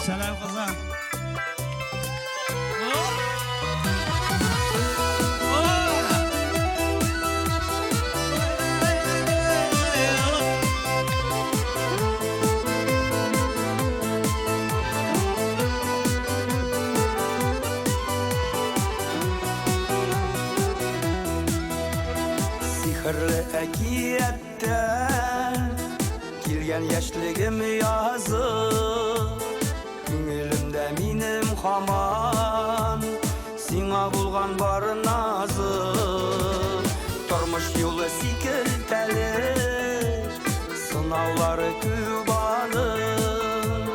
Selam kızım. Sihirli ekiyetten Kilgen yaşligim yazıp Günümde minim haman Sina bulgan bar nazıp Tormuş yolu sikilteli Sınavları kübanım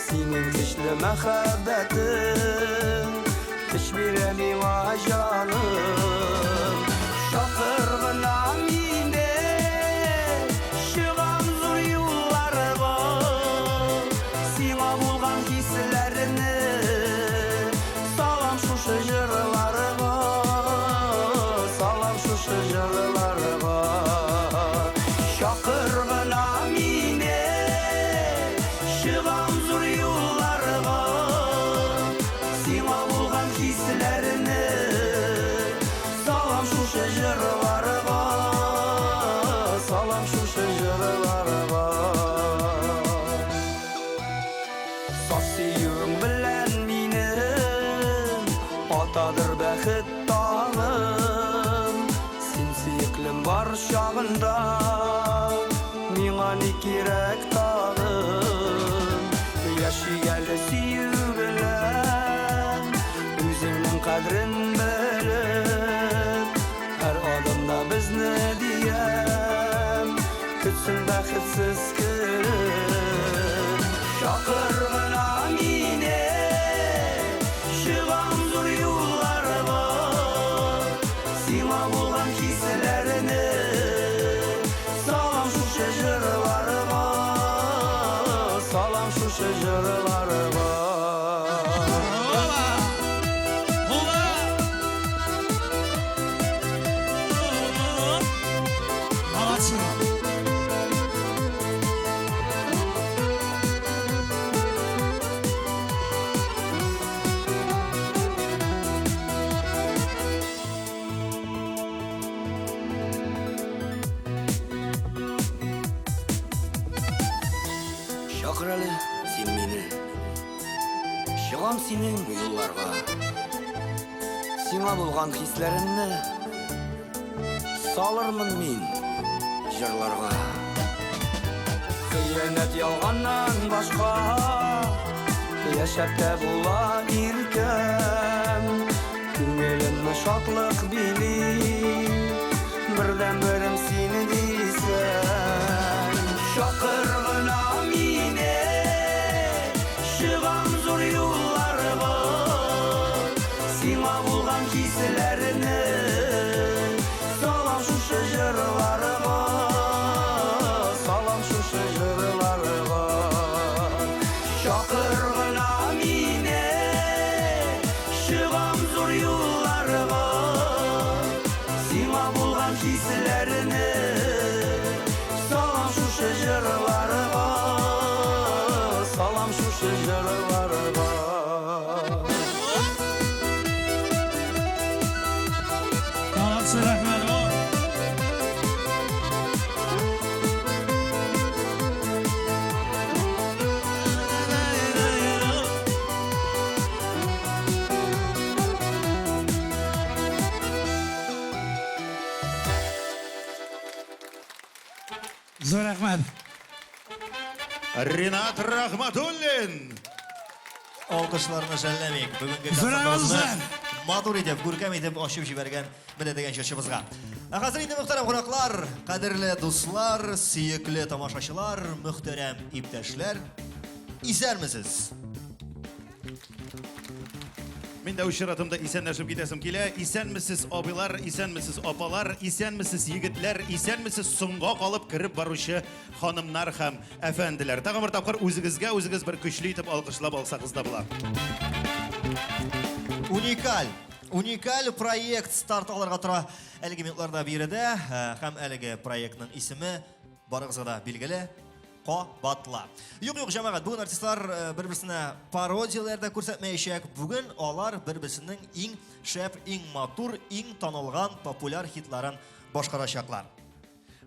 Senin kişli mehabbetin Kış biremi va canım Şakırgına mine Şıgan zor yollarga Sina bulgan hislerini Salam şu şıcırlarga Salam şu şıcırlarga Şakırgına mine Şıgan zor yollarga Sina bulgan hislerini Salam şu şıcırlarga Salam şu şıcırlarga Sasiyum bilen minim Atadır bəxit dağım Sinsiyiklim var şağında Miğa ne kirek dağım Yaşı geldi siyu bilen Üzümün kadrin bilip Her adımda biz ne diyem Kütsün bəxitsiz kırıp Şakırgına mine Şıgan zor yollarga Sina bulgan hislerini Salam şu şıcırlarga Salam şu şıcırlarga Şakıralı sen meni Şıgam senin yollarga Sina bulgan hislerini Salırmın men jırlarga Hıyanet yalgandan başka Yaşap da bula irkem Güngelinme şaklık bilip Birden birim seni diysen Şakırgına mine Şıgan zor yollarga Sina bulgan hislerini Salam şu şıcırlarga Salam şu şıcırlarga Şakırgına mine Şıgan zor yollarga Sina bulgan hislerini Salam şu şıcırlarga Salam şu şıcırlarga Anası rahmet o. Zor rahmet. Rinat Rahmatullin. Alkışlarını şenlemeyik. Bugünkü Zo'ramizdan. konsertimizda madur etib, ko'rkam etib oshib jibergan biladigan shirchimizga. Hozir endi muhtaram qonaqlar, qadrli do'stlar, suyukli tomoshachilar, muhtaram iptashlar, izarmisiz? Men de uçuratımda isenleşip gidesim kile. İsenmisiz abilar, isenmisiz apalar, isenmisiz yigitler, isenmisiz sunga kalıp kirip barışı hanımlar hem efendiler. Tağım bir tapkır o'zingizga o'zingiz bir kuchli etib alqishlab olsangiz da bular. Unikal proyekt start alırga tura elgi minutlarda biride hem elgi proyektning ismi barıgızga da bilgili. Qabatla. Yok cemaat, bugün artistlar bir-birisine parodiyalarda ko'rsatmayishak. Bugün onlar bir-birisining eng şep, eng matur, eng tanılgan populyar hitlarini boshqarashaqlar.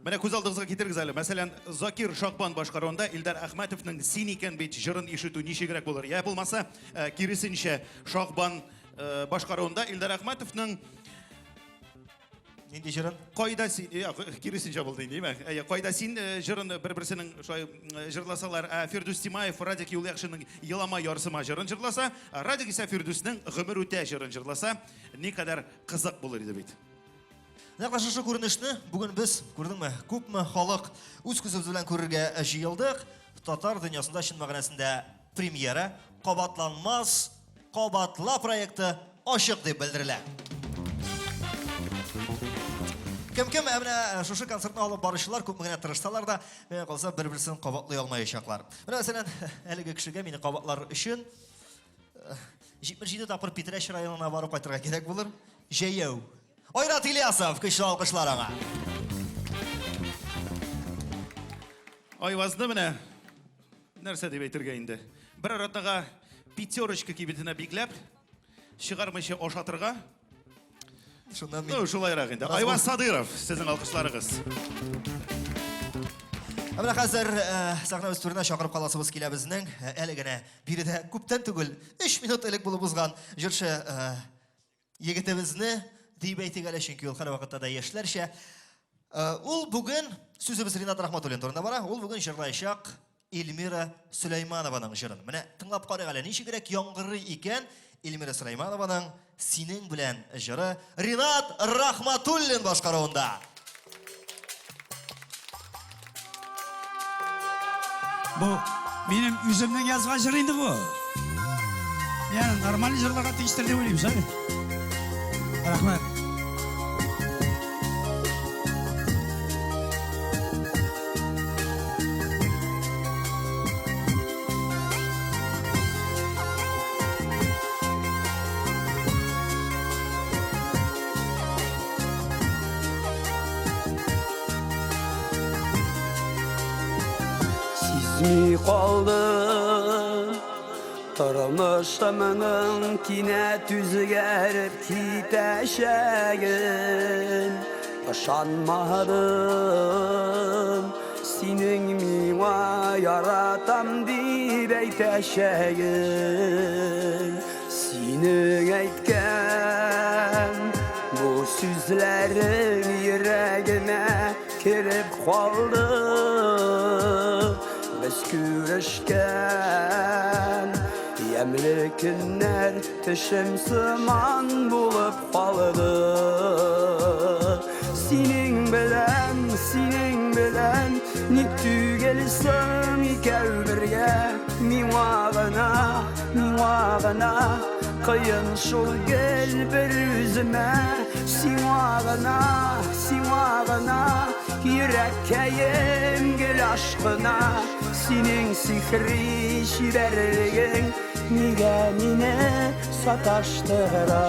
Mana ko'z oldingizga keltirgizali. Masalan, Zokir Shoqbon boshqaruvida Ildar Ahmatovning Sen ekan bet jirin eshitu nechigrak bo'lar. Ya bo'lmasa, kirisincha Shoqbon boshqaruvida Ildar Ahmatovning Nindi jirin? qoidasi, yo'q, kirisincha bo'ldi deyman. Qoidasin jirin bir-birisining shoy jirlasalar, Firdus Timayev Radik Yo'lyaxshining Yilama yorsima jirin jirlasa, Radik esa Firdusning G'umir o'ta jirin jirlasa, ne kadar qiziq bo'lar edi bet. Yaklaşık ko'rinishni bugün biz ko'rdingmi? Ko'pmi xalq o'z ko'zimiz bilan ko'rishga jiyildik. Tatar dunyosida shin ma'nosida premyera Qabatlanmas Qabatla proyekti oshiq deb bildiriladi. Kim mana shu konsertni olib borishlar ko'pgina tirishsalar da, men qolsa bir-birini qabatlay olmayacaklar. Mana masalan, haligi kishiga meni qabatlar uchun 77 taqir Petrash rayonuna borib qaytarga kerak bo'lar. Jeyov. Oyrat İlyasov, kuchli alqishlar ona. Oyvazni mana narsa deb aytirganda, bir aratnaga piterочка kibitini beklab, shigarmishi oshatirga. Shundan men Shulayroq endi. Ayvaz Sadirov, sizning alqishlaringiz. Mana hozir sahna usturina chaqirib qolasimiz keladi bizning. Eligina birida ko'pdan tugul 3 minut ilk bo'lib o'zgan jirshi yigitimizni deb aytgani chunki u har vaqtda da yoshlarcha ul bugun so'zimiz Rinat Rahmatulloning to'rinda bora. Ul bugun shirlayshaq Elmira Sulaymanovaning shirin. Mana tinglab qarag'ala, nishi kerak yong'iri ekan Elmira Sulaymanovaning Sening bilan ijro Rinat Rahmatulloning boshqaruvida. Bu benim yüzümden yazgan jırıydı bu. Yani normal jırlara tekiştirdi olayım sen. Rahmet. Mi kaldı Tırmışımının kine tüzgerip titeşegin Işanmadım senin mima yaratam deyip eyteşegin Senin eytken bu sözlerin yüreğime kirip kaldı Biz küreşken Yemli günler tüşüm sıman bulup kaldı Senin bilen Niktü gelsin ikev birge Mivağına Kıyın şul gel bir yüzüme Sivağına Yürekkeyim gel aşkına Senin sihri şiberliğin Nigenine sataştıra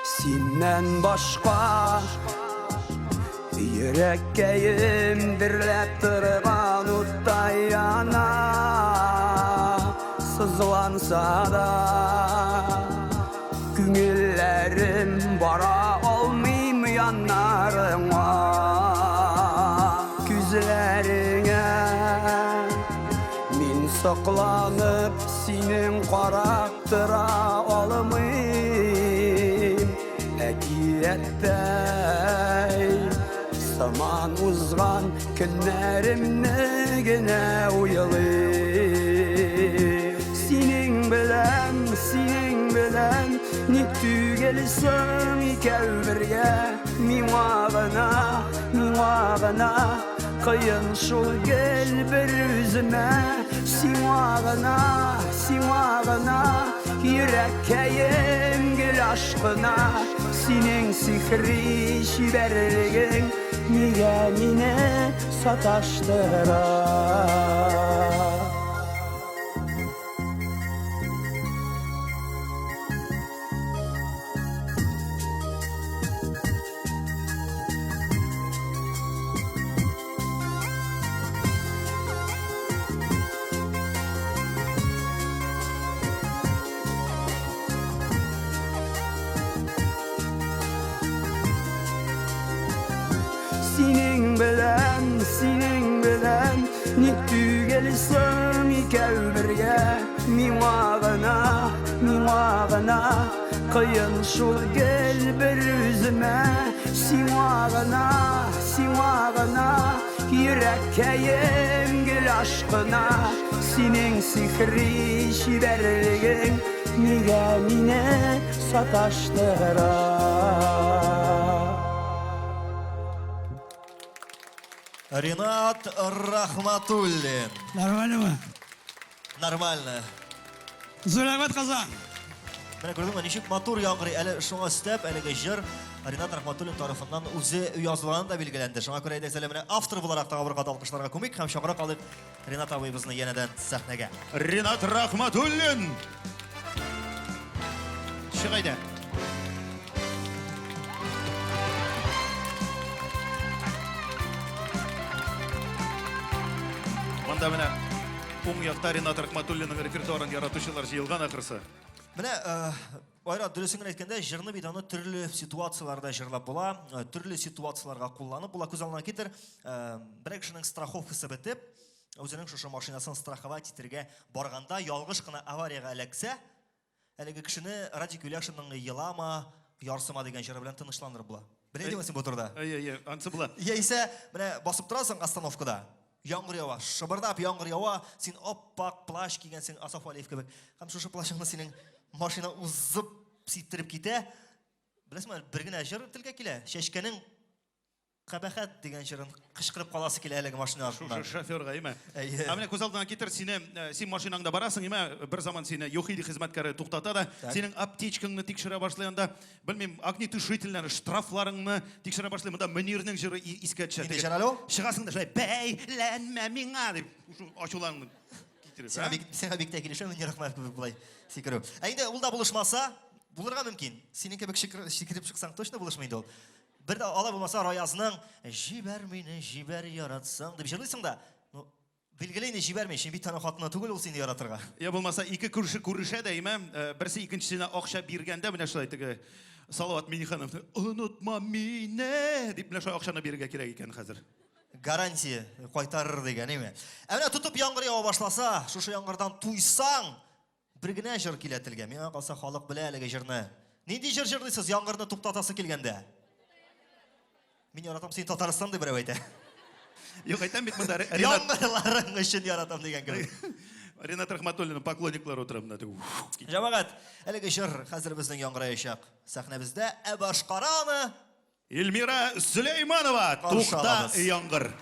Senden başka Yürekkeyim dirlep durgan utay yana Sızlansa da Günillerim bara olmayayım yanlarına Güzlerine Min saklanıp senin karaktıra olmayayım Ekiyette Zaman uzgan günlerimne gene uyalayım Senin bilen Niktü gelsin ikev birge Mivağına Kıyın şul gel bir yüzüme Sivağına Yürekkeyim gel aşkına Senin sihri şiberliğin Nigenine sataştıra ömürge Mimağına Kıyın şul gel bir üzüme Simağına Yürekkeyim gül aşkına Senin sihri şiberliğin Nigemine sataştıra Ринат Рахматуллин. Нормально mı? Нормально. Zulamat kazan. Мен күрдем, ничек матур яңгырый, әле шуңа степ, әлеге җыр Ринат Рахматуллин тарафыннан үзе язылганы да билгеләнде. Шуңа күрә әйтәсәләр, менә автор буларак тагы бер кат алкышларга күмик һәм чакыра калык Ринат абыйыбызны янәдән сәхнәгә. Ринат Рахматуллин. Чыгайда. Монда менә уң якта Ринат Рахматуллинның репертуарын яратучылар җыелган ахырсы. Менә Айрат дөресен әйткәндә, җырны бит аны төрле ситуацияларда җырлап була, төрле ситуацияларга кулланып була. Күз алдына китер, бер кешенең страховкасы бетеп, үзенең шушы машинасын страховать итәргә барганда ялгыш кына аварияга эләксә, әлеге кешене Радик Юляшинның "Елама, ярсыма" дигән җыры белән тынычландырып була. Белә димәсең бу турыда? Ансы була. Яисә, менә басып торасың остановкада. Яңгыр ява, шыбырдап яңгыр ява, син оппак плащ кигәнсең, Асаф Алиев кебек. Һәм шушы плащыңны синең машина узып ситтереп китә. Беләсеңме, бер генә җыр телгә килә. Шәшкәнең Кабахат дигән җырын кычкырып каласы килә әлеге машина артыннан. Шушы шоферга име. Менә күз алдына китер, син машинаңда барасың име, бер заман сине юхиди хезмәткәре туктата да, синең аптечкаңны тикшерә башлаянда, белмим, огнетушительләрне, штрафларыңны тикшерә башлый. Монда Мөнирнең җыры искә төшә. Чыгасың да шулай бәйләнмә миңа дип, ачулаңны китереп. Сиңа бик тә килешә, Мөнир Рахматов кебек булай сикерү. Инде ул да булышмаса, булырга мөмкин. Синең кебек шикереп чыксаң точно булышмый инде ул. Bir de ala bulmasa Rayaz'ның "Җибәр мине, җибәр яратсаң" дип җырлыйсың да, ну билгеле инде җибәрмәй, син бит аны хатына түгел ул сине яратырга. Я булмаса ике күрешә дә име, берсе икенчесенә акча биргәндә менә шулай теге Салават Миниханов "Онытма мине" дип менә шулай акчаны бирергә кирәк икән хәзер. Гарантия кайтарыр дигән име. Менә тотып яңгыр ява башласа, шушы яңгырдан туйсаң, бер генә җыр килә телгә. Миңа калса халык белә әлеге җырны. Нинди җыр җырлыйсыз яңгырны туктатасы килгәндә? Мин яратам син Татарстан дип берәү әйтә. Юк, әйтәм бит монда Яңгырларың өчен яратам дигән кебек. Ринат Рахматуллинның поклонниклары утырып монда. Җәмәгать, әлеге җыр хәзер безнең яңгыраячак. Сәхнәбездә Әбашкараны Эльмира Сөләйманова, Тукта яңгыр.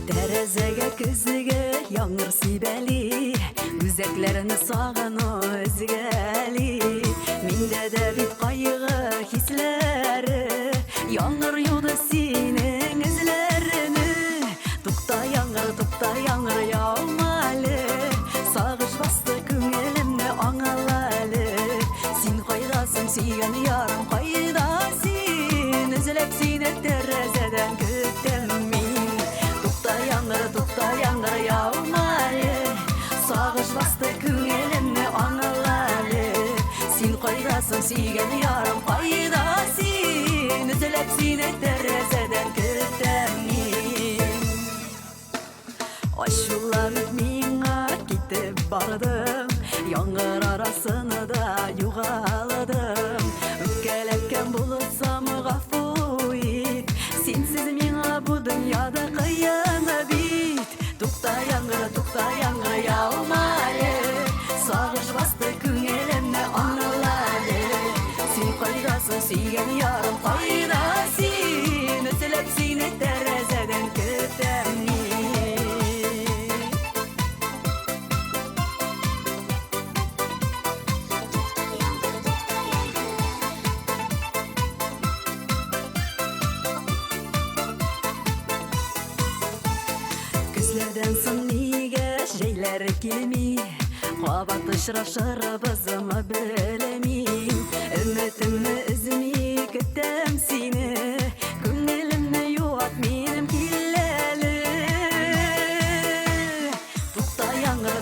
Тәрәзәгә көзгә яңгыр сибәли, үзәкләрне сагыну өзгәли. Миндә дә бит кайгы хисләре, яңгыр юды синең эзләрне. Тукта яңгыр яумалы, сагыш басты күңелемне аңалалы. Син кайдасың сөйгән ярым, кайда син? Үзләп сине тәрәзәдән көтәм мин. Тукта яңгыр яумалы, сагыш басты күңелемне аңалалы. Син кайдасың сөйгән ярым, кайда син? Үзләп сине тәрәзәдән көтәм мин. Ачуланып миңа китеп бардым, яңгыр арасында югалдым. Үпкәләткән булсам гафу ит, синсез миңа бу дөньяда кыен бит. Тукта яңгыр яумалы, сагыш басты күңелемне аңлады. Син кайдасың сөйгән ярым, кайда син? Үзләп сине тәрәзәдән көтәм мин. Günler kelmi Kabat ışraşarabızımı bilemeyim Ümmetimni üzümü küttem seni Günlerimni yuvat benim killeli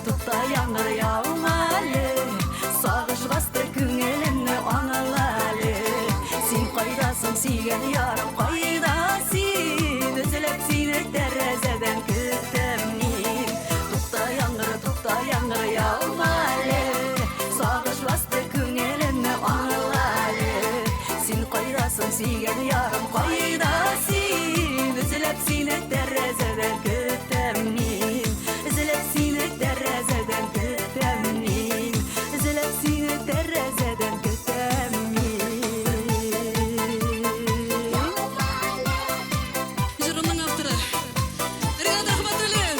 Tutta yağmur yağmalı Sağış bastı günlerimni analalı Sen kaydasın siyen yarım kaydasın Üzülüp seni terezeden küttemliyim Tutta yağmur yağmalı Sağış bastı günlerimni analalı Sen kaydasın siyen yarım kaydasın Üzülüp seni terezeden küttemliyim Üzülüp seni terezeden küttemliyim Üzülüp seni terezeden küttemliyim Jurunun avtırı Riyad Ahmetulin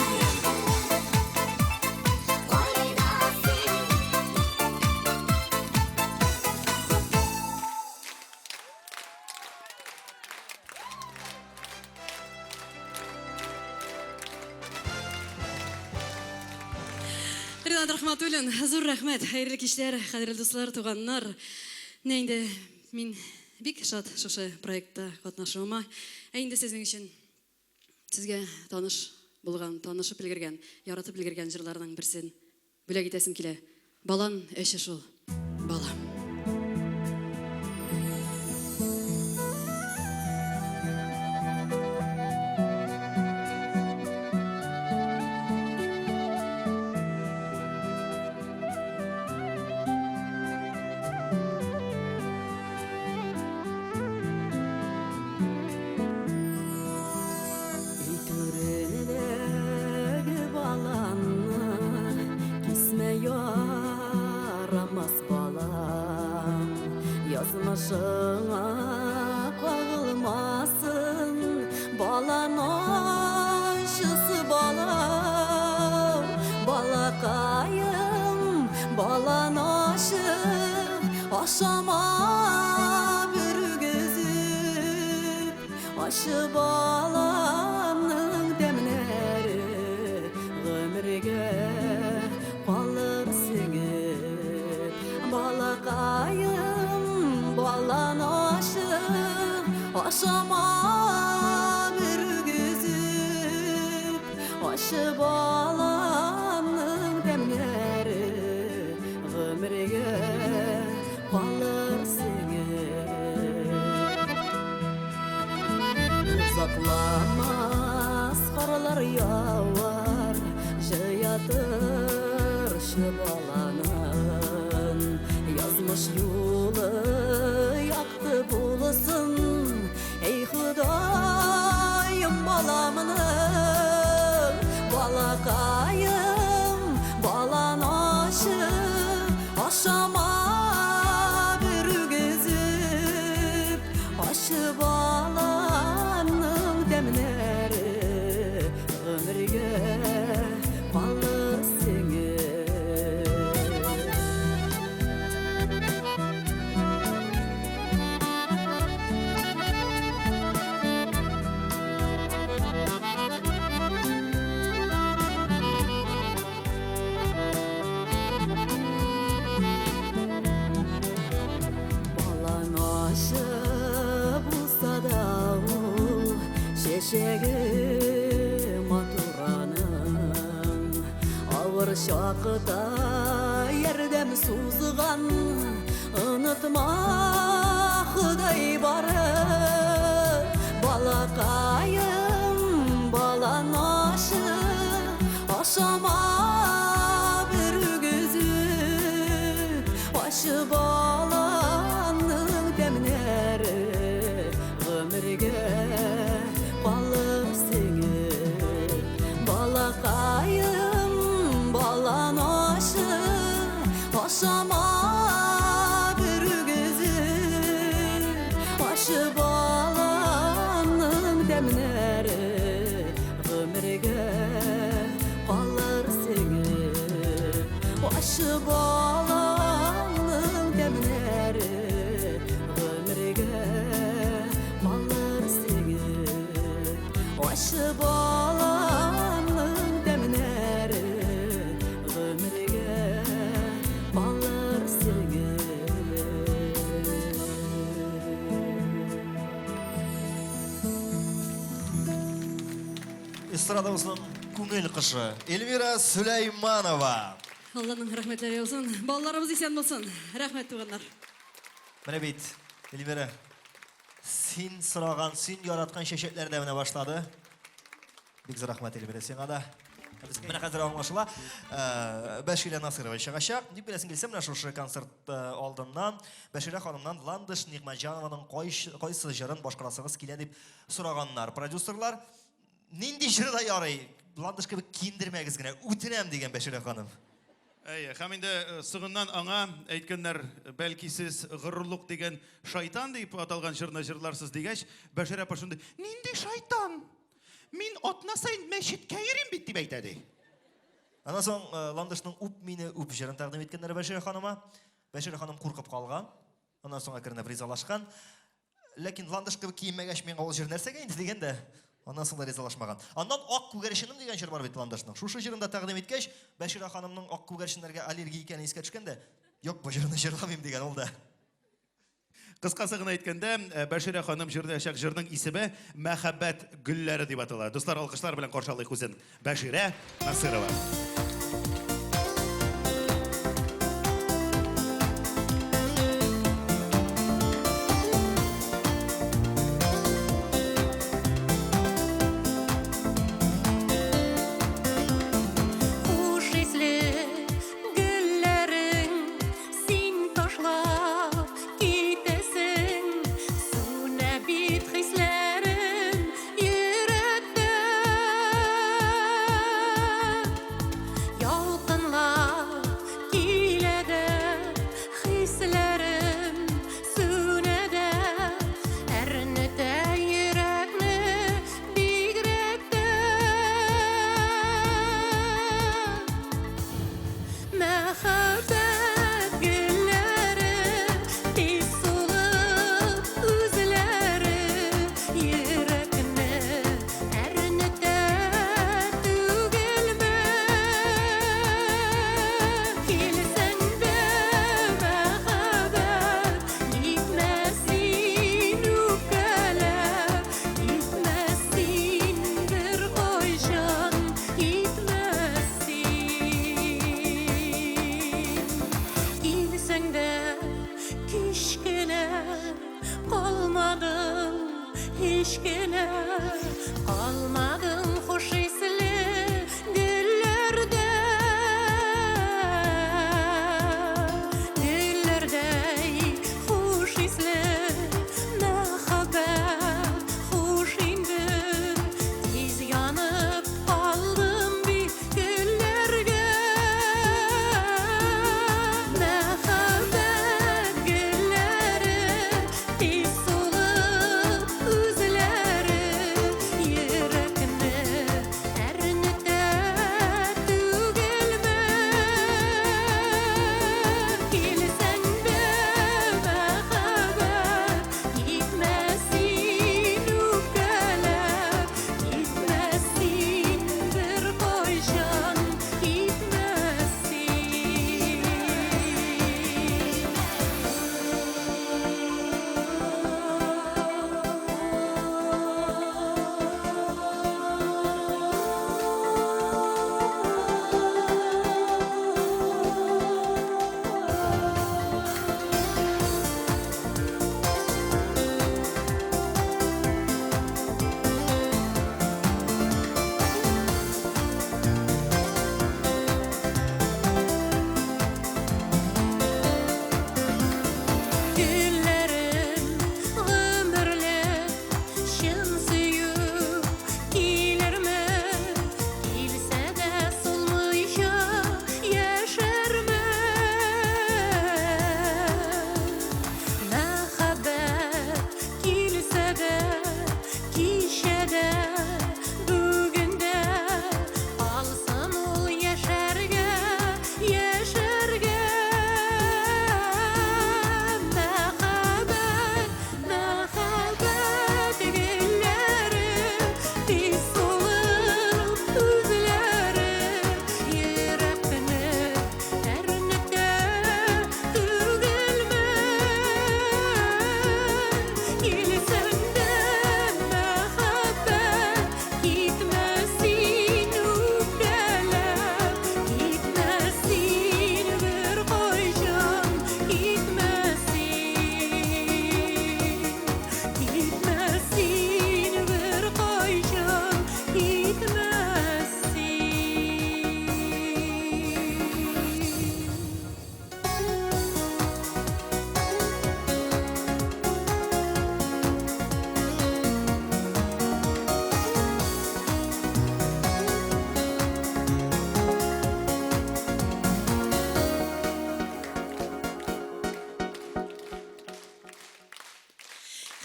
Riyad Ahmetulin Zor rahmet Hayırlı kişiler, kadirli dostlar, tuğanlar Neyinde min bik şad şoşı proyektda katnaşığıma Endi sizin için Sizge tanış bulgan, tanışып үлгерген, яратып үлгерген жырларның бірсен бүләк итәсем килә. Балан эше шул. Балам. Türünedeki balanı Kisme yaramaz balam Yazmışına kağılmasın Balan aşısı balam Balakayım balan aşı Aşama bir gözü Aşı balamның demleri Ömürge kalır singip Balakayım balan aşı Aşama bir gözü Aşı balamның demleri Ömürge kalır singip Uzaklamaz karlar yağar Jayatır şıbalanın Yazmış yolu yaktı bulasın Ey Hudayım balamının Balakayım balan aşı Aşama bir gözüp Aşı balanın demleri Ömürge kalır singip Balan aşı bulsa da Şeşegi maturanın Ağır şakıda yerdem suzgan Unutma Huday barı Balakayım balan aşı Aşama bir gözü Aşı balanın demleri Ömürge kalır singip Balakayım balan aşı Aşama bir gözü Aşı balanın demleri Ömürge kalır singip Aşı balanın demleri Ömürge kalır singip Aşı balanın demleri эстрадамыздың күңел кышы Эльвира Сүлейманова. Алланың рәхмәтләре olsun. Балаларыбыз исән булсын. Рәхмәт туганнар. Менә бит, Эльвира, син сұраған, син яраткан шәшәкләр дә менә башлады. Бик зур рәхмәт Эльвира сиңа да. Менә хәзер аңлашыла, Бәширә Насырова чыгачак. Дип беләсең килсә, менә шушы концерт алдыннан Бәширә ханымнан Ландыш Нигъмәтҗанованың кайсы җырын башкарасыгыз килә дип сораганнар. Продюсерлар, нинди җырда ярый? Ландыш кебек киендермәгез генә, үтенәм дигән Бәширә ханым. Һәм инде сыгыннан аңа әйткәннәр, бәлки сез горурлык дигән шайтан дип аталган җырны җырларсыз дигәч, Бәширә апа шундый: "Нинди шайтан? Мин атна сайын мәчеткә йөрим бит" дип әйтә. Андан соң Ландышның "Үп мине, үп" җырын тәкъдим иткәннәр Бәширә ханыма. Бәширә ханым куркып калган. Андан соң әкренләп ризалашкан. Ләкин Ландыш кебек киенмәгәч мин ул җыр нәрсәгә инде дигәндә, андан соң да ризалашмаган. Аннан "Ак күгәрченем" дигән җыр бар бит Ландышның. Шушы җырында тәкъдим иткәч, Бәширә ханымның ак күгәрченнәргә аллергия икәне искә төшкәндә, "Юк, бу җырны җырламыйм" дигән ул да. Кыскасы гына әйткәндә, Бәширә ханым җырдаячак җырның исеме "Мәхәббәт гөлләре" дип атала. Дуслар, алкышлар белән каршылыйк үзен. Бәширә Насырова.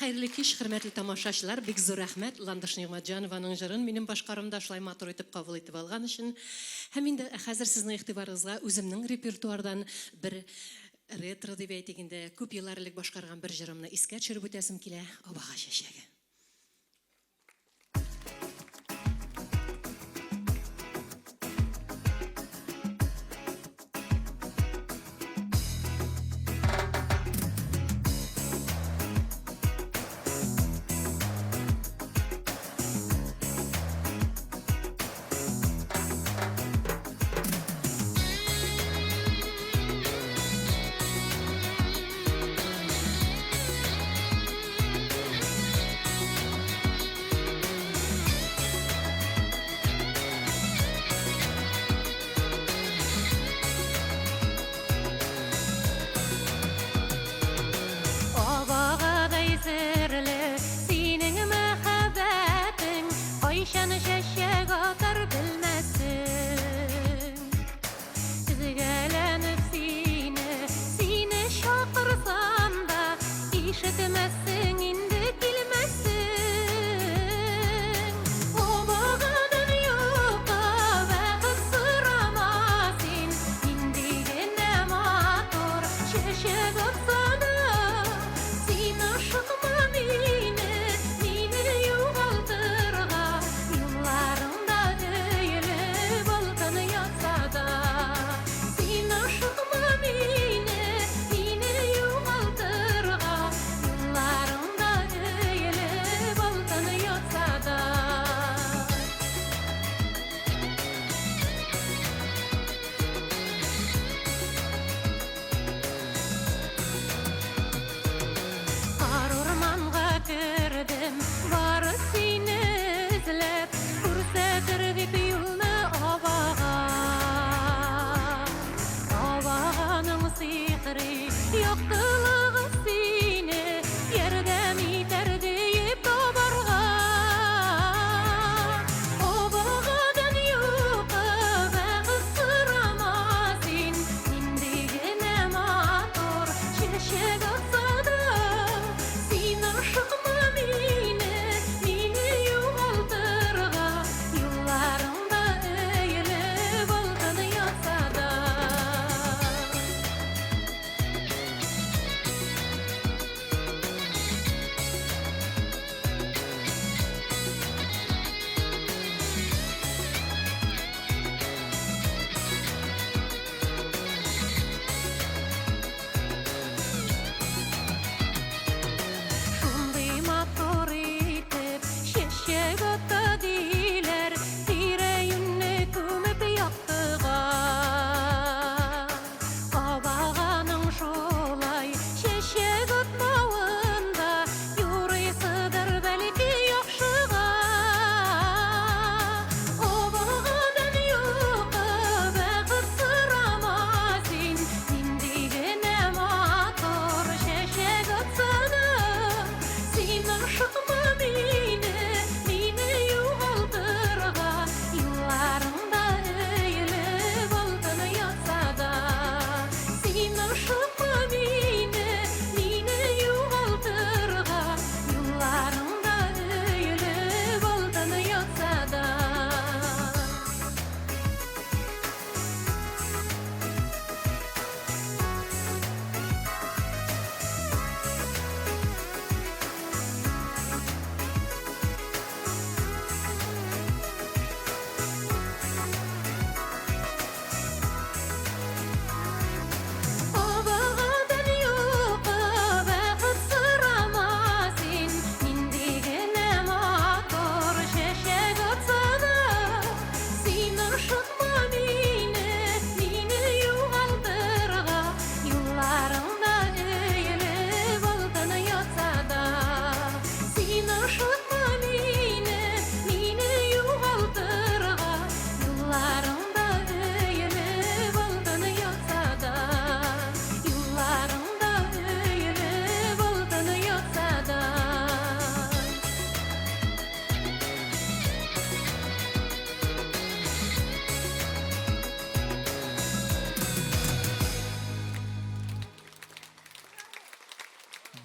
Хайырлы кич, хөрмәтле тамашачылар, бик зур рәхмәт Ландыш Нигъмәтҗанованың җырын минем башкарымда шулай матур итеп кабул итеп алган өчен. Һәм инде хәзер сезнең игътибарыгызга үземнең репертуардан бер ретро дип әйтегендә күп еллар элек башкарган бер җырымны искә төшереп үтәсем килә. Абага чәчәге.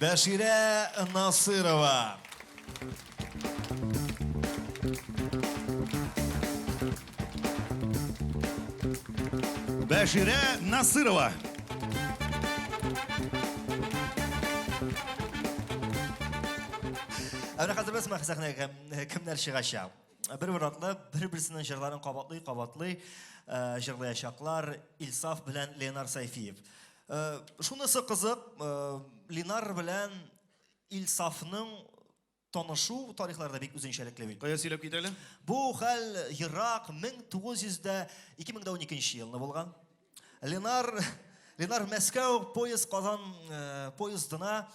Бәширә Насырова. Бәширә Насырова. Әміне қазір біз мақсақына кімдер шығаша. Бір атлы, бір-бірсінің жырларын қабатлы жырлаяшақлар Ильсаф білән Ленар Сайфиев. Шунысы қызық, Ленар білән Ильсафның танышу тарихларда бек үзенчәлекле бит. Қая сөйлеп кетелі? Бу хәл Ирак 1900-2012 елны булган. Ленар Мәскәү Казан поездына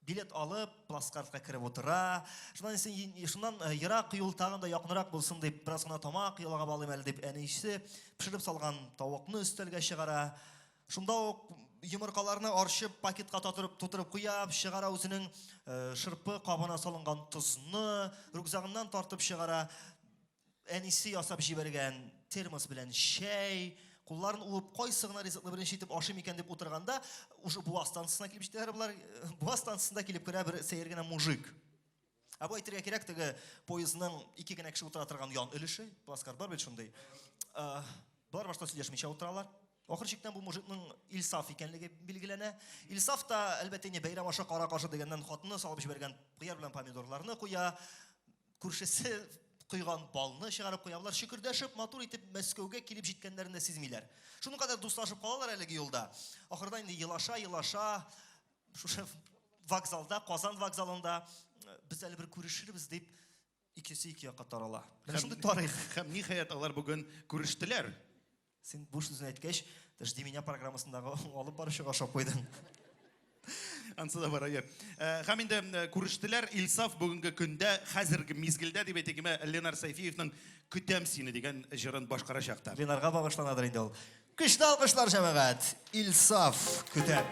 билет алып, плацкартка кіріп отыра. Шуннан Ирак юл тагында якынрак булсын дип, бераз гына тамак ялга балыйм әле дип, әнисе пешереп салган тавыкны өстәлгә чыгара. Шунда ук йомыркаларны арчып, пакетка тутырып куя, чыгара үзенең шырпы кабына салынган тузны рюкзагыннан тартып чыгара. Әнисе ясап җибәргән термос белән чәй, кулларын уып, кайсы гына ризыклы беренче итеп ашым икән дип утырганда, уже буа станциясына килеп җитәләр булар. Буа станциясында килеп керә бер сәер генә мужик. Бу әйтергә кирәк, теге поездның 2 генә кеше утыра торган ян өлеше, плацкарт бар бит шундый. Болар башта сөйләшмичә утыралар. Ахыр чиктән бу мужикның Ильсаф икәнлеге билгеләнә. Ильсаф та әлбәттә не бәйрәм ашы кара кашы дигәннән хатыны салып җибәргән кыяр белән помидорларны куя. Күршесе куйган балны чыгарып куялар. Шөкердәшеп, матур итеп Мәскәүгә килеп җиткәннәрен дә сизмиләр. Шуның кадәр дуслашып калалар әлеге юлда. Ахырда инде елаша, шушы вокзалда, Казан вокзалында без әле бер күрешербез дип икесе ике якка тарала. Шундый тарих. Һәм ниһаять алар бүген күрештеләр. Син буш сүзне әйткәч, «Жди меня» программасындагы алып барышыга ашап куйдың. Ансы да бар аяр. Һәм инде күрештеләр Ильсаф бүгенге көндә, хәзерге мизгелдә дип әйтәкме, Ленар Сайфиевның «Көтәм сине» дигән җырын башкарачакта. Ленарга багышланадыр инде ул. Көчле алкышлар җәмәгать. Ильсаф көтәм.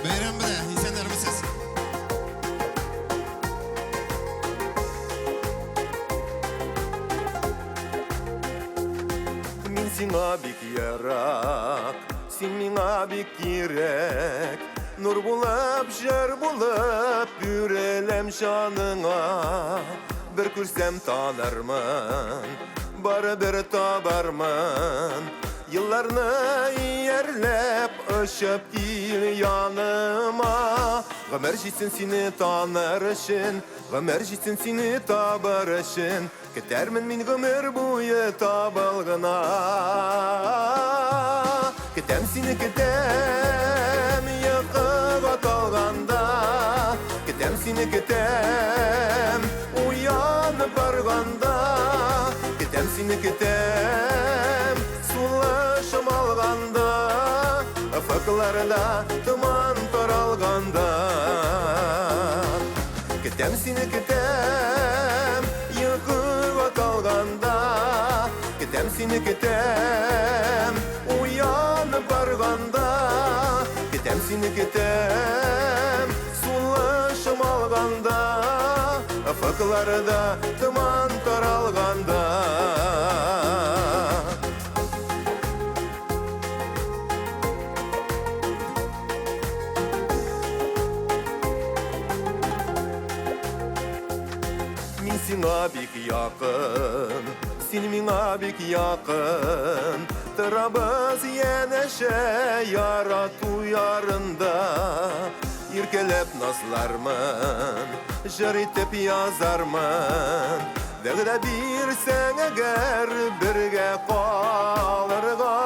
Бәйрәм белән исәннәрмесез? Мин сиңа бик ярак, син миңа бик кирәк. Нур булып, җыр булып, үреләм җаныңа. Бер күрсәм танырмын, барыбер табармын. Yıllarını iyerlep ışıp değil yanıma. Ömer jitsin seni tanırışın, Ömer jitsin seni tabarışın. Ketermin min ömür boyu tabalgına. Ketem seni ketem, yıkığa talganda. Ketem seni ketem, uyanıp barganda. Ketem seni ketem, sulaşım alganda, ıfıklarda tuman taralganda. Ketem seni ketem, yıkığa kalganda. Ketem seni ketem, uyanıp barganda. Ketem seni ketem, sulaşım alganda, ıfıklarda tuman taralganda. Сиңа бик якын, син миңа бик якын. Торабыз янәшә ярату ярында. Иркеләп назлармын, җыр итеп язармын. Вәгъдә бирсәң әгәр бергә калырга.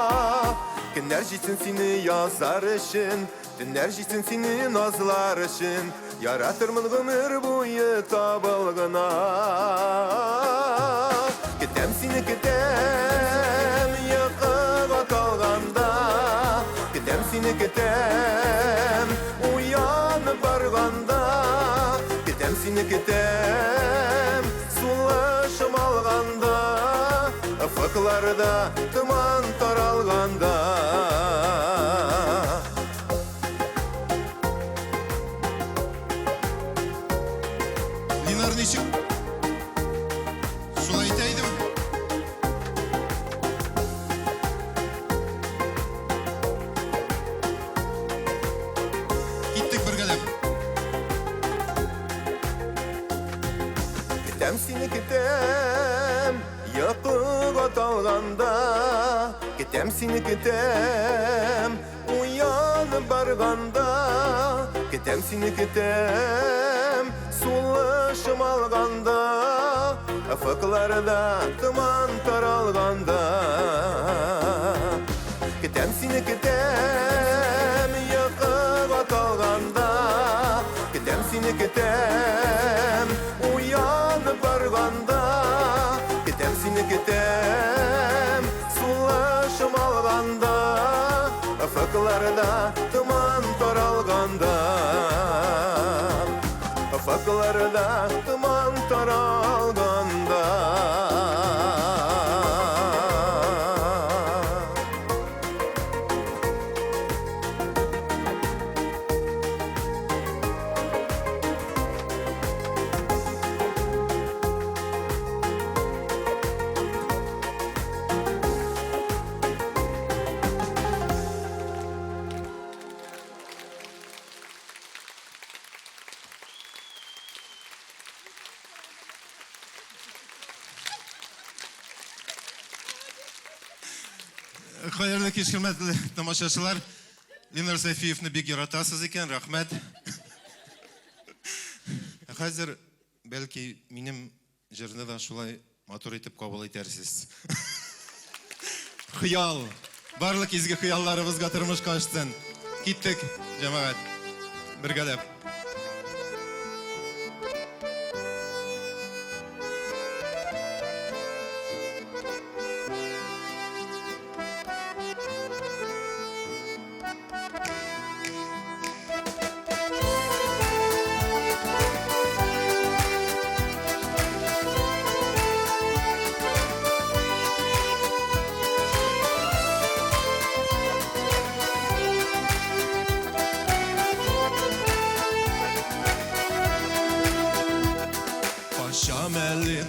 Көннәр җитсен сине язар өчен, төннәр җитсен сине назлар өчен. Yaratırmın ömür boyu tabalgına. Ketem seni ketem, yıkığa kalganda. Ketem seni ketem, uyanıp barganda. Ketem seni ketem, sulaşım alganda. Ifıklarda tuman taralganda. Gittik birgelep. Kitem seni kitem, yakıga talganda. Kitem seni kitem, uyanıp barganda. Kitem seni kitem, sulaşım alganda. Afaklarda tıman taralganda. Kitem seni kitem, yakıga talganda. Kitem seni kitem, uyanıp barganda. Kitem seni kitem, sulaşım alganda. Afaklarda tıman taralganda. Afaklarda tıman taralganda. Hayırlı kеш, hürmetli tamaşaçılar. Ленар Сайфиевni bek yaratасыз ekan, rahmat. Hazır belki benim жерне да шулай матур итеп кабул итәрсез. Хыял, барлык изге хыялларыбызга тормышка ашсын. Киттек, җәмәгать. Бергәләп.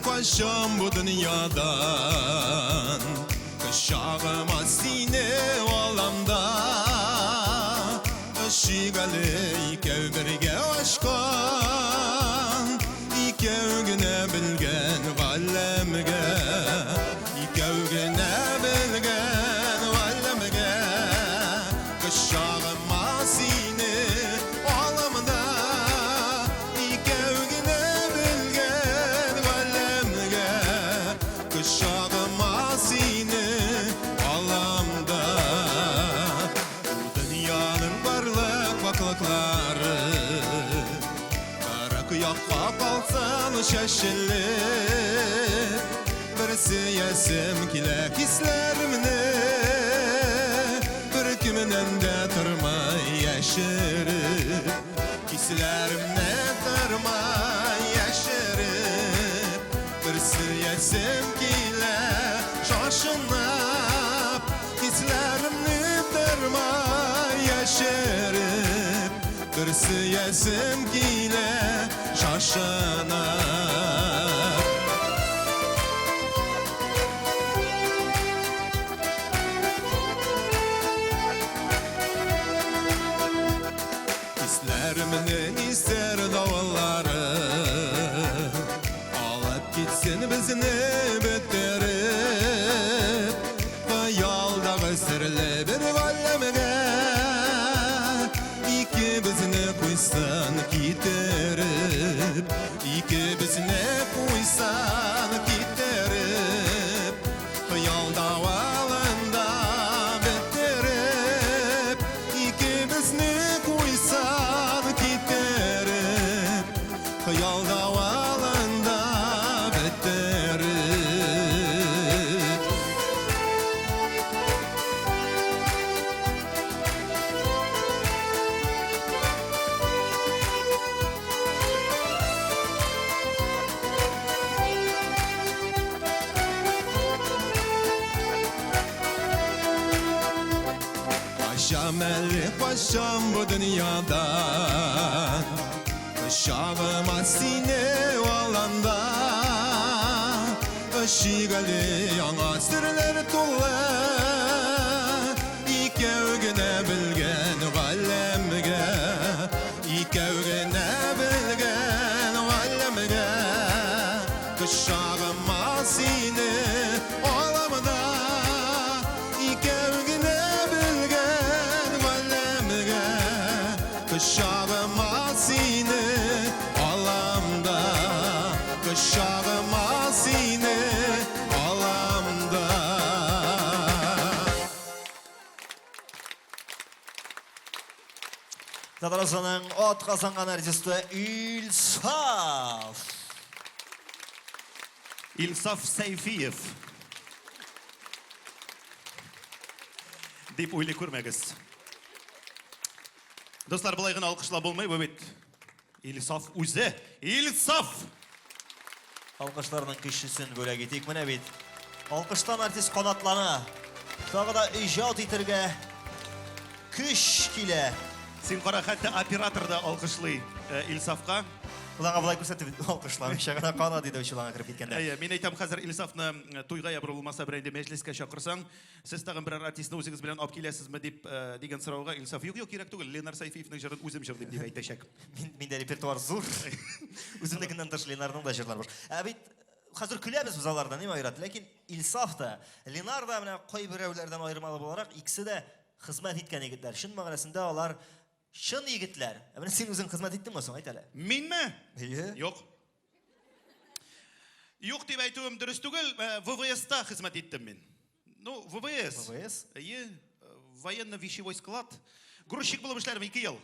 Kaçam bu dünyadan, kaşağıma sine olamda. Işıgalı ikev birge aşkan, ikev güne bilgen gallemge, ikev güne bilgen gallemge. Kaşağıma sine olamda, ikev güne bilgen gallemge. Kışağıma seni alamda. Bu dünyanın varlık baklıkları kara kıyakka kalsın şaşılı. Birisi yesim kilek hislerimni, bir kiminin de tırmay yaşırıp. Hislerimne tırmay yaşırıp. Birisi yesim kile şaşınıp. Hislerimni tırmay yaşırıp. Birisi yesim kile şaşınıp. Hislerimnin ister davalları alıp gitsin bizni bittirip. Hayaldağı sirli bir gallemge iki bizni kuysan gitirip. İki bizni kuysan gitirip. Hayal davalında bittirip. İki bizni kuysan gitirip. Hayal davalında bittirip. Paşam eli paşam bu dünyadan, kışağıma sine olanda. Işıgalı yana sırlar tulla, ikev güne bilgen gallemge. Kuşağıma seni olamda İkevgine bilgen valemge Kuşağıma seni olamda Kuşağıma seni olamda Tadarasının ot kazangan artisti İlsaf. İlsaf Seyfiyev. Deyip öyle көрмәгіз. Dostlar, бұлай ғана алқышлап болмай, бөбет. İlsaf өзі. İlsaf! Alkışlarının kişisini böyle gittik mi ne bit? Alkıştan artist kanatlarına. Tağı da icat itirge. Kış kile. Sen қара хәтті оператор да алқышлай İlsafқа. Ulan ablayı көрсетіп alkışlamış. Şağına kana дейді ұшылаңа кіріп кеткенде. Мен айтам, қазір İlsafны тойға ябырылмаса бір әнде мәжіліске шақырсаң, сіз тағын бір артистны өзіңіз білен алып келесіз ме деп деген сұрауға İlsaf жоқ, керек түгел. Ленар Сайфиевның жырын өзім жыр деп айташак. Менде репертуар зор. Өзімдікінен тыш Ленардың да жырлар бар. Бит қазір күләбіз біз алардан, не айрат. Ләкин İlsaf да, Ленар да менә қой біреулерден айырмалы боларақ, икісі де қызмет еткен егітлер. Шын мағынасында олар шын егітлер. Менә сен өзің қызмет еттің ме соң, айт әле. Мен ме? Жоқ. Жоқ деп айтуым дұрыс түгел, ВВС-та қызмет еттім мен. Ну, ВВС. ВВС? Военно-вещевой склад. Грузчик болып ішлерім 2 ел.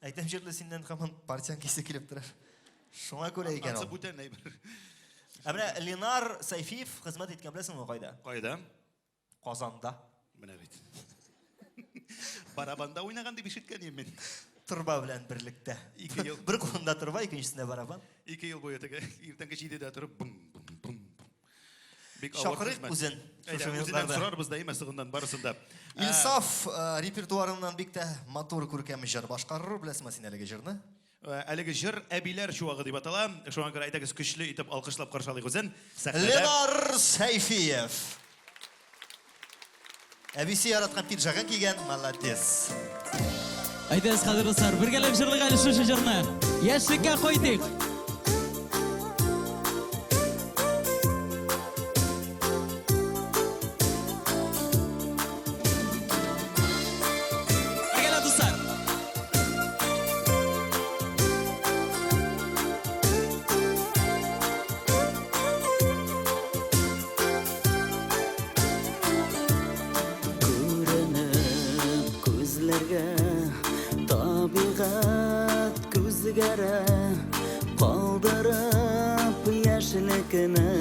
Айтам жерді сенден қамын партиян кесе келіп тұрар. Шоңа көре екен ол. Асы бұтен әйбір. Менә Ленар Сайфиев қызмет еткен білесің ме қайда? Қайда? Қазанда. Міне бет. Барабанда ойнаған деп ешіткен ем мен. Тұрба білән бірлікті. 2 ел. Бір қолында тұрба, екіншісінде барабан. 2 ел бойы тігі. Ертеңгі 7-де тұрып, бұм. Шақырық өзін. Өзінен сұрар бізді емес ұғындан барысында. İlsaf репертуарынан бекті мотор көркемі жыр башқарыр, білесің ма сен әлігі жырны? Әлігі жыр әбилер шуағы деп атала. Шуған көрі айтағыз күшлі етіп алқышлап қаршалайық өзін. Ленар Сайфиев. Әбесі яратқан пиджагын киген, молодец. Айтыңыз қазір достар, біргелеп жырлық әлі шушы жырны. Яшікке қойдық. Біргелеп достар. Көрініп көзлерге табиғат көзгәрі қалдырып яшілікіні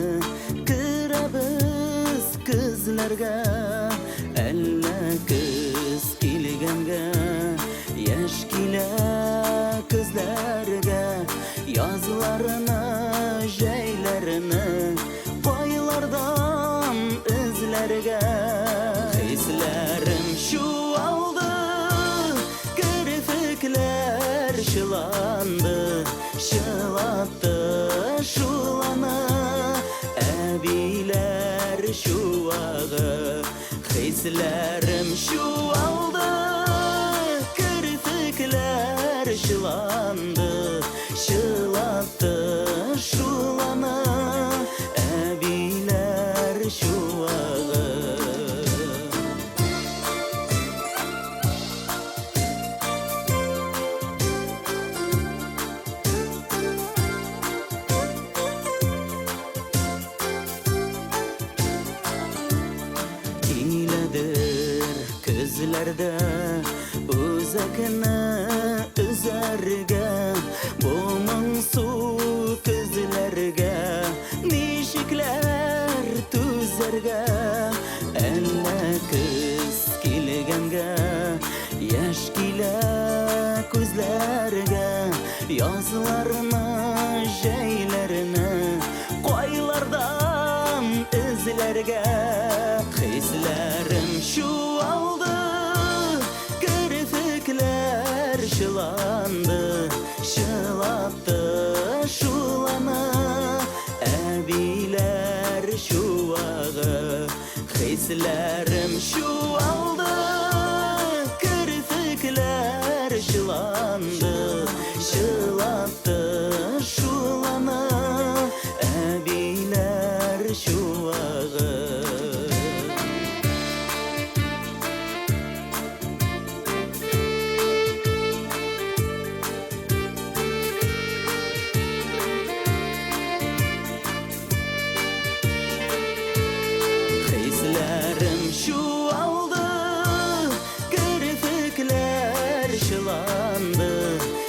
кірәбіз көзлерге әлі көз келгенге яш келе көзлерге язларына жәйлеріні байлардан ізлерге Hislerim şu aldı, kırfikler şılandı, şılattı şulanı, ebiler şu ağı. Hislerim şu aldı, kırfikler şılandı, şılattı şulanı, ebiler şu ağı. Gözlerde özekine üzerge Boğman su gözlerge Nişikler tüzerge Elle kız kilgenge Yaş kile gözlerge Yazlarına şeylerine Koylardan izlerge Hislerim şu aldı Kırfikler şılandı Şılattı şulanı Ebiler şu ağı Hislerim şu aldı Kırfikler şılandı Şılattı şulanı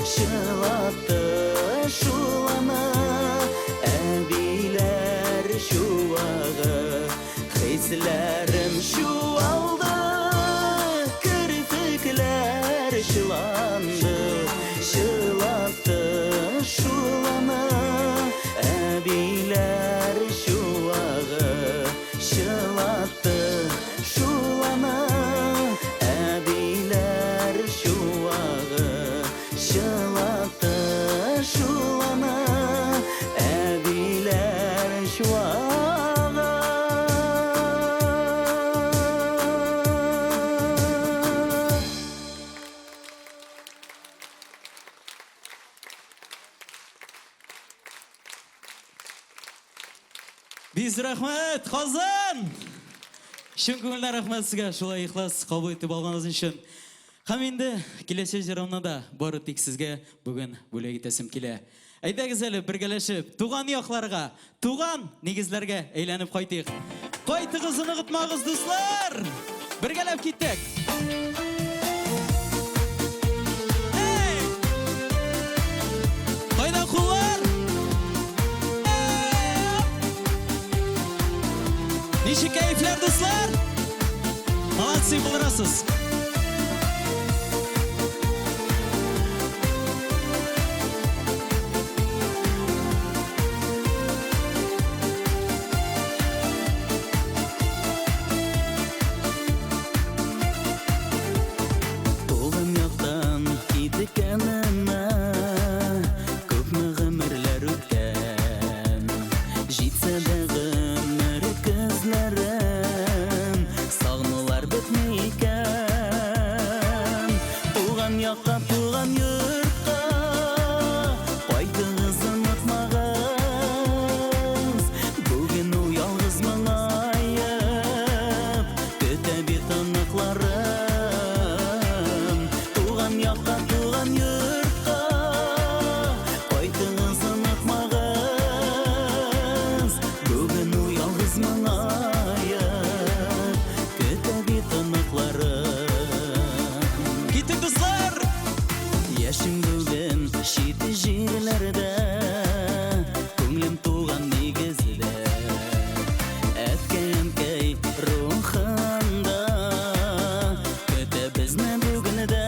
шылатты шуланы әбилер шуағы хисләрім шуалды кірпіклер шыланды шылатты шуланы әбилер шуағы шылатты шуланы әбилер шуағы шылатты шуланы әбилер шуағы Biz рахмет, Қазан! Шын көңілді рахмет сізге, шулай иқлас қабыл етіп алғаныңыз үшін. Һәм енді келесі жырымны да бары тек сізге бүгін бөлек етесім келе. Әйдәгіз әлі біргелешіп, туған яқларға, туған негізлерге әйленіп қайтық. Қайтығыз ұнығытмағыз, достар! Біргелеп кеттік! Қайда құлар? Неше кәйіфлер, достар? Молодцы, болырасыз! Туған яқтан кетік әнімі көпмі ғұмырлар өткен жетсе дағы өмір күзлерім сағынулар бітмейкен туған яққа туған йұртқа қайтыңыз ұмытмағыз бүгін у ялғыз мұңайып күте бет анықларым туған яққа туған йұртқа қайтыңыз ұмытмағыз бүгін у ялғыз мұңайып күте бет анықларым Кеттік, достар! Яшым бүгін шеті жерлерді көңілім туған негізді әткем-кәй рухында күті бізні бүгінді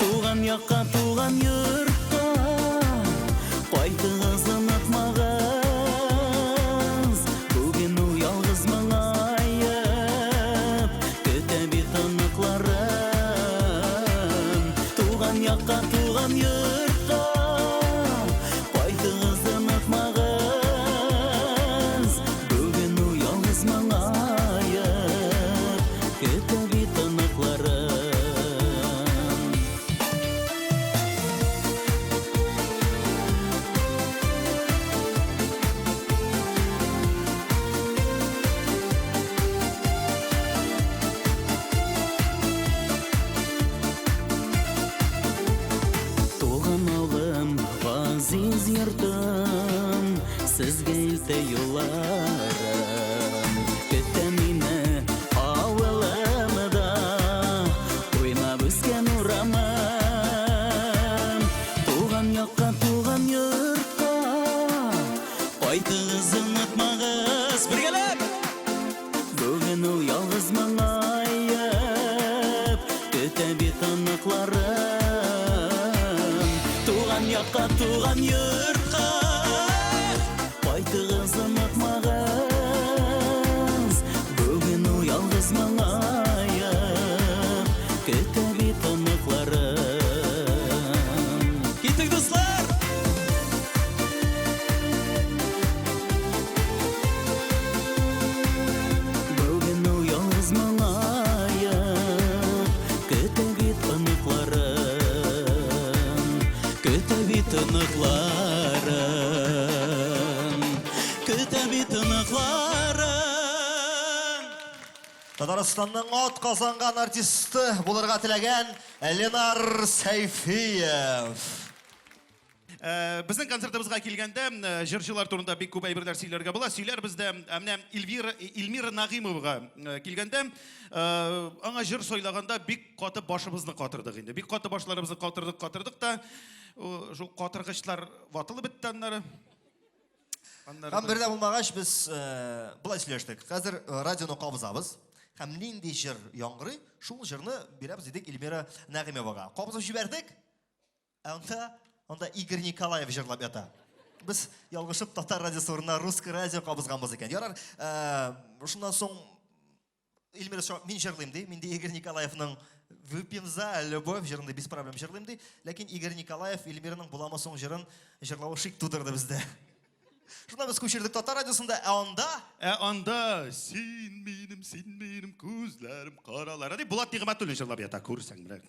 туған яққа туған йұртқа қайтыңыз ұмытмағыз бүгін у ялғыз мұңайып күті бет анықларым туған яққа туған йұртқа қайтыңыз ұмытмағыз бүгін у ялғыз мұңайып күті бет анықларым туған ауылым ғазиз йұртым сізге елті юларым күтті мені ауылымда ойнап өскен ұрамым туған яққа туған йұртқа қайтыңыз ұмытмағыз Біргелеп! бүгін у ялғыз мұңайып күте бет анықларым туған яққа туған йұртқа қайтыңыз ұмытмағыз бүгін у ялғыз мұңайып күте бет анықларым Кеттік, достар! бүгін у ялғыз мұңайып күте бет анықларым күте бет анықларым күте бет анықларым Татарстанның от қазанған артисті болырға тілеген Ленар Сайфиев. Безнең концертыбызга килгәндә, җырчылар турында бик күп әйберләр сөйләргә була. Сөйләр бездә әмнә Илмира Нагыймовага килгәндә, аңа җыр сөйлаганда бик каты башыбызны катырдык инде. Бик каты башларыбызны катырдык та, шул катыргычлар ватылып бетте аннары. Һәм бердә булмагач без булай сөйләштек. Хәзер радионы кабызабыз. Һәм нинди җыр яңгырый, шул җырны бирәбез дидек Илмира Нагыймовага. Кабызып җибәрдек. Анда Игорь Николаев җырлап ята. Без ялгышып татар радиосы урынына русский радио кабызганбыз икән. Ярар, шуннан соң Илмира мин җырлыйм ди. Мин ди Игорь Николаевның «Выпьем за любовь» җырында без проблем җырлыйм ди. Ләкин Игорь Николаев Илмираның буламы соң җырын җырлавы шик тудырды бездә. Шунда без күчердек татар радиосында, Анда син минем күзләрем каралар. Ди Булат Нигъмәтуллин җырлап ята, күрсәң менә.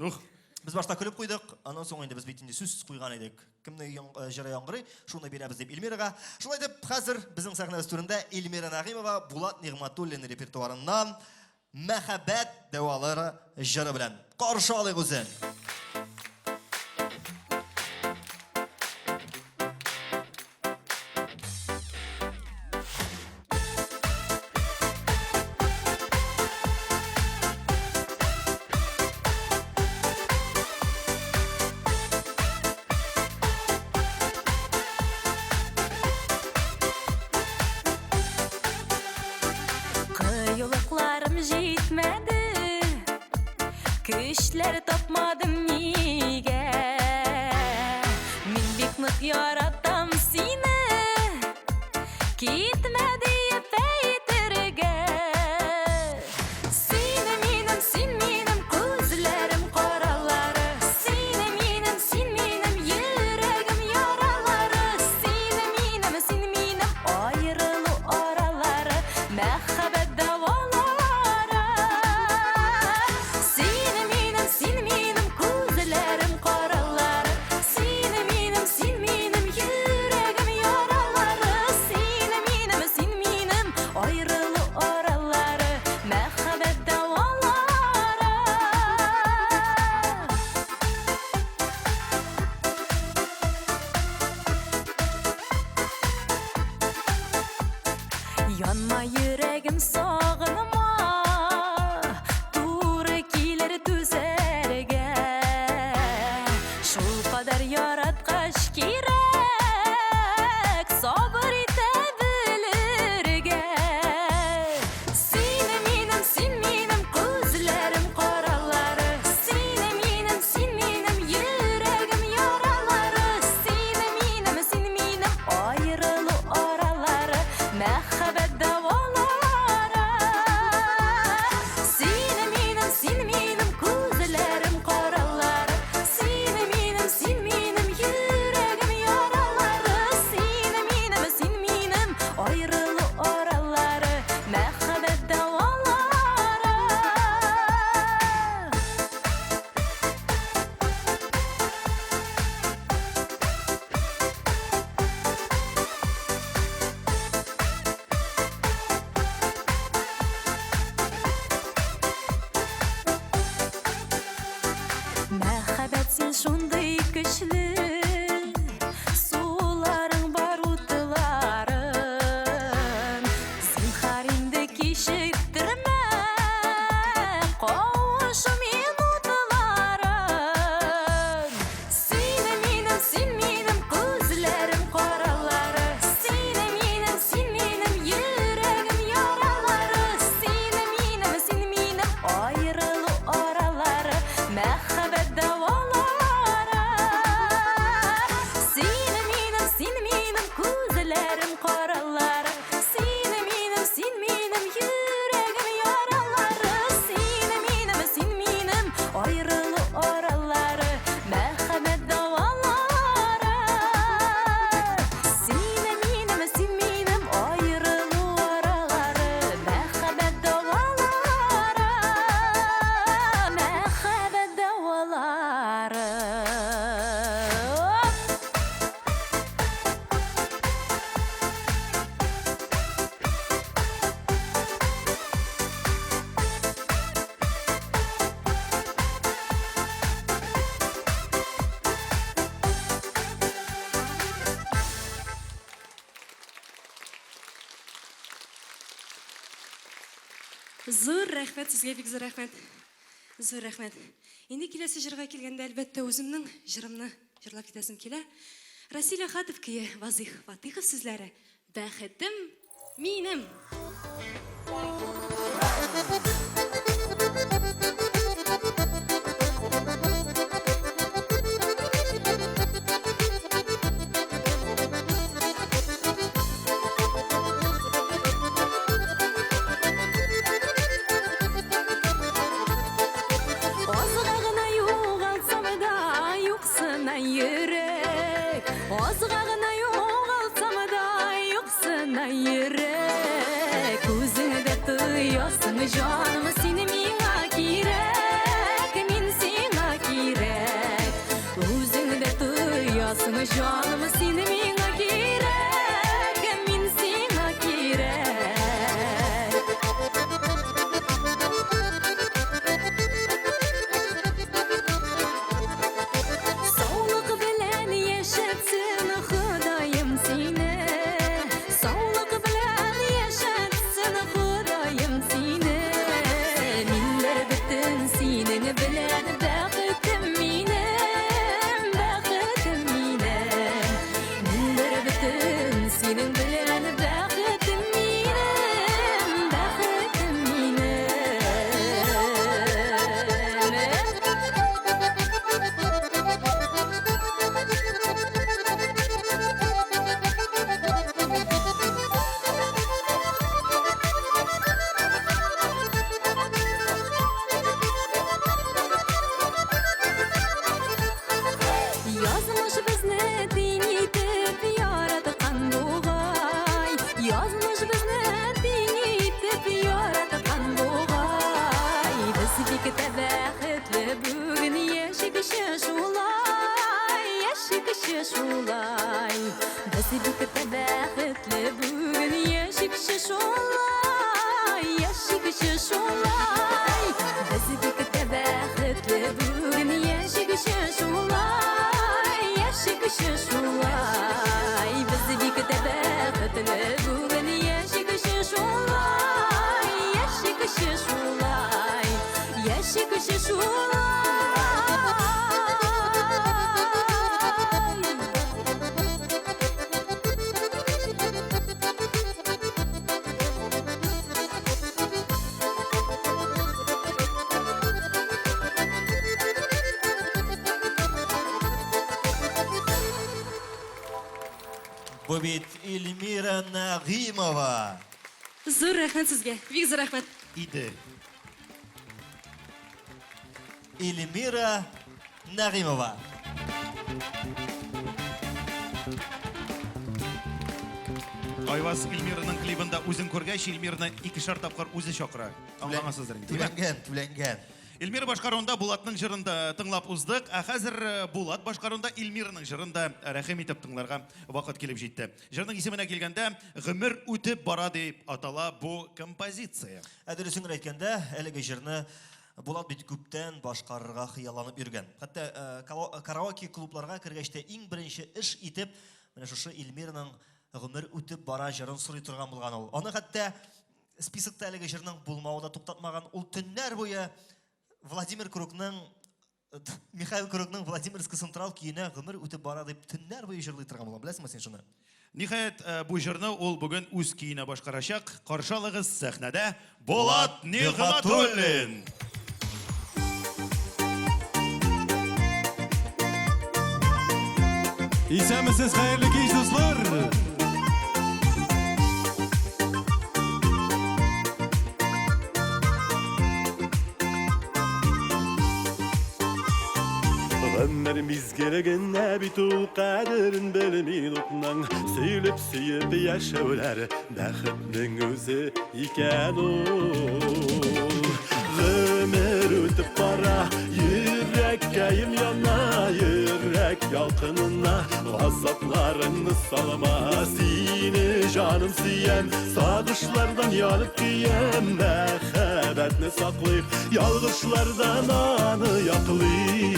Без башта күлеп куйдык, аннан соң инде без бит инде сүз куйган идек. Кемне җыры яңгырый, шуны бирәбез дип Илмирага. Шулай дип, хәзер безнең сәхнәбез турында Илмира Нагыймова Булат Нигъмәтуллин репертуарыннан «Мәхәббәт дәвалары» җыры белән каршы алыйк үзен. Kıyılıklarım jitmedi, Küşler tapmadım nige. Min bik нык yarattam seni, Gitme deyip eytirge. Seni minim, sen minim, Gözlerim karaları. Seni minim, sen minim, Yüreğim yaraları. Seni minim, sen minim, Ayrılı araları. Мәхәббәт дәвалары. Сине минем, син минем, күзләрем каралары. Сине минем, син минем, йөрәгем яралары. Сине минем, син минем, аерылу аралары. Мәхәббәт дәвалары. Yanma yüreğim sağınıma, Turı kiler düzerge. Şul kadar yaratkaş kirek, Sabır itebilirge. Sine minim, sin minim, Gözlerim karaları. Sine minim, sin minim, Yüreğim yaraları. Sine minim, sin minim, Ayrılı araları. Мәхәббәт дәвалары. Сине минем, син минем, күзләрем каралары. Сине минем, син минем, йөрәгем яралары. Сине минем, син минем, аерылу аралары. Мәхәббәт дәвалары. Мәхәббәт син шундый көчле, Суларың бар утыларын. Зинһар инде кичектермә, Кавышу минутларын. Сине минем, син минем, Күзләрем каралары. Сине минем, син минем, Йөрәгем яралары. Сине минем, син минем, Аерылу аралары. Мәхәббәт дәвалары. Зур рәхмәт сезгә, бик зур рәхмәт. Зур рәхмәт. Инде киләсе җырга килгәндә, әлбәттә, үземнең җырымны җырлап китәсем килә. Расил Ахатов кие, Вазих Фатихов сүзләре. Бәхетем минем. Озгағына юғалсам да юқсына йөрәк. Озгағына юғалсам да юқсына йөрәк. Үзеңдә тоясың җаным, син миңа кирәк, мин сиңа кирәк. Үзеңдә тоясың җаным, син миңа кирәк, мин сиңа кирәк. Саулык белән яшәтсен Ходаем сине. Саулык белән яшәтсен Ходаем сине. Миндә бөтен синең белән бәхетем минем, бәхетем минем. Миндә бөтен синең белән бәхетем минем, бәхетем минем. Язмыш безне дин итеп яраткан бугай. Язмыш безне дин итеп яраткан бугай. Без бик тә бәхетле бүген яшикче шулай, яшикче шулай. Без бик тә бәхетле бүген яшикче шулай, яшикче шулай. Без бик тә бәхетле бүген яшикче шулай, яшикче шулай. Без бик тә бәхетле бүген яшикче шулай, яшикче шулай, яшикче шулай. Бу бит Эльмира Нагимова. Зур рәхмәт сезгә, бик зур рәхмәт. Иде. Эльмира Нагимова. Айваз Эльмираның клибында үзен күргәч, Эльмираны 2 тапкыр үзе чакыра. Аңлаңасыздыр инде. Түләнгән. Эльмира башкаруында Булатның җырында тыңлап уздык, ә хәзер Булат башкаруында Эльмираның җырында рәхим итеп тыңларга вакыт килеп җитте. Җырның исеменә килгәндә, гомер үтеп бара дип атала бу композиция. Дөресен әйткәндә, әлеге җырны Булат бит күптән башкарырга хыялланып йөргән. Хәтта караоке клубларга кергәчтә иң беренче эш итеп, менә шушы Эльмираның гомер үтеп бара җырын сорый торган булган ул. Аны хәтта списокта әлеге җырның булмавы да туктатмаган. Ул төннәр буе Владимир Крукның, Михаил Крукның Владимирский Централ киенә гомер үтеп бара дип төннәр буе җырлый торган булган. Беләсеңме син шуны? Ниһаять, бу җырны ул бүген үз киенә башкарачак. Каршылыгыз сәхнәдә Булат Нигъмәтуллин. Исәнмесез, хәерле кич, дуслар! Гомер мизгелегенә бит ул кадерен белми утның. Сөйлеп яшәүләр бәхетнең үзе икән ул. Гомер үтеп бара, йөрәккәем яна, йөрәк ялкынына газапларыңны салма. Сине җаным сөям, сагышлардан янып көям. Мәхәббәтне саклыйк, ялгышлардан аны яклыйк.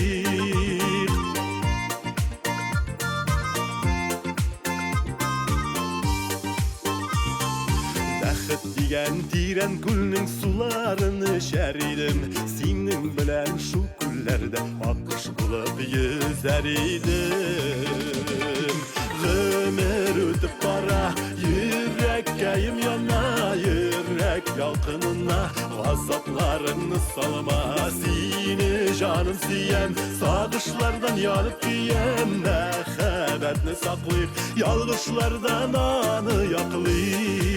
Бәхет Süйgen tiren kulning sularını şeridim. Senin bilen şu kullerde akış bulup yüzer idim. Ömür ötüp bara, yürek kayım yana, yürek yalkınına gazaplarını salma. Seni canım siyen, sağışlardan yanıp giyen, mehabetini saklayıp yalgışlardan anı yaklayıp.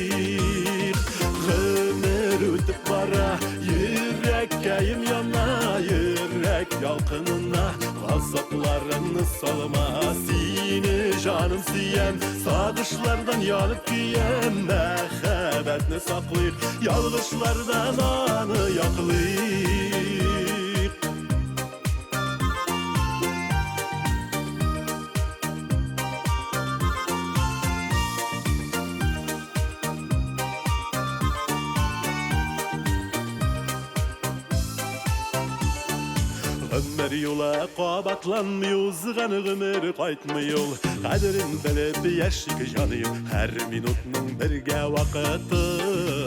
Ömür ötüp bara, yürek kayım yana, yürek yalkınına gazaplarını salma. Seni canım siyen, sağışlardan yanıp giyen, mehabetini saklayıp yalgışlardan anı yaklayıp. Ömür yola qabatlanmıyor, uzğanı ömür qaytmıyor. Qadrin bilip yaşık janıyım, her minutның birge vakıtın.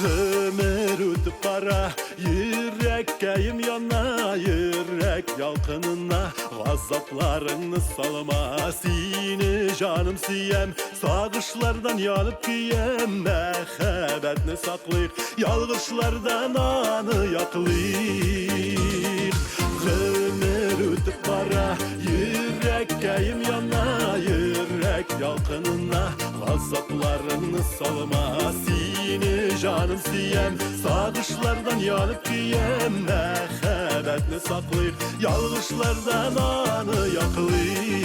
Ömür ötüp bara, yürek kayım yana, yürek yalkınına gazaplarını salma. Seni canım siyem, sağışlardan yanıp giyen, mehabetini saklayıp yalgışlardan anı yaklayıp. Ömür ötüp bara, yürek kayım yana, yürek yalkınına gazaplarını salma. Seni canım siyen, sağışlardan yanıp giyen, mehabetini saklayıp yalgışlardan anı yaklayıp.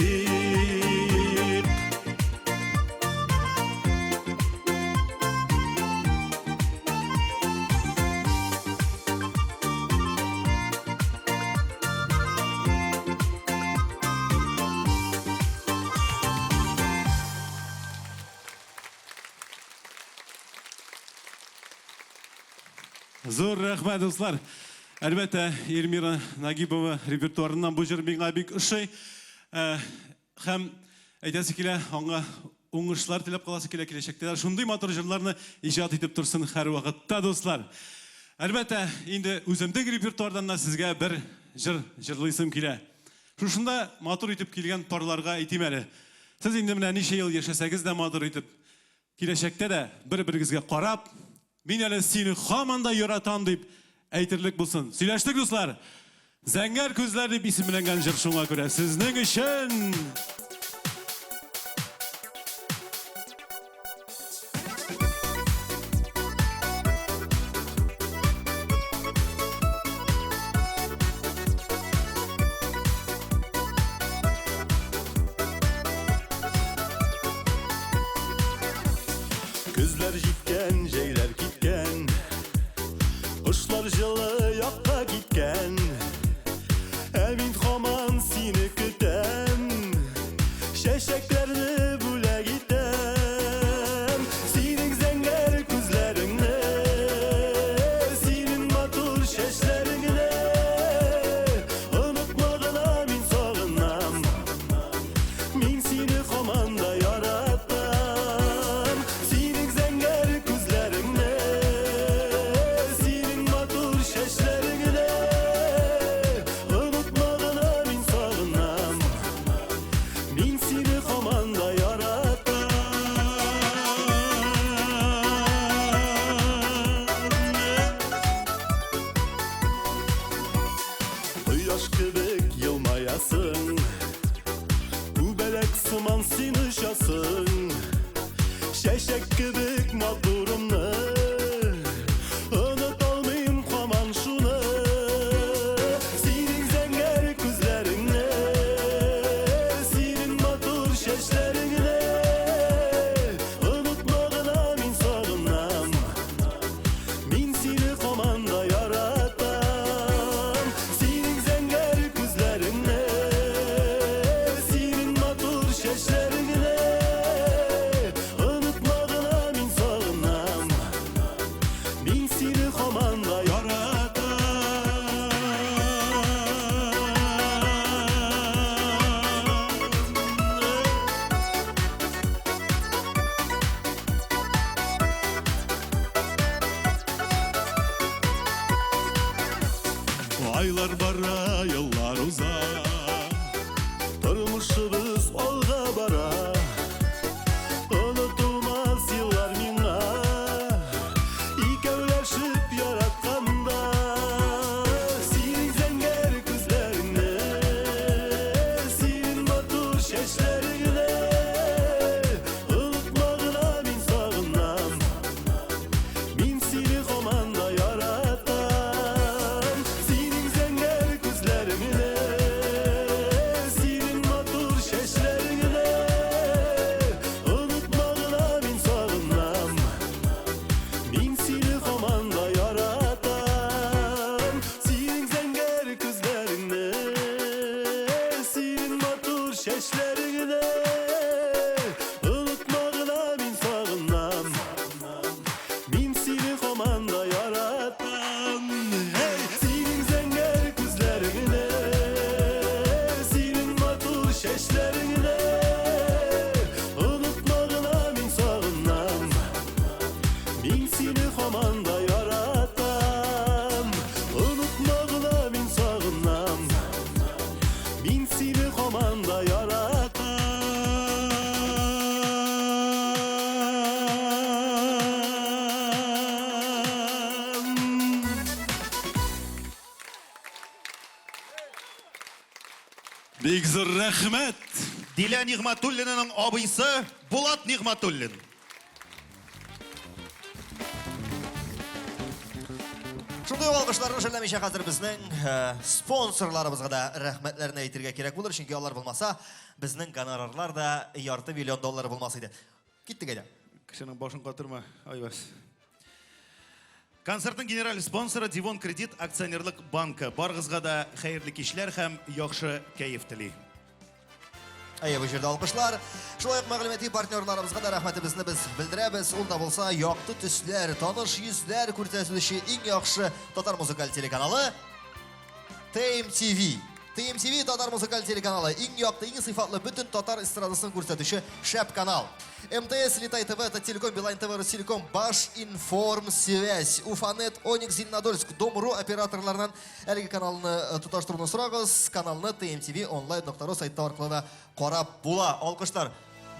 Зор рахмет, достар. Әлбәттә, Эльмира Нагибова репертуарыннан бу җыр миңа бик ошый. Һәм әйтәсе килә, аңа уңышлар теләп каласы килә киләчәктә. Шундый матур җырларны иҗат итеп торсын һәр вакытта, достар. Әлбәттә, инде үземдең репертуардан да сезгә бер җыр җырлыйсым килә. Шушында матур итеп килгән парларга әйтим әле. Сез инде менә ничә ел яшәсәгез дә матур итеп, киләчәктә дә бер-берегезгә карап, мин әле сине һаман да яратам дип әйтерлек булсын. Сөйләштек, дуслар. Зәңгәр күзләр дип исемләнгән җыр шуңа күрә сезнең өчен. Күзләр җиткән, җәйләр киткән, кошлар җылы якка киткән. Ә мин һаман сине көтәм, чәчәкләрне бүләк итәм. Синең зәңгәр күзләреңне, синең матур чәчләреңне онытма гына мин сагынам. Мин сине һаман да яратам. Синең зәңгәр күзләреңне, синең матур чәчләреңне онытма гына мин сагынам. Мин сине һаман да яратам. Кояш кебек елмаясың, күбәләк сыман син очасың. Чәчәк кебек матурымны оныта алмыйм һаман шуны. Синең зәңгәр күзләреңне, синең матур чәчләреңне онытма гына мин сагынам. Мин сине һаман да яратам. Синең зәңгәр күзләреңне, синең матур чәчләреңне онытма гына мин şeşlerine Unutmağına min sağınam Min seni komanda yaratan Hey! Senin zenger gözlerine Senin matur şeşlerine Unutmağına min sağınam Min seni komanda yaratan Unutmağına min sağınam Min seni komanda yaratan Бик зур рәхмәт. Дилә Нигъмәтуллинаның абыйсы Булат Нигъмәтуллин. Шундай алкышларны шәлләмичә хәзер безнең спонсорларыбызга да рәхмәтләрне әйтергә кирәк булыр, чөнки алар булмаса, безнең гонорарлар да $500 миллион булмас иде. Киттек әйдә. Кешенең башын катырма, айбас. Концертның генераль спонсоры Дивон Кредит акционерлык банкы. Барыгызга да хәерле кичләр һәм яхшы кәеф тели. Әйе, бу җирдә алкышлар. Шулай ук мәгълүмати партнерларыбызга да рәхмәтебезне без белдерәбез. Ул да булса, якты төсләр, таныш йөзләр күрсәтүче иң яхшы татар музыкаль телеканалы TMTV. TMTV татар музыкаль телеканалы иң якты, иң сыйфатлы бөтен татар эстрадасын күрсәтүче шәп канал. МТС, Литай ТВ, Тателеком, Билайн ТВ, Ростелеком, Башинформсвязь, Уфанет, Оникс, Зеленодольск, Дом.ру операторларынан әлеге каналны тоташтыруны сорагыз. Каналны tmtv.online.ru сайты аркылы да карап була. Алкышлар.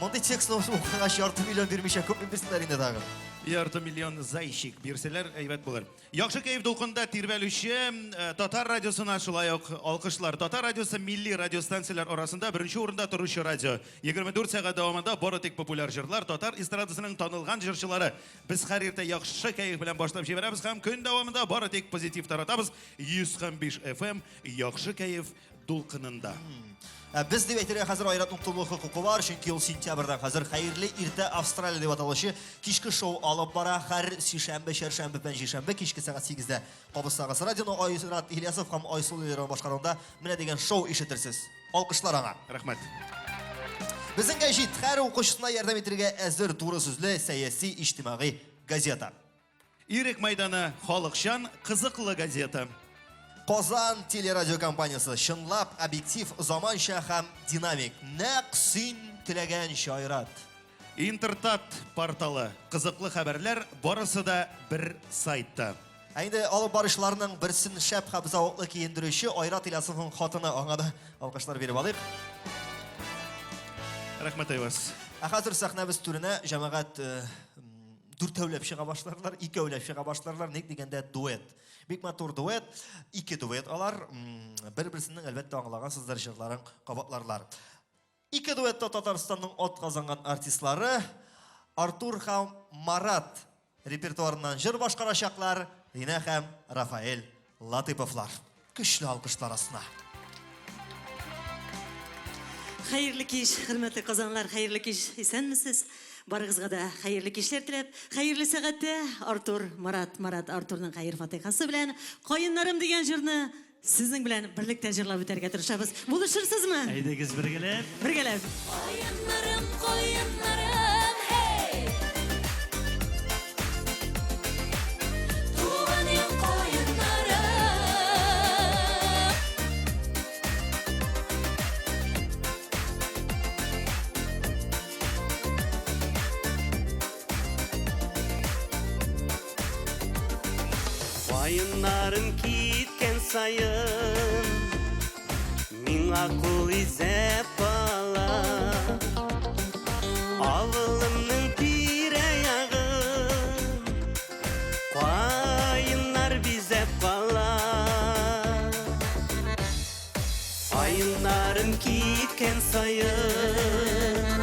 Мондай текстны укыганда $500 миллион бирмичә күп бирсеннәр инде тагын. $500 миллион зайчик бирселәр, әйбәт булыр. Яхшы кәеф дулкында тирбәлүче Татар радиосына шулай ук алкышлар. Татар радиосы милли радиостанциялар арасында беренче урында торучы радио. 24 сәгать дәвамында бары тик популяр җырлар, татар эстрадасының танылган җырчылары. Без һәр иртә яхшы кәеф белән башлап җибәрәбез һәм көн дәвамында бары тик позитив таратабыз. 105 FM яхшы кәеф дулкынында. Biz дип әйтергә хәзер айратның тулы хокукы бар, чөнки ул сентябрьдә хәзер хәерле иртә Австралия дип аталучы кичке шоу алып бара. Һәр сишәмбе, чәршәмбе, пәнҗешәмбе кичке сәгать 8-дә Кабыстагы радионы Айрат Ильясов һәм Айсул Лерон башкаруында менә дигән шоу ишетерсез. Алкышлар аңа. Рәхмәт. Безнең гәҗит һәр укучысына ярдәм итәргә әзер туры сүзле сәяси иҗтимагый газета. Ирек мәйданы халыкчан кызыклы газета. Казан телерадиокомпаниясы чынлап объектив, заманча һәм динамик. Нәкъ син теләгән шайрат. Интертат порталы. Кызыклы хәбәрләр барысы да бер сайтта. Инде алып барышларның берсен шәп һәм зауыклы киендерүче Айрат Ильясовның хатыны, аңа да алкышлар биреп алыйк. Рәхмәт айвас. Хәзер сәхнәбез түренә җәмәгать дүртәүләп чыга башларлар, икәүләп чыга башларлар, ник дигәндә дуэт. Бик матур дуэт, ике дуэт алар, бер-берсенең әлбәттә аңлагансыздар җырларын кабатларлар. Ике дуэтта Татарстанның атказанган артистлары Артур һәм Марат репертуарыннан җыр башкарачаклар, Динә һәм Рафаэль Латыповлар. Көчле алкышлар астына. Хәерле кич, хөрмәтле казанлар, хәерле кич. Исәнмесез? Барыгызга да хәерле кичләр теләп, хәерле сәгатьтә Артур, Марат Артурның хәер фатихасы белән Каеннарым дигән җырны сезнең белән берлектә җырлап үтәргә тырышабыз. Булышырсызмы? Әйдәгез бергәләп. Бергәләп. Каеннарым, каеннарым, hey! Туган ел каеннарым. Каеннарым киткән сайын миңа кул изәп ала. Авылымның тирә-ягын каеннар бизәп кала. Каеннарым киткән сайын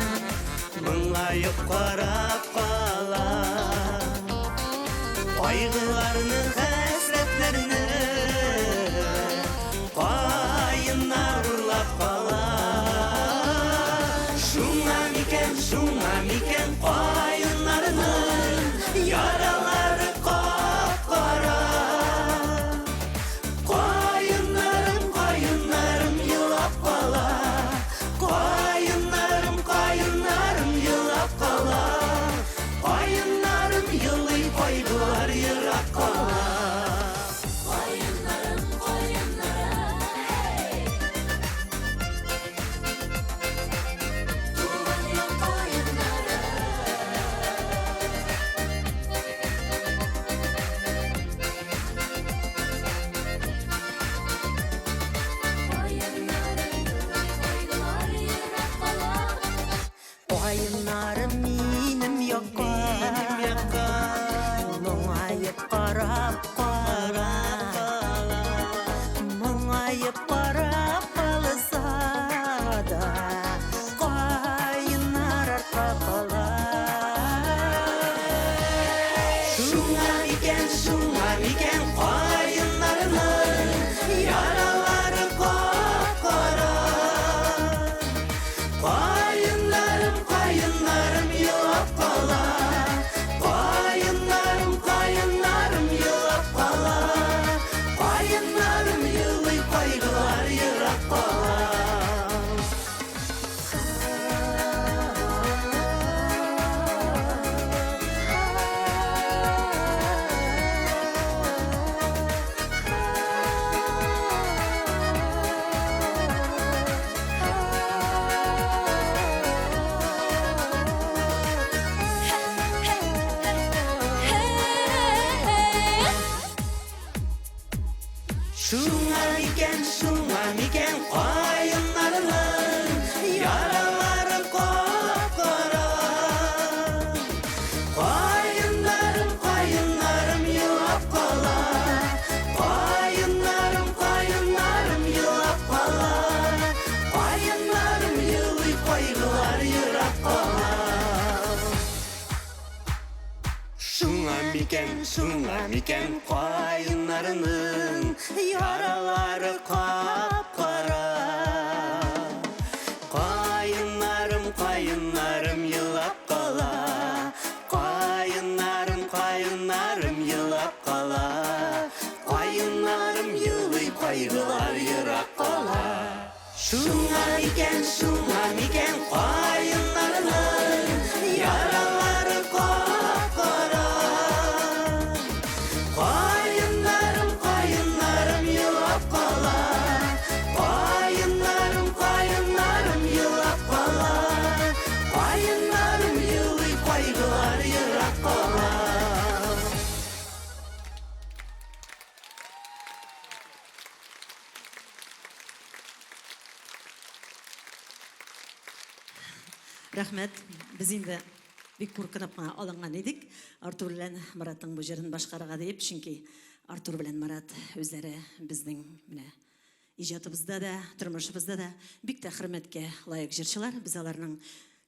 моңаеп карап кала. Кайгыларны хәсрәтләрне каеннар урлап кала. Шуңа микән каеннарның яралары кап-кара. Каеннарым елап кала. якка моңайып карап кала моңайып карап калса да кайнар артка кала шуңа микән кайыннарның яралары кара Kayınlarım yılap kala Kayınlarım yılap kala Kayınlarım yılı kaygılar yırap kala Şuna miken kayınlarının yaraları kopkara Kayınlarım yılap kala Kayınlarım yılap kala Kayınlarım yılı kaygılar yırap kala Şuna miken kayınlarının yaraları kapkara Kayınlarım yılap kala Kayınlarım yılap kala Kayınlarım yılı kaygılar yırap kala Şuna miken kayınlarının yaraları kapkara Kayınlarım yılap kala Kayınlarım yılap kala Kayınlarım yılı kaygılar yırap kala Рәхмәт, без инде бик куркынып кына алынган идек. Артур белән Мараттың бу җырын башкарырга дип, чөнки Артур белән Марат үзләре безнең менә иҗатыбызда да, тормышыбызда да бик тә хөрмәткә лаек җырчылар. Без аларның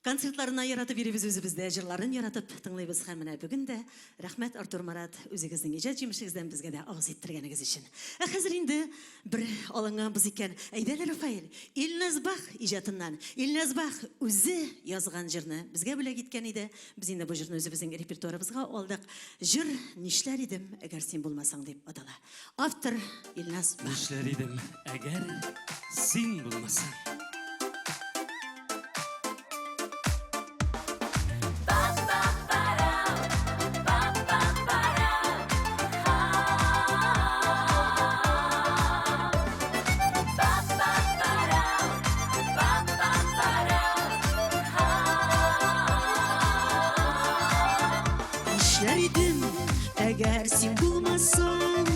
концертларына яратып йөрибез үзебездә, җырларын яратып тыңлыйбыз һәм менә бүген дә рәхмәт Артур Марат үзегезнең иҗат җимешегездән безгә дә авыз иттергәнегез өчен. Хәзер инде бер алынганбыз икән. Әйдәле Рафаэль, Илназ Бах иҗатыннан. Илназ Бах үзе язган җырны безгә бүләк иткән иде. Без инде бу җырны үзебезнең репертуарыбызга алдык. Җыр нишләр идем, әгәр син булмасаң дип атала. Автор Илназ Бах. Нишләр идем, әгәр син булмасаң. Нишләр идем, әгәр син булмасаң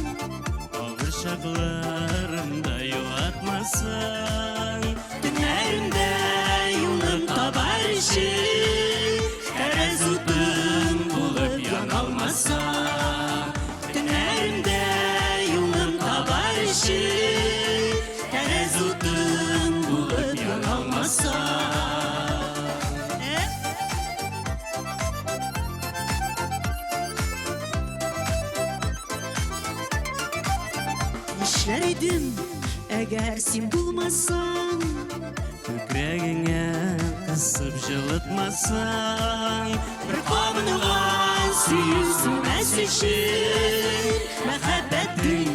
Ağır şaklarımda yuvatmasan Tünlerimde yolun tabar için Terezutun bulup yanalmasan Tünlerimde yolun tabar için Terezutun bulup yanalmasan Нишләр идем, әгәр син булмасаң Күкрәгеңә кысып жылытмасаң Бер кабынуган сөйсүмәс өчен Мәхәббәтең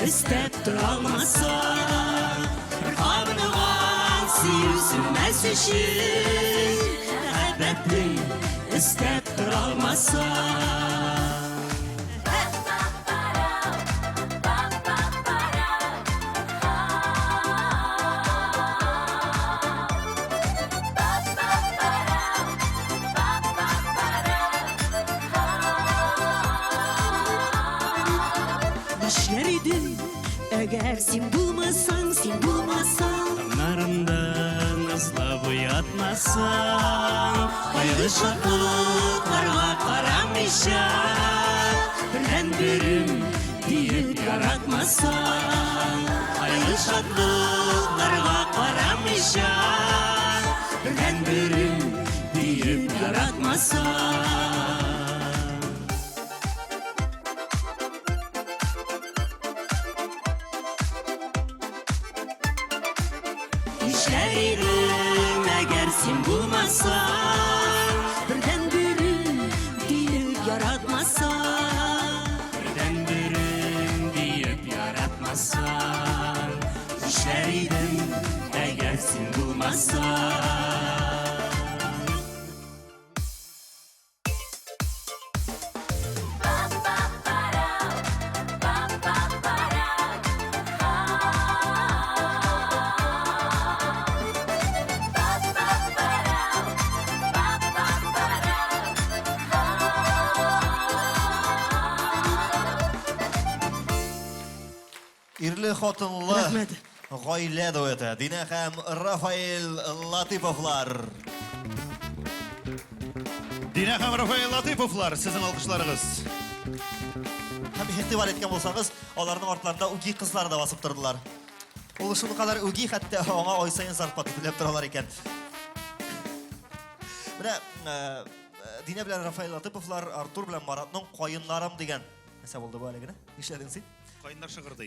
өстәп тора алмасаң Бер кабынуган сөйсүмәс өчен Мәхәббәтең өстәп тора алмасаң Нишләр идем, әгәр син булмасаң Нарында назлап уят yaratmasan Kaygı şartlıklarga karamayşa Birden birim deyip yaratmasan Kaygı şartlıklarga karamayşa Birden birim deyip yaratmasan İşlerim eğer sen bulmasan Birden birim deyip yaratmasan Birden birim deyip yaratmasan İşlerim eğer sen bulmasan İrli xotinli Rahmet. G'oyla dueti Dina ham Rafael Latipovlar. Dina ham Rafael Latipovlar, sizin alkışlarınız. Hem ihtimal etken bolsanız, onların ortalarında ugi kızlar da basıp durdular. Ol şunu kadar ugi hatta ona oysayın zarfat dilep duralar eken. Mine Dina bilen Rafael Latipovlar, Artur bilen Marat'nın koyunlarım degen. Nese oldu bu halegine? İşledin sen? Kayınlar şıgırdı.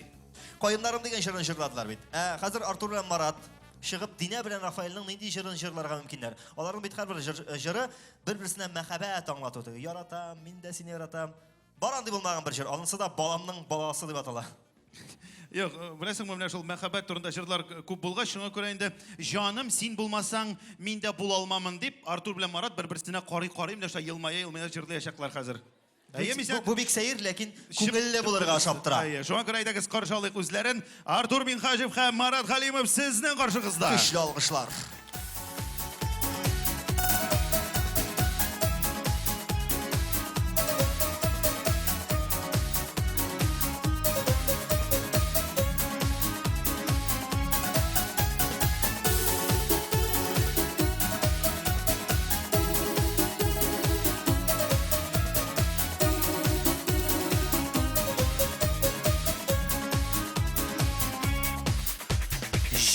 Koyunlarım degen şırın şırladılar bit. Hazır Artur bilen Marat шығып Dina bilen Rafael'nin neydi şırın şırlarga mümkünler. Onların bit her bir jırı bir-birisine mehabet anlatıyordu. Yaratam, min de seni yaratam. Baran deyip olmagan bir jır. Alınsa da balamның balası deyip atala. Yok, bilesің мына шул мәхәббәт турында җырлар күп булгач, шуңа күрә инде җаным син булмасаң, мин дә була алмамын дип Артур белән Марат бер-берсенә карый-карый менә шулай елмая җырлаячаклар хәзер. Bu bik seyir, lakin күңелле булырга ошап тора. Шуңа күрә әйдәгез каршы алыйк үзләрен. Артур Минхаҗев һәм Марат Халимов сезнең каршыгызда. Көчле алгышлар.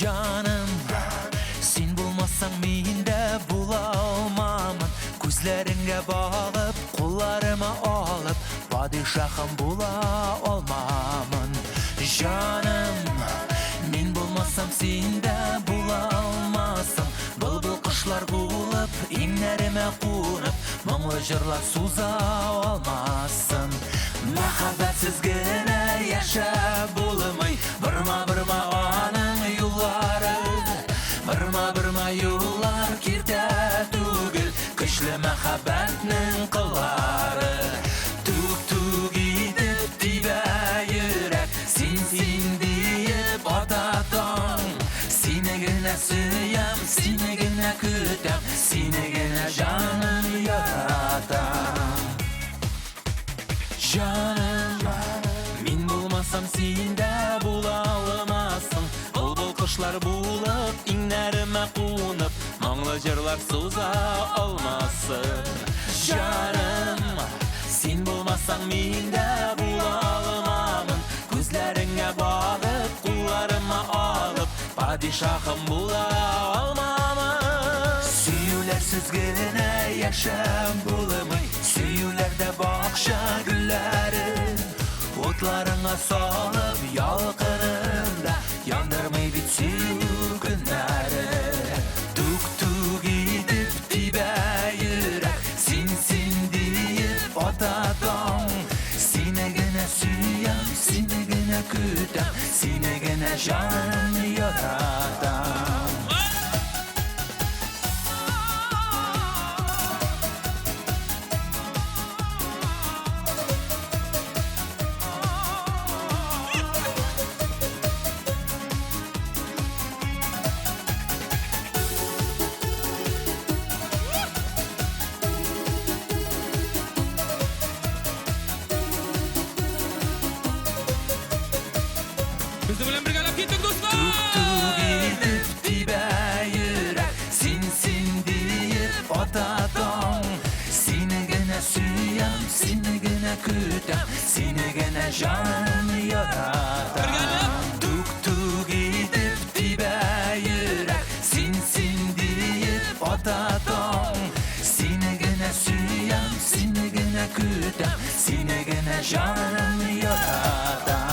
Canım, sen bulmazsan men de bula almamın Gözlerine bağlıp, kollarıma alıp Padişahım bula olmamın Canım, men bulmazsam sen de bula almasın Bılbıl kuşlar bulup, inlerime konup Mumlu jırlar suza olmasın Muhabbetsiz gene yaşa bulmay Birma anın yolları Birma yollar kirte tugil Kışlı muhabbetinin kılları Tuk gidip dibe yürek Sin deyip atadan Seni gene süyem, seni gene kütem Seni gene canım yaratam Canım, min bulmasam sen de bula almasın Bul kuşlar bulup, inlerime konup Mağlı jırlar suza olmasın Canım, sen bulmasan men de bula almamın Gözlerine bağlıp, kollarıma alıp Padişahım bula almamın Süyülersiz gene yaşam bulamay Süyülerde bakşa gülleri Otlarına salıp yalqınında Yandırmay bit süyü günleri Tuk gidip dibe yürek Sin deyip atadan Seni gene süyem, seni gene kütem Seni gene can yaratam Bizde bilen birga alып kеттік достар. Tuk gidip kütem Seni gene canım yaradan Tuk tuk edip dibe yürek Sin deyip otadan Seni gene süyem, seni gene kütem Seni gene canım yaradan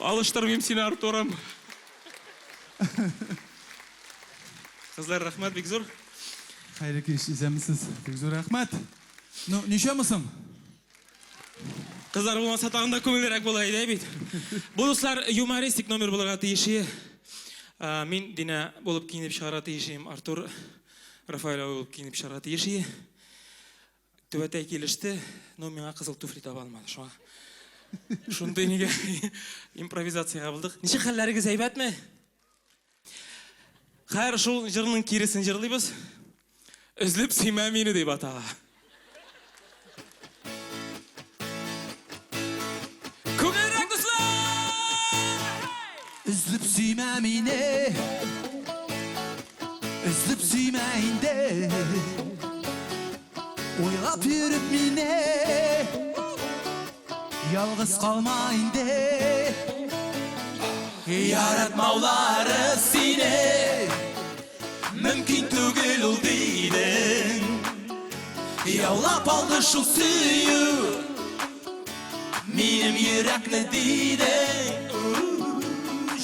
Alıştırmayayım seni Artur'um. Kızlar rahmet bek zor. Hayırlı iş izlemişsiniz. Pek zor rahmet. Neşe misin? Kızlar bulmasa tağında көңілірек болайы да бейт. Бұл достар юмористик номер боларға тиеші. Мен Дина болып киініп шығара тиешім. Артур Рафаэля болып киініп шығара тиеші. Төбәтәй келішті, но меңа қызыл туфли таба алмады. Шуа. Шундай неге импровизацияға болдық. Неше қалларыңыз әйбәт ме? Қайыр шул жырының керісін жырлайбыз. Үзіліп сүймә мені деп атаға. Көңілірек достар! Üzülüp süymemine Üzülüp süymeyinde Oylap yürüp mine Yalğız kalmayında Yaratmauları sine Mümkün tügül ol deydin Yavlap aldı şu suyu Benim yürekli deydin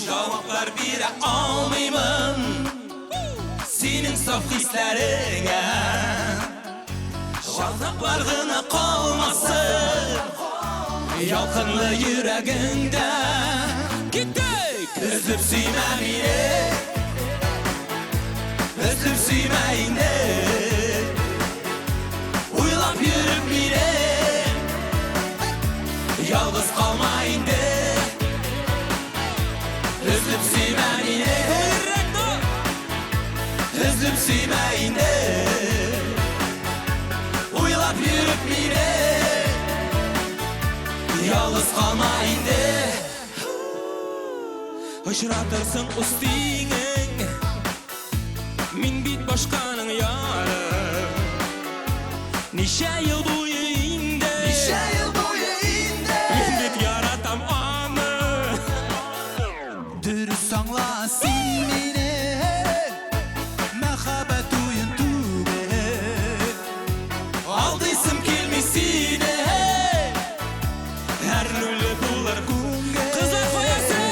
Cevaplar bire almayımın Senin saf hislerine Şaltaklarına kalmasın Yalkınlı yüreğinde Gittik Üzüp süymemine Üzüp süymeyinde Uylap yürüp mine Yalnız kalmayında Üzülüp süymeyinde Üzülüp süymeyinde Uylap yürüp mine Yalnız kalmayında Hışratırsın üstüne Min bit başkanın yarı Nişe yıl boyu inde Nişe yıl boyu inde Min bit yaratam anı Dürüst anlasın beni Mehabet uyun tübe Aldıysın kelmesine Her nülü bular Kızlar koyarsın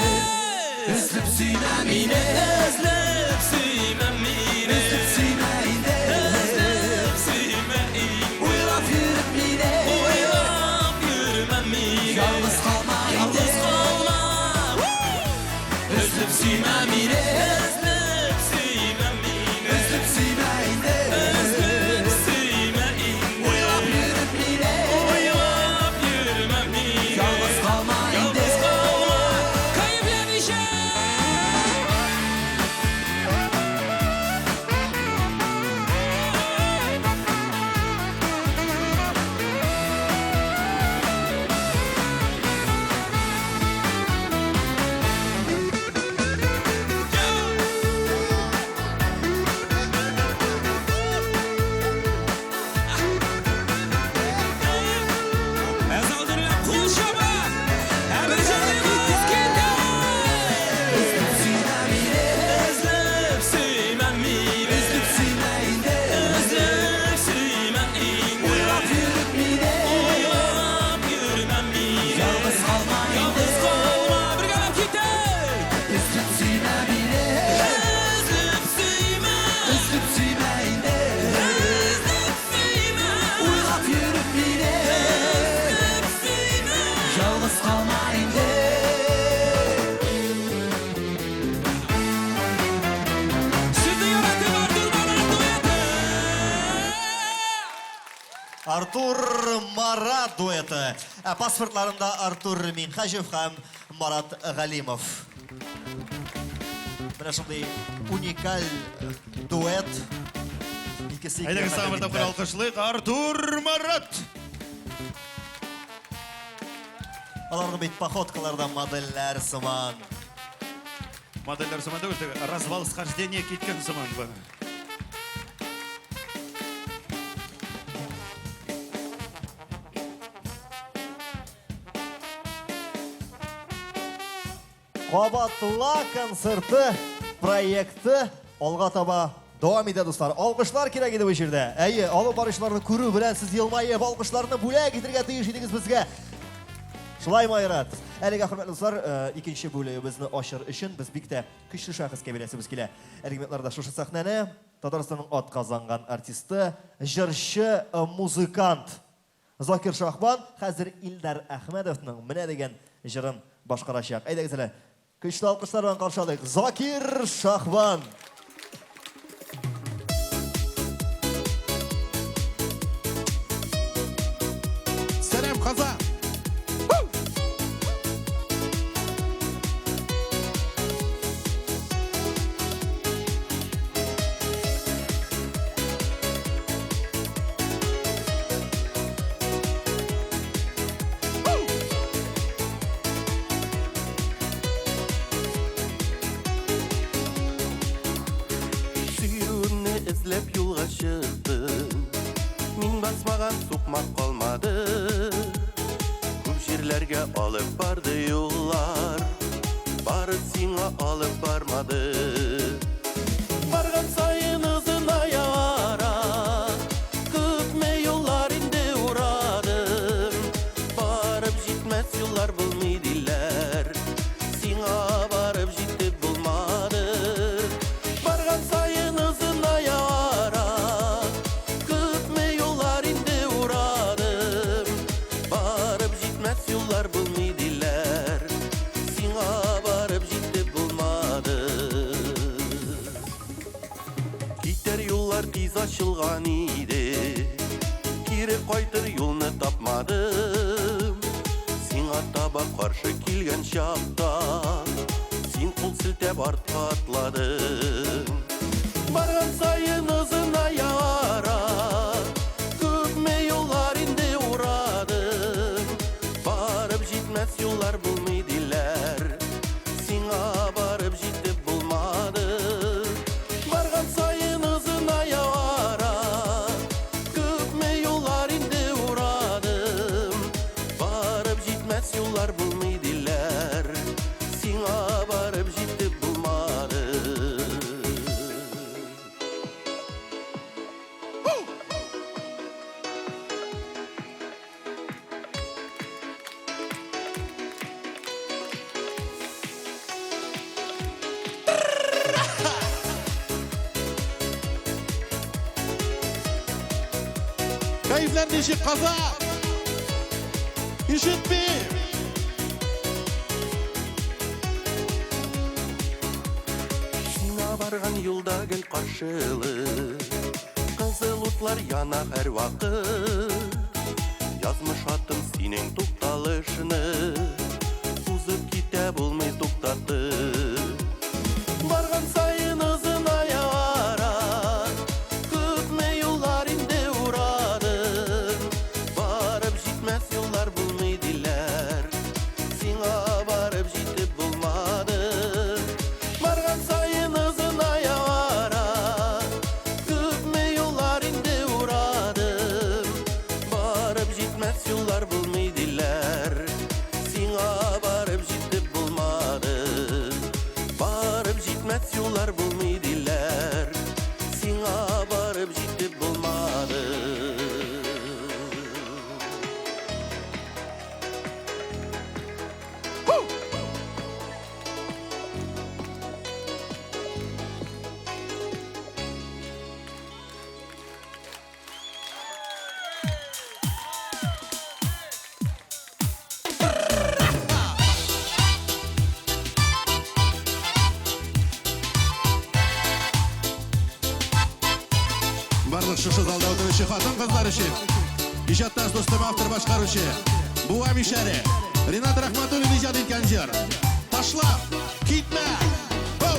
Üzülüp süymemine Özlep süymem mine Üzülüp süymeyinde Özlep süymem Uylap yürüp mine Uylap yürümem mine Yalnız kalmayında Yalnız kalma Üzülüp süymemine Özlep süymem mine Üzülüp süymeyinde Özlep süymem Uylap yürüp mine Uylap yürümem mine Yalnız kalmayında Yalnız kalma Kayıplanışa Артур Марат дуэты. Паспортларында Артур Минхажев һәм Марат Галимов. Менә шундый уникаль дуэт. Әйдәгез тағы бір тапқыр алқышлық. Артур Марат. Аларғы бит походкаларда модельләр сыман. Модельләр сыман да өштегі развал схождения кеткен сыман бұл. Қабатла концерті проекті алға таба давам еді достар. Алқышлар керек еді бұл жерде. Әйе, алу барышларны көру білән сіз елмайып, алқышларны бүләк етірге тыйыш едіңіз бізге. Шулай майрат. Әлігі құрметлі достар, екінші бөлігі бізді ашыр үшін біз бікті күшті шақызға белесіміз келе. Әргіметлерді шушы сахнәне Татарстанның ат қазанған артисті, жыршы, музыкант Закир Шахбан хәзір Илдар Әхмәдовның менә деген жырын башқарашақ. Әйдәгізілі, күшті алқыштардан қаршадық. Закир Шахбан. Сәлем, Қазан! Ізлеп юлға шықтым, мен басмаған соқмақ қалмады. Көп жерлерге алып барды yollar, бары сиңа алып бармады. Барған сайын ызын аяра, көпме yollar инде урадым. Барып жетмәс yollar bulmaydiler, сиңа барып жетіп bulmadı. Барған сайын ызын аяра, көпме yollar инде урадым. Барып жетмәс yollar bulmaydiler, сиңа барып жетіп bulmadı. Кетер yollar тиз ашылған иде, кері қайтыр yolны тапмадым. Сиңа таба қаршы келген шақта, сен қол сілтеп артқа атладың. Барған сайын ызын аяра, көпме yollar инде урадым. Барып жетмәс yollar bulmaydiler, сиңа барып жетіп bulmadı. Барған сайын ызын аяра, көпме yollar инде урадым. Барып жетмәс yollar bulmaydiler, сиңа барып жетіп bulmadı. Kayıflar neşik Қазақ! İşitme! Сиңа барған юлда гел қаршылы, қызыл утлар яна әр вақыт. Язмыш атым синең тукталышыны, узып китә булмый туктатты. Барған сайын ызын аяра, көпме yollar инде урадым. Барып жетмәс yollar bulmaydiler, сиңа барып жетіп bulmadı. Барған сайын ызын аяра, көпме yollar инде урадым. Барып жетмәс yollar bulmaydiler, сиңа барып жетіп bulmadı. Барып жетмәс yollar bulmaydiler, сиңа барып жетіп bulmadı. Барлық шушы залда отырушы хатын қыздар үшін ijoddosh do'stim avtor boshqaruvchi Buva Mishari Rinat Rahmatulin ijod etgan jir Tashlab ketma Ho!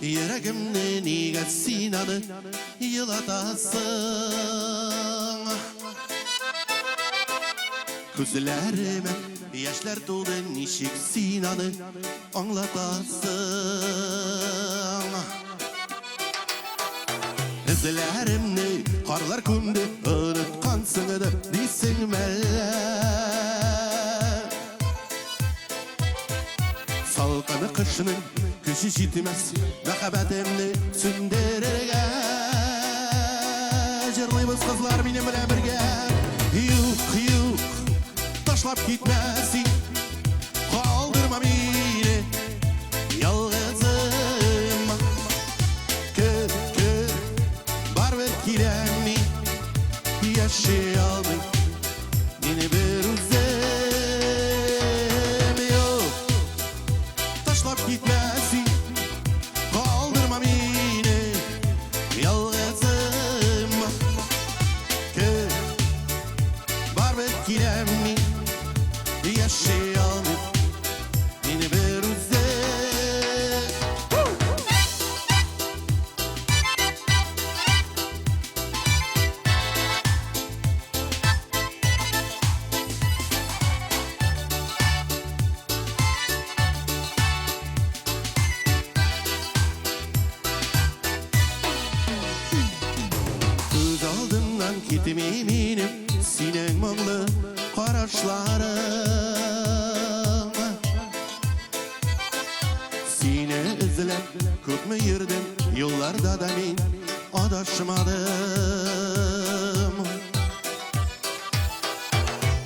Yüreğimde niye sinanı yılatasın Gözlerime yaşlar doldu nişik sinanı anlatasın İzlerimde karlar kundu unutkansın da desin Salqını kışının Küşü şitmez Məhəbbətimni sündürürgə Jırlıyız kızlar benim bilen birgə Yuq, yuq Taşlap gitməsin Kaldırma beni Yalğızım Kör, kör Bar ver kiremi Yaşayalım Yine bir üzüm Yuq Taşlap gitməsin Kaldırma beni Yalğızım Kör Var ver kiremi Yaşayalım Yine bir üzüm Göz aldından gitme eminim Sinen mağlı karaşlarım Seni izlep köp mü yürüdüm Yollarda da men adaşmadım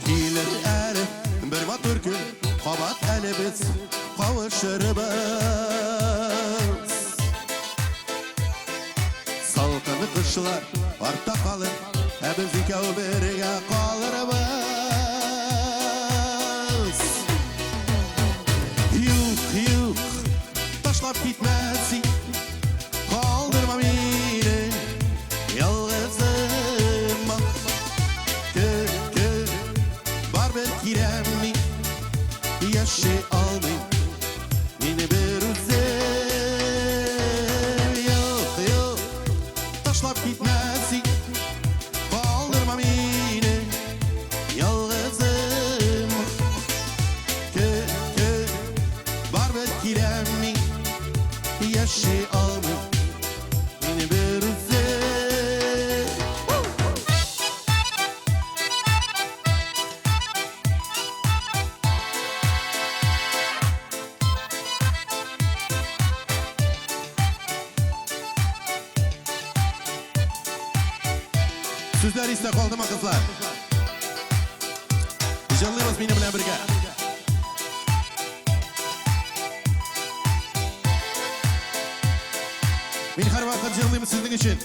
Gelir əli bir motor gün Qabat əli biz kavuşuruz Salqını kışlar artta kalır Biz ikəu birgə qalırız Yuq, yuq Taşlap gitməsin Kaldırma beni Yalğızım Kör, kör Var ver kiremi Yaşayalım Yine bir üzüm Yuq, yuq Taşlap gitməsin Kaldırma beni Yalğızım Kör, kör Var ver kiremi Yaşayalım Yine bir üzüm Sizler iste kaldı mı kızlar? Jırlıyız benim bilen birgə Men her vakit jırlıyım sizin için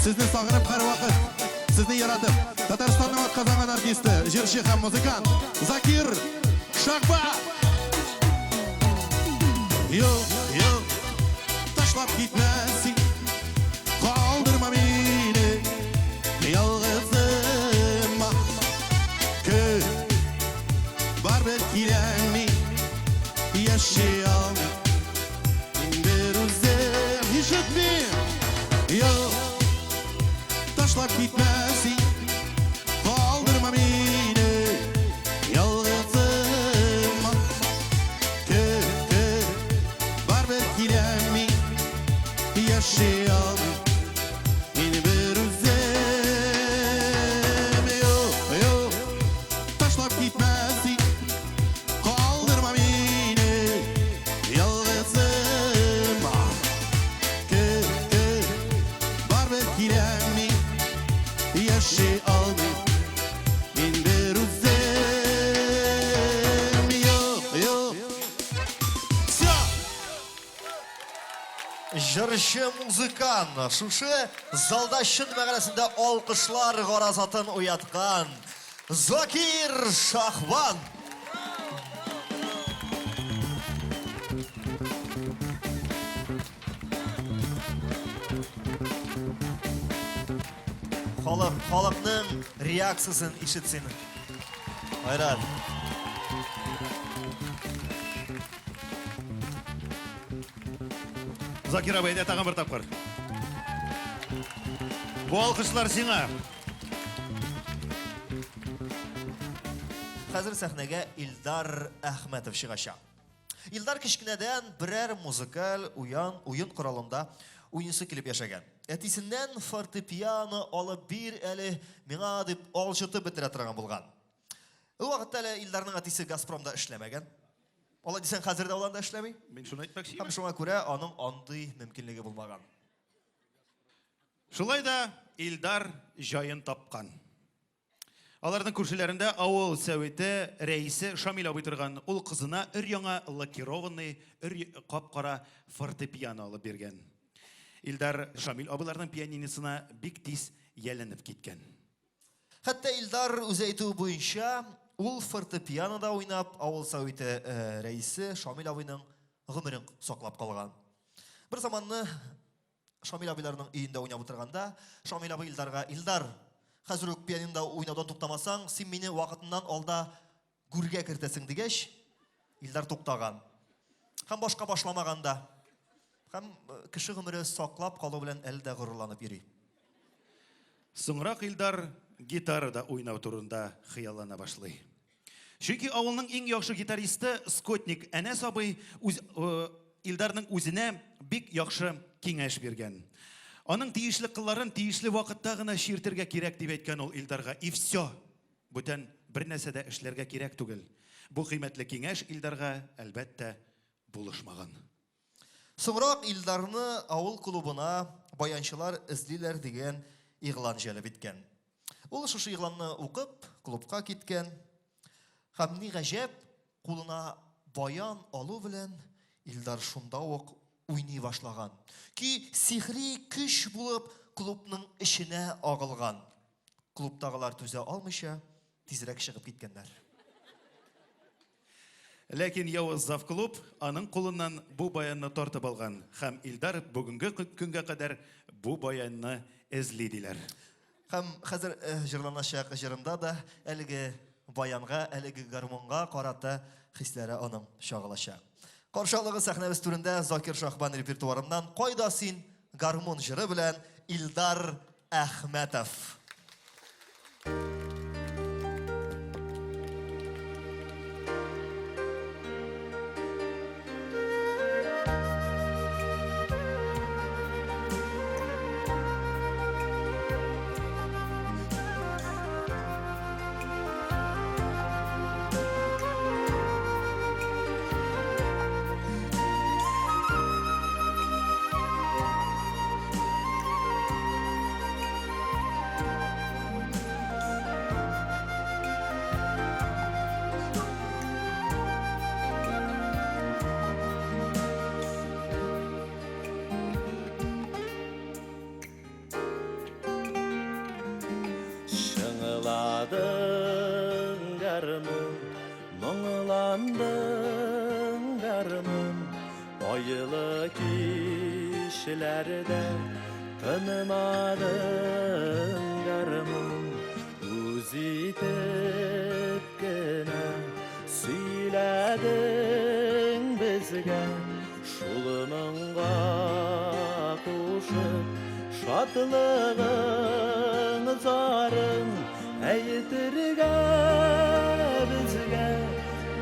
Sizni sağınıp her vakit Sizni yaratıp Tatarstan'dan atkazanan artisti Jirşi hem muzikant Zakir Şakba Yok, yok Taşlap gitməsin Kaldırma beni Yalğızım Kör Var ver kiremi Yaşayalım Bir üzüm İşitmeyim Yok Taşlap gitməsin Kaldırma beni Yalğızım Kör, kör Var ver kiremi Yaşayalım Yine bir üzüm Yok, yok Taşlap gitməsin Kaldırma beni Yalğızım Kör, kör Var ver kiremi жыршы музыкан. Шушы залда шын мәғанасында алқышлар ғаразатын уятқан Закир Шахван. Халықның реакциясын ишетсен. Айрат. Закир абай, тағын бір тапқыр. Бұл алқышлар сиңа. Қазір сәхнеге Илдар Әхметов шығаша. Илдар кішкенеден бірер музыкал ойын құралында ойынсы келіп яшаған. Әтисінен фортепиано алып бір әлі меңа деп алжыты бітіре тұрған болған. Ол вақытта әлі Илдарның әтисі Газпромда ішлемеген. Ола десен қазірде оланда ішлемей? Мен шуны айтпақшы. Һәм шуңа күрә аның андый мөмкинлеге булмаган. Шулай да Илдар жайын тапқан. Алардың күршелерінде ауыл сәуеті рәйісі Шамил абый тұрған. Ол қызына өр-яңа лакированный, қап-қара фортепиано алып берген. Илдар Шамил абылардың пианинисына бик тиз йәленіп кеткен. Хәтта Илдар үзе әйтү буенча, ул фортепианода уйнап, авыл сәуеті рәисе Шамил абыйның гомерен саклап калган. Бір заманны Шамил абыйларның өйендә уйнап утырганда, Шамил абый Илдарга: "Илдар, хәзер үк пианинода уйнаудан туктамасаң, син мине вакытыннан алда гүргә кертәсең" дигәч, Илдар туктаган. Һәм башка башламаганда, һәм кеше гомере саклап калу белән әле дә горурланып йөри. Соңрак Илдар гитарада уйнау турында хыяллана башлый. Чөнки авылның иң яхшы гитаристы Скотник Әнәс абый Илдарның үзенә бик яхшы киңәш биргән. Аның тиешле кылларын тиешле вакытта гына ширтергә кирәк дип әйткән ул Илдарга. И всё. Бүтән бер нәрсә дә эшләргә кирәк түгел. Бу кыйммәтле киңәш Илдарга әлбәттә булышмаган. Соңрак Илдарны авыл клубына баянчылар эзлиләр дигән игълан җәлеп иткән. Ул шушы игъланны укып, клубка киткән. Һәм ни гаҗәп, кулына баян алу белән Илдар шунда ук уйный башлаган. Ки сихри көч булып клубның эченә агылган. Клубтагылар түзә алмыйча тизрәк чыгып киткәннәр. Ләкин явыз завклуб аның кулыннан бу баянны тартып алган. Һәм Илдар бүгенге көнгә кадәр бу баянны эзли диләр. Һәм хәзер җырланачак җырында да әлеге баянга, әлеге гармонга карата хисләре аның чагылачак. Каршылыгы сәхнәбез түрендә Закир Шахван репертуарыннан "Кайда син" гармон җыры белән Илдар Әхмәтов. Şыңıladың гармон, мұңыландың гармон, ойлы кешелерде тынымадың гармон, үз итеп кенә сөйләдең безгә, шул моңга кушып шатлыгың зарын әйтергә безгә,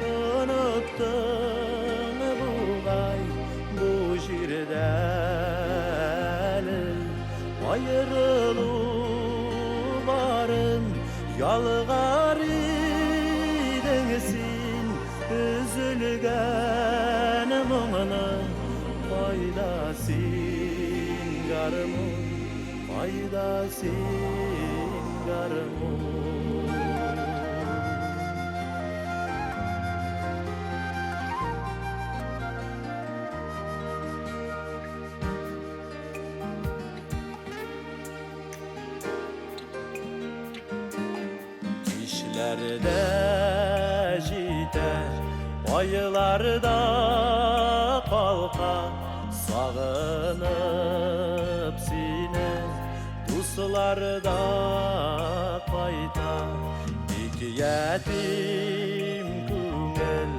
оныттың бугай бу җирдә әле аерылу барын, ялгар идең син өзелгән моңның файдасы гармон, файдасы гармон. yerlerde jiter aylarda kalkan sağınıp seni dostlarda kayta iki yetim küngel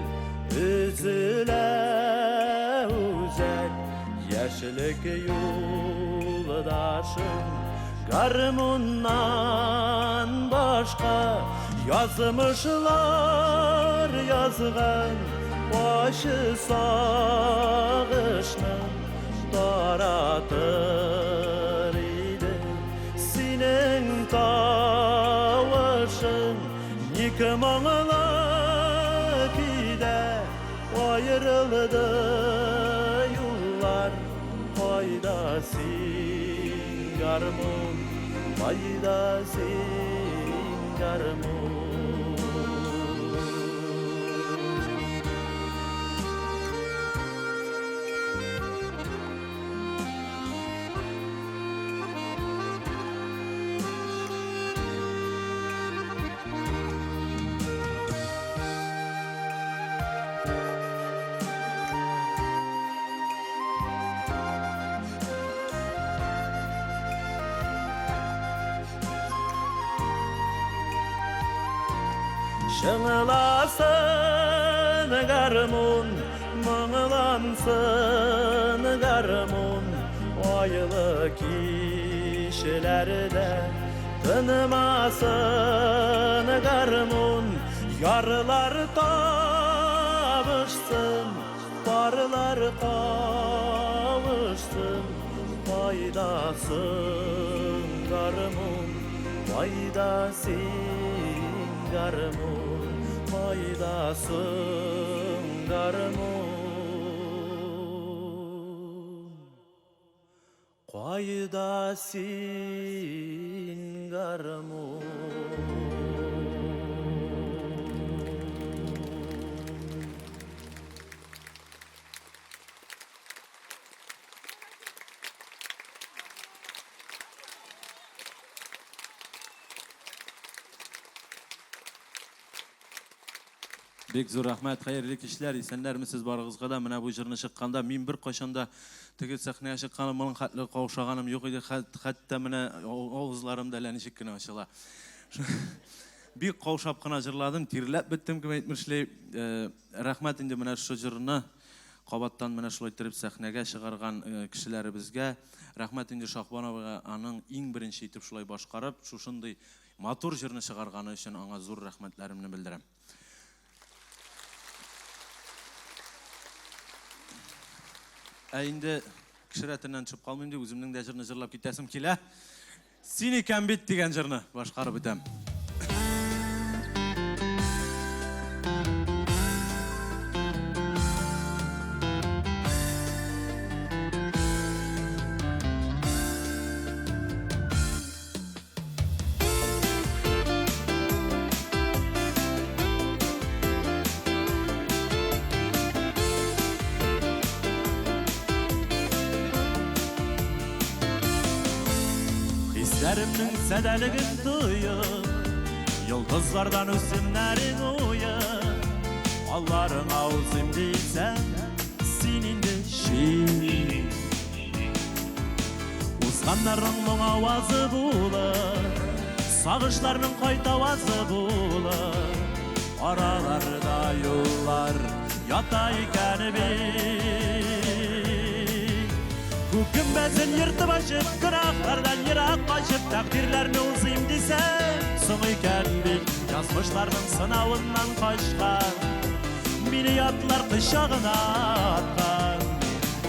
üzüle uzak yaşlık yoldaşım garmundan başka yazmışlar yazgan başı sağışının taratır idi senin tavışın yıkımağla pide ayrıldı yollar faydasın garmun faydasın garmun Şыңыласын гармун, мұңылансын гармун, ойлы кишілерді тынымасын гармун, ярлар табышсын, барлар қауышсын, пайдасын гармун, пайдасын гармун. Faydasın garmun Faydasın garmun Bek zor rahmat, hayırlı kişiler, esenlermisiz barığızga da mına bu jırını çıkkanda min bir qoşanda tügü sahneye çıkkanım, bunun hatlı qavşağanım yok idi, hatta mına oğuzlarım da ləni şikkine aşıla. Bir qavşapqına jırladım, tirilep bittim kim etmişli, rahmat indi mına şu jırını qabattan mına şulay tirip sahneye çıkargan kişilerimizge, rahmat indi Şahbanovaga anın en birinci etip şulay başqarıp, şuşunday motor jırını çıkarganı için ana zor rahmatlarımını bildirem. Endi kişiretinden çıkıp kalmayayım diye özümün de jırını jırlap gitesim kele. Seni kembet degen jırını başqarıp bitem. Hislerimnin sedeligin duyup Yıldızlardan üstümlerin uyup Allah'ın ağzım değilsen Senin de şiir Uzganların mun avazı bulur Sağışlarının koytavazı bulur Aralarda yollar Yatayken bil Gümbezin yırtıp açıp Günahlardan yırak kaçıp Takdirlerini uzayım desem Soğuyken bil Yazmışlarının sınavından kaçkan Milyatlar kışağına atkan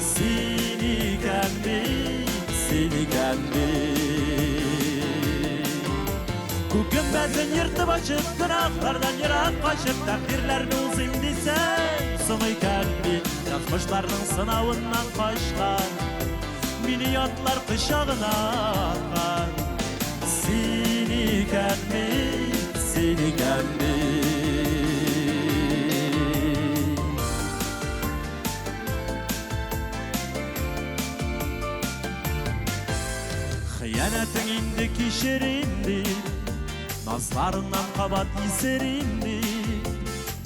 Seni bil Seni bil Gümbezin yırtıp açıp Günahlardan yırak kaçıp Takdirlerini uzayım desem Soğuyken bil Yazmışlarının sınavından kaçkan Milyatlar kışağına akar Seni gelmiş, seni gelmiş Hıyanetin indi kişirindi Nazlarından kabat iserindi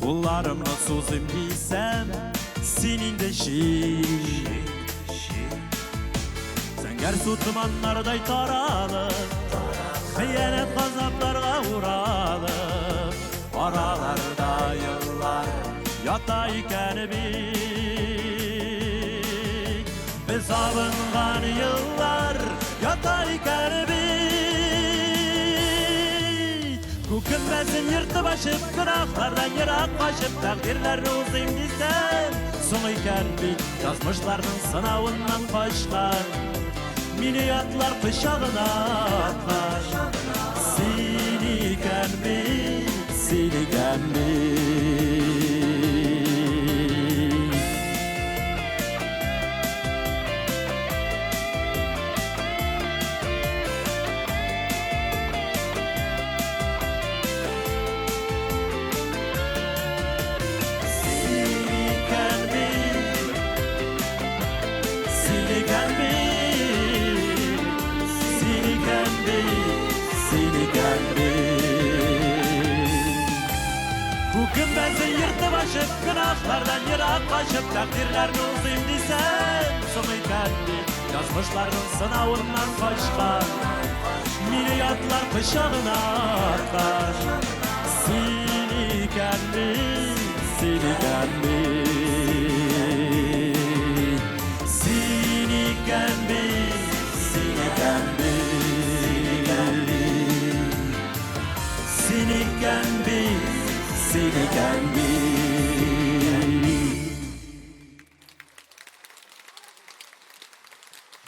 Kullarımla suzum giysem Senin de Senger su tumanlarday taralım Hıyanet gazaplarga uğralım Aralarda yıllar yatayken biz avıngan yıllar yatayken Kükünmesin yırtıp aşıp günahlardan yırak başıp Takdirlerini uzayım desem Sonuyken yazmışlarının sınavından başlar Miniyatlar kışağına atlar Siliken siliken Başıp günahlardan yırak başıp takdirlerini uzayım desem Sonuyken yazmışların sınavından başka Milyatlar kışağına atlar Siliken siliken Siliken siliken Siliken siliken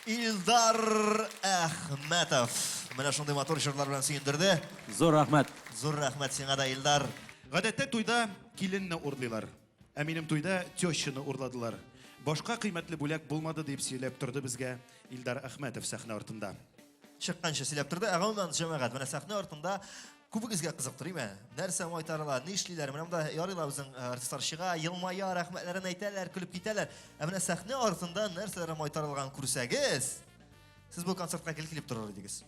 İldar Ahmetov. Mana shunday motor jurlar bilan suyundirdi. Zo'r rahmat. Zo'r rahmat senga da İldar. Гадәттә туйда киленне урлыйлар. Ә минем туйда тещаны урладылар. Башка кыйммәтле бүләк булмады дип сөйләп торды безгә Илдар Әхмәтов сәхнә артында. Чыкканча сөйләп торды. Агымдан җәмәгать менә сәхнә артында күбегезгә кызыктырыймы? Нәрсә майтарлар, ни эшлиләр? Менә монда ярыйлар үзең артистлар чыга, елмая, рәхмәтләрен әйтәләр, көлеп китәләр. Ә менә сәхнә артында нәрсәләр майтарылган күрсәгез, сез бу концертка килеп торыр идегез.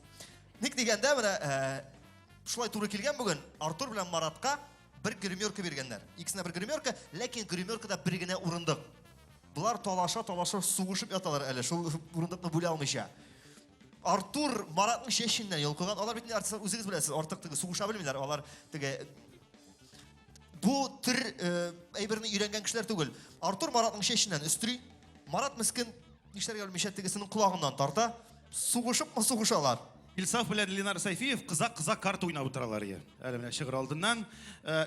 Ник дигәндә менә шулай туры килгән бүген Артур белән Маратка бер гримерка биргәннәр. Икесенә бер гримерка, ләкин гримеркада бер генә урындык. Булар талаша сугышып яталар әле, шул урындыкны бүлә алмыйча. Артур Маратның шешеннән йолкыган. Алар бит артистлар үзегез беләсез, артык теге сугыша белмиләр. Алар теге бу төр әйберне өйрәнгән кешеләр түгел. Артур Маратның шешеннән үстри. Марат мискин нишләргә белмичә тегесенең колагыннан тарта. Сугышалар. Илсаф белән Ленар Сайфиев кызак карта уйнап утыралар я. Әле менә шигырь алдыннан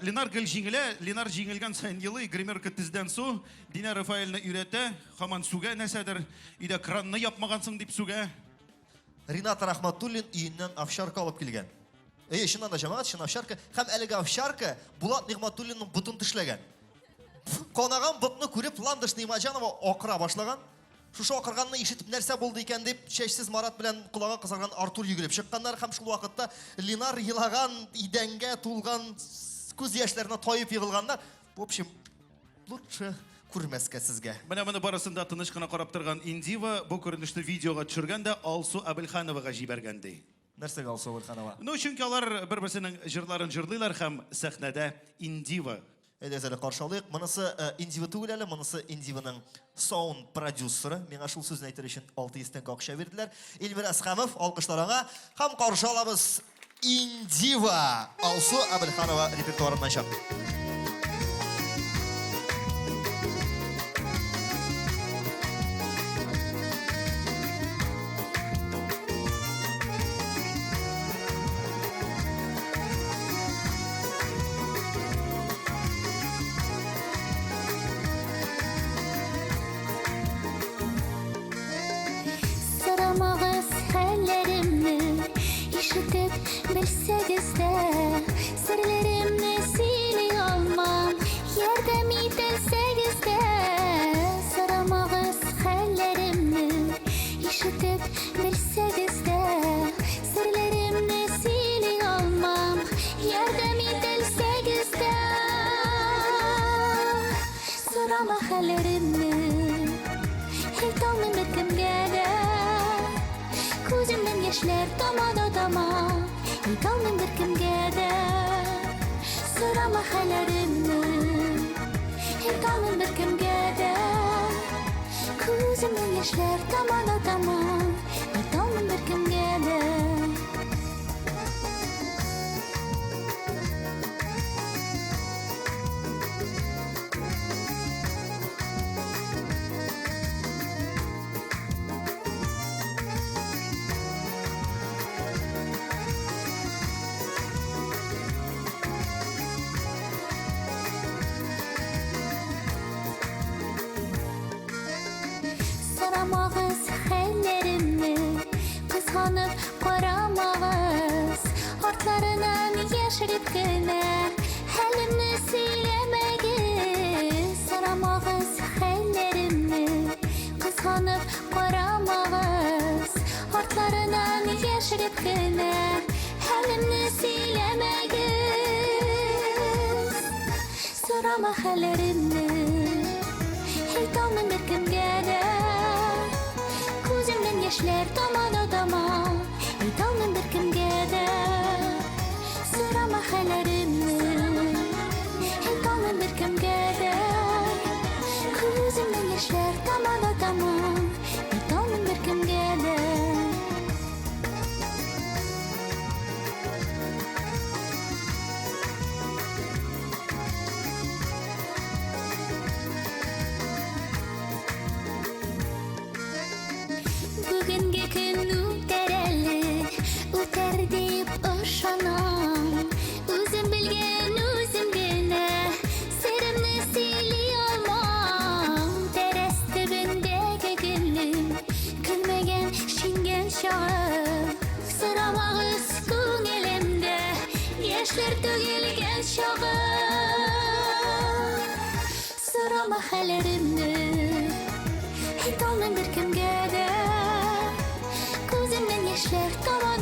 Ленар гел җиңелә, Ленар җиңелгән сайын елый, гримерка тездән су, Дина Рафаэльне өйрәтә, һаман сүгә нәрсәдер, өйдә кранны япмагансың дип сүгә. Ринат Рахматуллин өйеннән овчарка алып килгән. Чыннан да җәмәгать, чын овчарка, һәм әлеге овчарка Булат Нигъматуллинның бутын тешләгән. Канаган бутны күреп Ландыш Нимаҗанова акыра башлаган. Шушы акырганны ишетеп нәрсә булды икән дип чәчсез Марат белән кулагы кызарган Артур йөгереп чыкканнар һәм шул вакытта Ленар елаган, идәнгә тулган күз яшьләренә таеп егылганнар. В общем, лучше күрмәскә сезгә. Менә барысында тыныч кына карап торган Индива бу күренешне видеога төшергәндә Алсу Әбелхановага җибәргән ди. Нәрсәгә Алсу Әбелханова? Чөнки алар бер-берсенең җырларын җырлыйлар һәм сәхнәдә Индива. Әдәзәле каршылык. Монысы Индива түгел әле, монысы Индиваның саунд продюсеры. Миңа шул сүзне әйтер өчен 600 тәңкә акча бирделәр. Эльвир Асхамов, алкышлар аңа. Һәм каршы алабыз Индива. Алсу Әбелханова репертуарыннан чык. Soramağız hallerimni işitip bilseniz de sırlarımni sili almam yardım etseniz de soramağız hallerimni işitip bilseniz de sırlarımni sili almam yardım etseniz de sorama hallerimni hiç olmadım gene Kuzumdan yaşlar damada dama Айталмын бір кімге де сұрама хәлләремне Айталмын бір кімге де көзімнен яшьләр таман Айталмын бір кімге де Сорамагыз хәлләремне Кызганып карамагыз Артларынан яшереп кенә Хәлемне сөйләмәгез Сорамагыз хәлләремне Кызганып карамагыз Артларынан яшереп кенә Хәлемне сөйләмәгез Сорама хәлләремне Айталмын бір кімге де Көзімнен яшьләр таман Айталмын бір кімге де Сұрама хәлләремне Айталмын бір кімге де Көзімнен яшьләр таман Айталмын бір кімге де Бүгінгі күн үтер әлі, үтер деп ышанам. Өзім білген өзім генә, сырымны сөйлей алмам. Тәрәз түбіндегі гүлім, күлмәгән шиңгән шағым. Сұрамағыз күңелемдә, яшьләр төгелгән шағым. Сұрама хәлләремне, айталмын бір кімге де Көзімнен яшьләр таман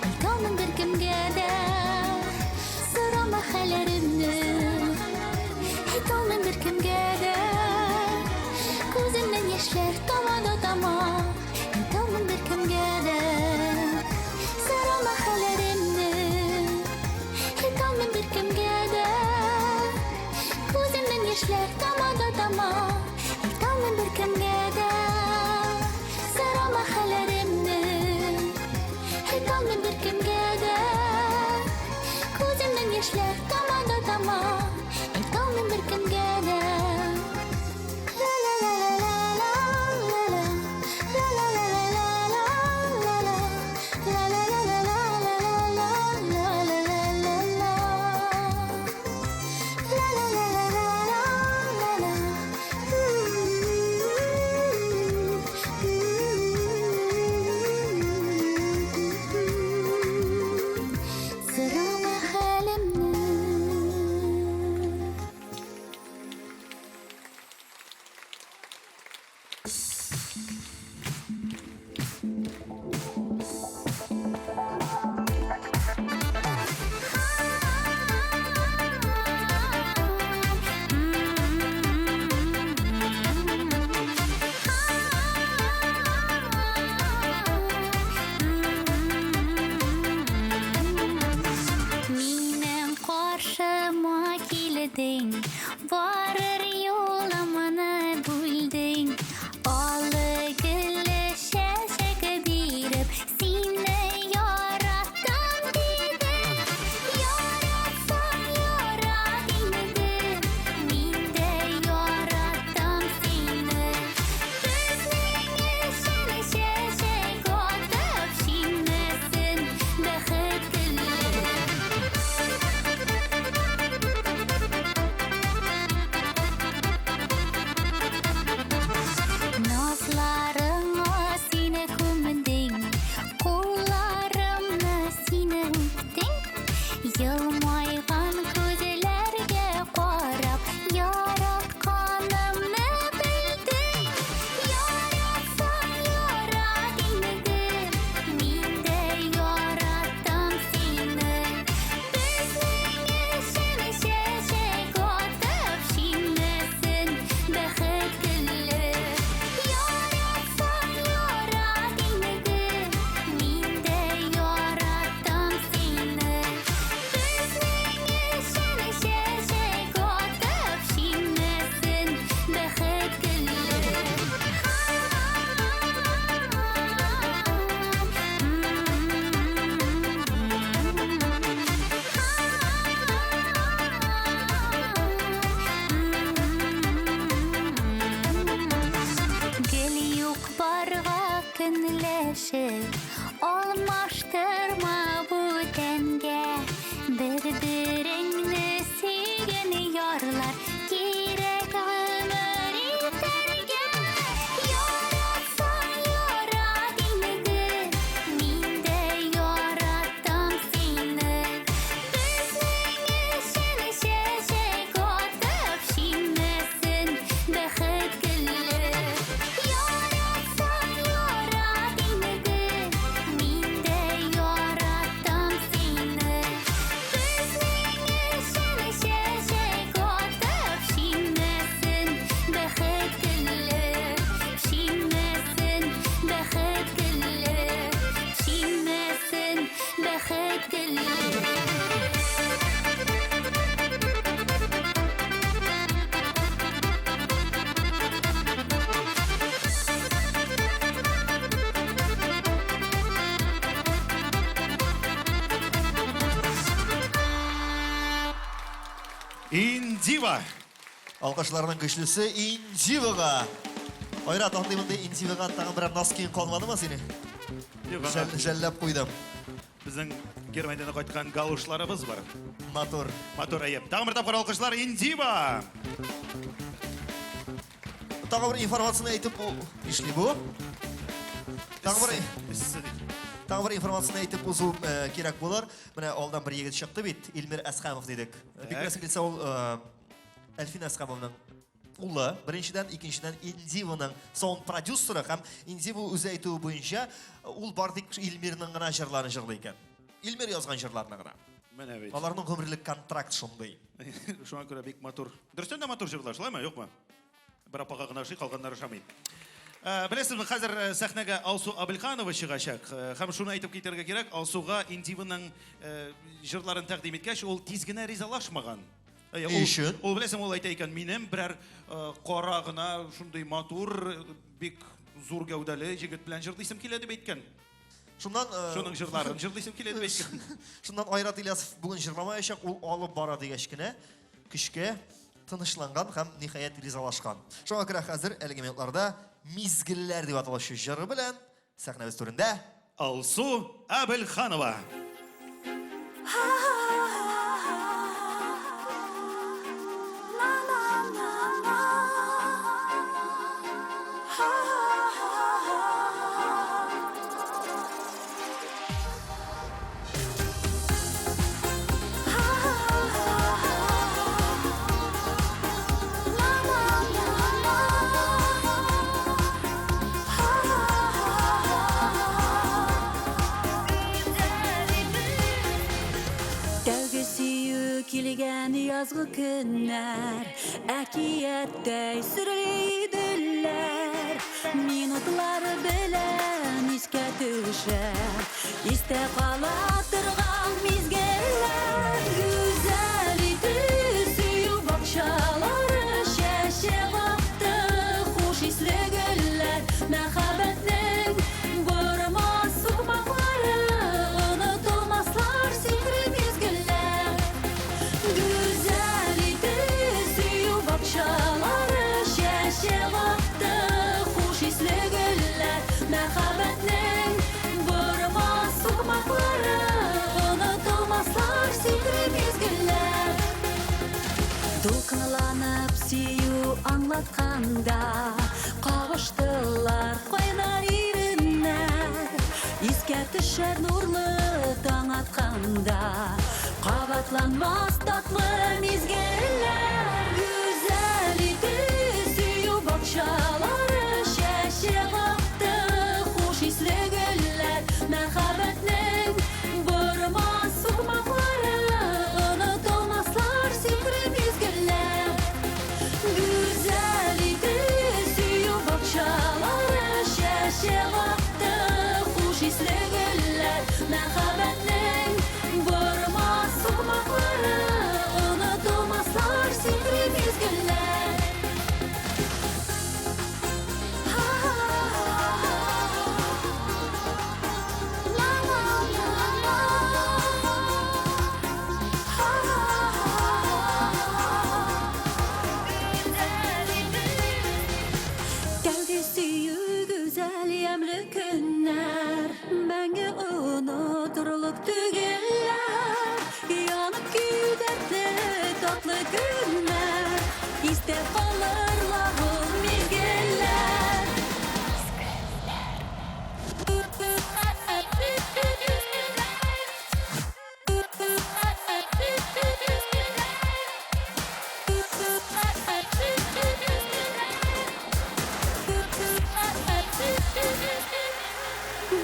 Айталмын бір кімге де Сұрама хәлләремне Айталмын бір кімге де Көзімнен яшьләр таман Айталмын бір кімге де Сұрама хәлләремне Айталмын бір кімге де Көзімнен яшьләр таман Айталмын бір кімге де Сұрама хәлләремне Айталмын бір кімге де Көзімнен яшьләр таман Айталмын бір кімге де Сұрама хәлемне Минем каршыма килдең, барыр юламны бүлдең. Алы гөлле чәчәк биреп, сине яраттым дидең. Яратсаң ярат инде, мин дә яраттым сине. Безнең өчен чәчәк атып, җиңмәсен бәхет гөлләре. yaşır olmaştırma bu denge bir-birini sevgini yorlar gerek ömür iterge yaratsan yaradıydı minde yarattım seni bizning işin şeşek otıp şinmesin bexet gülü yaratsan yaradıydı minde yarattım seni bizning işin şeşek otıp şinmesin bexet gülü şinmesin bexet gülü şinmesin bexet gülü Индива. Алқышларының күшлісі Индиваға. Ойрат, андаймында Индиваға тағын бір нас кейін қалмады ма сені? Жәлләп қойдым. Біздің Германиядан қайтқан галушларыбыз бар. Мотор. Мотор әйеп. Тағы бір тапқыр алқышлар Индива. Тағы бір информацияны айтып, ішлі бұл? Тағы бір информацияны айтып ұзу керек болар. Міне олдан бір егіт шықты бет, Илмир Әсқамов дедік. Бекресін келсе ол Әлфин Әсқамовның ұлы, біріншіден, екіншіден Индиваның соң продюсері, һәм Индива өзі айтуы бойынша, ол бардық Илмирдің ғана жырларын жырлы екен. Илмир yazған жырларына ғана. Оларының ғұмырлік контракт шондай. Шуңа көрі бек мотор. Дұрыстан да мотор жырлар, шылай ма, жоқ ма? Бір апаға ғына шый, қалғандары шамайды. Білесізбін, қазір сәхнеге Алсу Абылханова шығашақ. Хам шуны айтып кетерге керек, Алсуға Индиваның жырларын тәқдим еткәш, ол тезгіне ризалашмаған. Ешін? Ол білесім, ол айта екен, менің бірәр қарағына шундай мотор, бек зор гәудәлі жігіт білән жырлайсым келеді бейткен. Шуның жырларын жырлайсым келеді бейткен. Шундан Айрат Ильясов бүгін жырламайышақ, ол алып барады ешкіне, күшке тынышланған һәм нихаят ризалашқан. Шоңа кірі қазір әлгі минутларда мизгілләр деп аталышы жыры білән сәхнәбіз түрінде Алсу Абылханова. Келген язғы күннер әкияттей сүрейділер минутлары білән іске түшер есте қала тұрған мезгіллер güzel иді сүю бақшалары шәше қақты хош ислі гүллер мәхәббәтнең бұрмас сұқмақлары ұнытылмаслар сүйкірі мезгіллер güzel иді сүю бақшалары шәше қақты хош ислі гүллер мәхәббәтнең бұрмас сұқмақлары ұнытылмаслар сүйкірі мезгіллер Дулкынланып сүю аңлатқанда қауыштылар қайнар иріннәр Иске түшер нұрлы таң атқанда қабатланмас татлы мезгіллер Güzel иді сүю бақшалары шәше қақты хош ислі гүллер мәхәббәтнең бұрмас сұқмақлары ұнытылмаслар сүйкірі мезгіллер Güzel иді сүю бақшалары шәше қақты хош ислі гүллер мәхәббәтнең бұрмас сұқмақлары ұнытылмаслар сүйкірі kalırlar o mezgiller.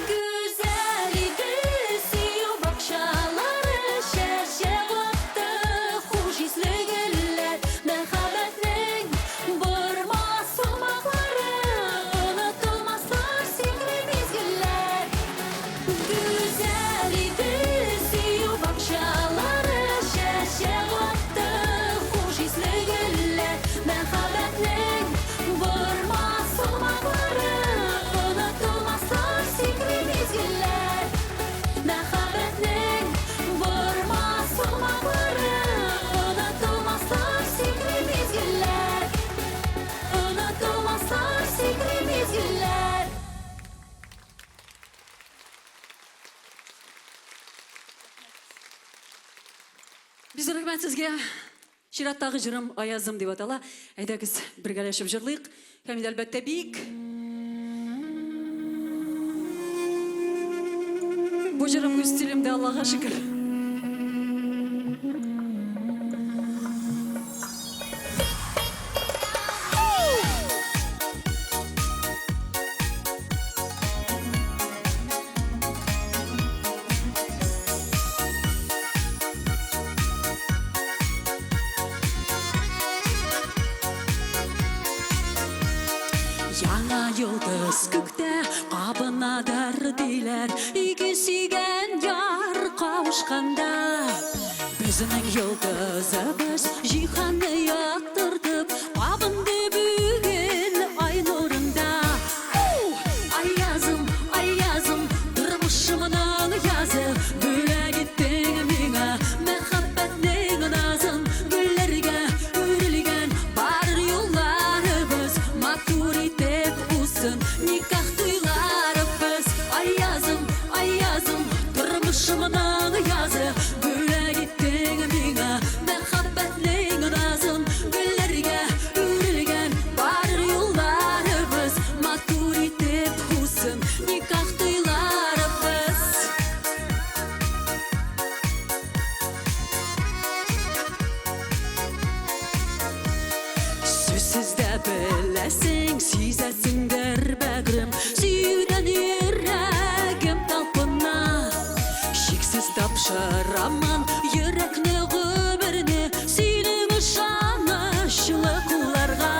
Güzel idi siyu bakşaları, şerşe baktı hoş isli güller. Merhametling vurma solmakları, unutulmazlar sihri mezgiller. Güzel idi siyu bakşaları, şerşe baktı hoş isli güller. Merhametling vurma solmakları, unutulmazlar sihri mezgiller. Merhametling vurma solmakları, unutulmazlar sihri mezgiller. Unutulmazlar sihri mezgiller. Biz рахмат сезгә. Чираттагы җырым Аязым дип атала. Әйдәгез бергәләшеп җырлыйк. Һәм инде әлбәттә бик бу җырым үз стилемдә, Аллаһка шөкер. Яңа йолдыз күктә кабынадар диләр, ике сөйгән яр кавышканда. Безнең йолдызыбыз җиһанны яктыртып, кабынды бүген ай нурында. Аязым, аязым, тормышымның язы, бүләк иттең миңа мәхәббәтнең назын. Гөлләргә үрелгән бар юлларыбыз, матур итеп усын никах туйларыбыз. Аязым, аязым, тормышымның язы, бүләк иттең миңа мәхәббәтнең назын. Гөлләргә үрелгән бар юлларыбыз, матур итеп усын никах туйларыбыз. Сүзсіз дә беләсең, сизәсеңдер бәгърем, сөюдән йөрәгем талпына. Шиксез тапшырамын йөрәкне, гомерне, синең ышанычлы кулларга.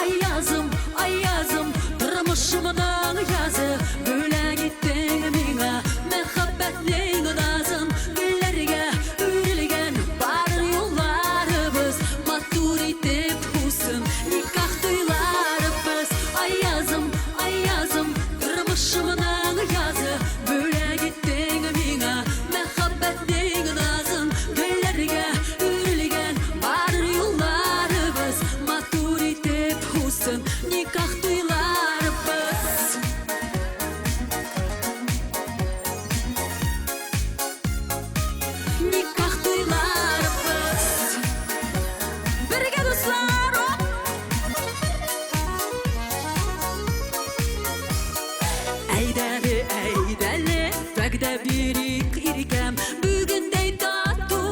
Аязым, аязым, тормышымның язы, бүләк иттең миңа мәхәббәтнең назын. Гөлләргә үрелгән бар юлларыбыз, матур итеп усын никах туйларыбыз. Аязым, аязым, тормышымның язы, бүләк иттең миңа мәхәббәтнең назын. Гөлләргә үрелгән бар юлларыбыз, матур итеп усын никах туйларыбыз. Никах туйларыбыз. Бергә дуслар! Әйдәле, әйдәле, вәгъдә бирик иркәм, бүгендәй тату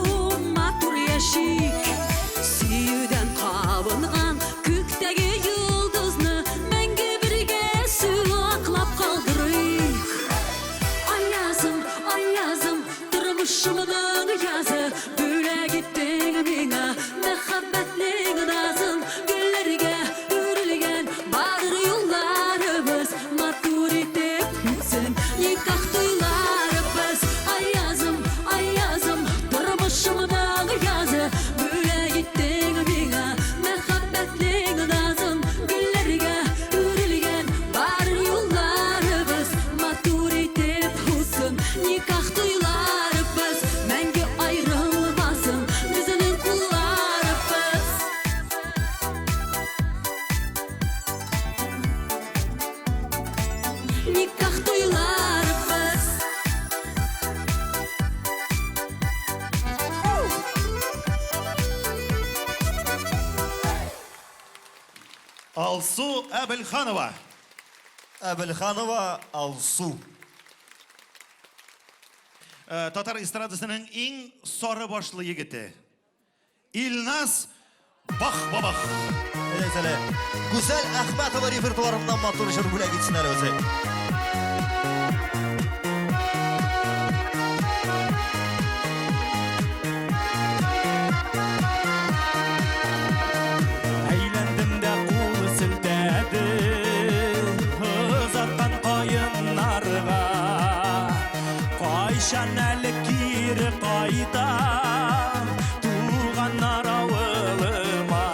матур яшик. Сөюдән кабынган күктәге йолдызны мәңге бергә саклап калдырыйк. Аязым, аязым, тормышымның язы, бүләк иттең миңа мәхәббәтнең назын. Гөлләргә үрелгән бар юлларыбыз, матур итеп үтсен никах туйларыбыз. Аязым, аязым, тормышымның язы, бүләк иттең миңа мәхәббәтнең назын. Гөлләргә үрелгән бар юлларыбыз, матур итеп усын никах туйларыбыз. Мәңге аерылмасын безнең кулларыбыз. Никах туйларыбыз. Алсу Әбілханова. Әбілханова Алсу. Татар эстрадасының ең сары башлы егеті. Илназ Бахбабах. Güzel Ahmetova repertuarından matur jır бүләк итсенәр өзі. Әйләндім дә қулы сілтәді Ұзатқан қайынларға Қайшан әлі кері қайта Туғаннар ауылыма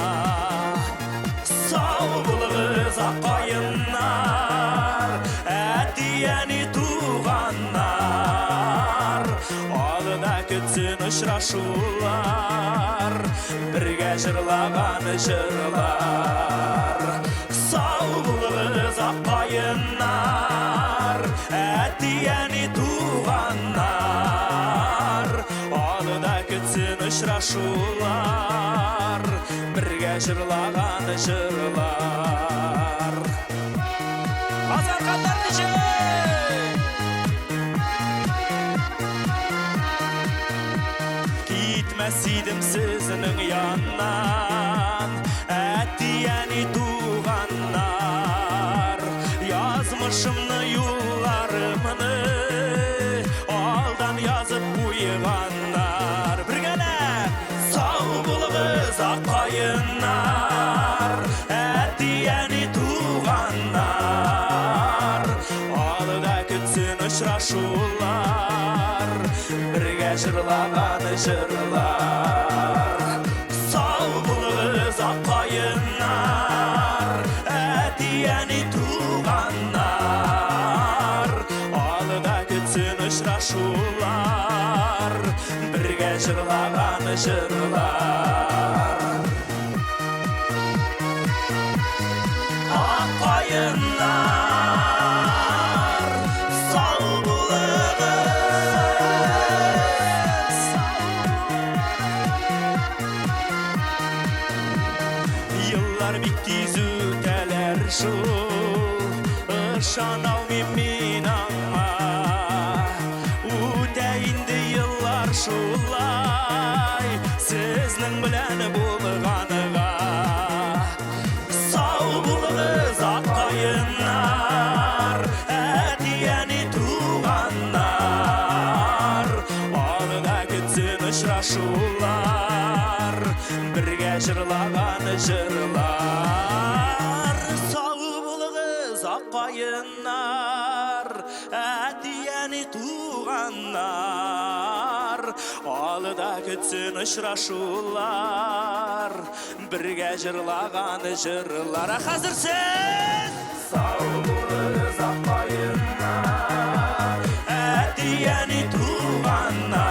Сау бұлғыз қайынлар Әтияни туғаннар Алына күтсін ұшырашулар Бірге жырлаған жырлар Сау бұлғыз қайынлар Әтияни туғанар Алына күтсін ұшырашулар Бірге жырлаған жырлар Азарқандар неше! Gitmez idim sizin yandan Әттияни туғандар Yazmışımны yollarımını Aldan yazıp uyğanlar Біргәләп Сау бұлғыз аққайындар Әттияни туғандар Алда күтсін ұшырашулар Бірге жырлаған жырлар Сау бұлғыз аққайындар Әтияни туғандар Алда күтсін ұшырашулар Бірге жырлаған жырлар Аққайындар Сау бұлғыз Yıllar bitti züteler şu Irşan almayayım min ama Üteyindi yıllar şulay Siznin bilen bulğanığa Sağ bulğız akkayınlar Әтияни туғанlar Alına gitsin ұшырашулар Бірге жырлаған жырлар Сау бұлғыз аққайынар Әтияни туғанар Алда күтсін ұшырашулар Бірге жырлаған жырлар Қазір сен Сау бұлғыз аққайынар Әтияни туғанар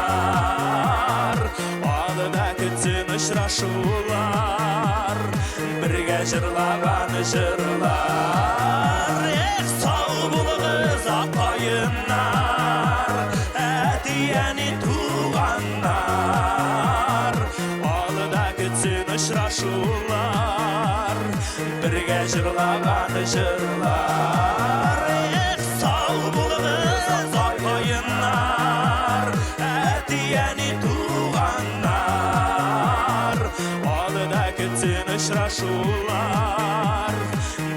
Алда күтсін ұшырашулар Бірге жырлаған жырлар Сау бұлғыз аққайынар Әтияни туғанар Алда күтсін ұшырашулар Бірге жырлаған жырлар Сау бұлғыз аққайынар Әтияни туғанар Алда күтсін ұшырашулар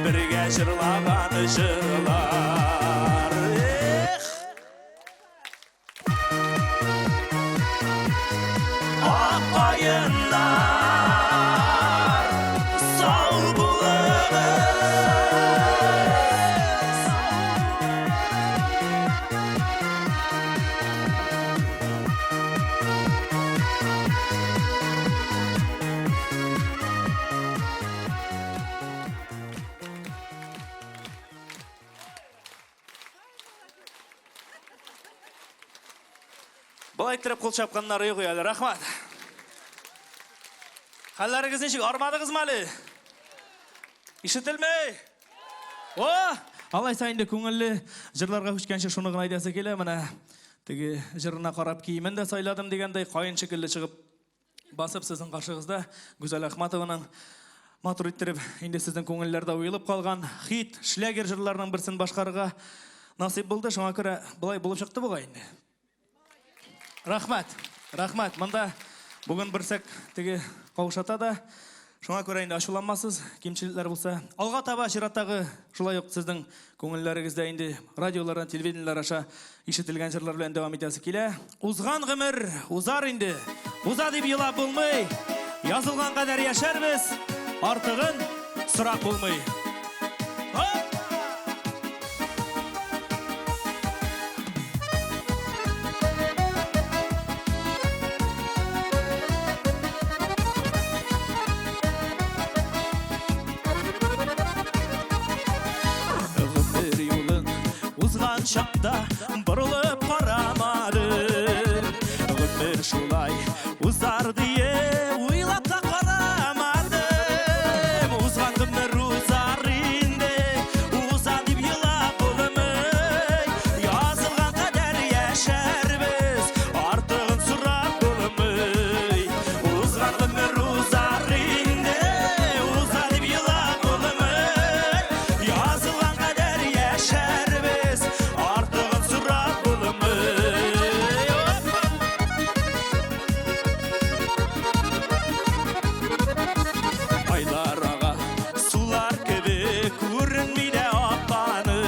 Бірге жырлаған жырлар Аққайынар Сау бұлғыз Былай тіріп қол шапқандар үй қояды, рахмат. Қаларыңыз нешік, армадыңыз малі? Ишетілмей? О, алай сайынды көңілі жырларға күшкенше шұнығын айдасы келе, мына тігі жырына қарап кейімін де сайладым дегендей қайын шекілі шығып басып сіздің қаршығызда Гүзел Ахматованың матур иттереп, инде сезнең күңелләрдә уелып калган хит, шлягер җырларының берсен башкарырга насыйп булды. Шуңа күрә булай булып чыкты бугай инде. Рахмат. Рахмат. Монда бүген берсәк теге каушата да. Шуңа күрә инде ачуланмасыз, кимчелекләр булса, алга таба чираттагы шулай ук сезнең күңелләрегездә инде радиолардан, телевидениелар аша ишетелгән җырлар белән дәвам итәсе килә. Узган гомер узар инде. Уза дип елап булмый. Язылган кадәр яшәрбез. Артыгын сорап булмый. Ömür yolun uzgan çakta burulup karamады. Ömür şulay uzar diye uylap da karamadım. Uzgan ömür uzar indi, uza dip yılap olmay. Yazılgan kader yaşarбыз, artığın surap olmay. Uzgan ömür uzar indi, uza dip yılap olmay. Yazılgan kader yaşarбыз, artığın surap olmay. Aylar ağa, sular gibi görünmeyde appanı.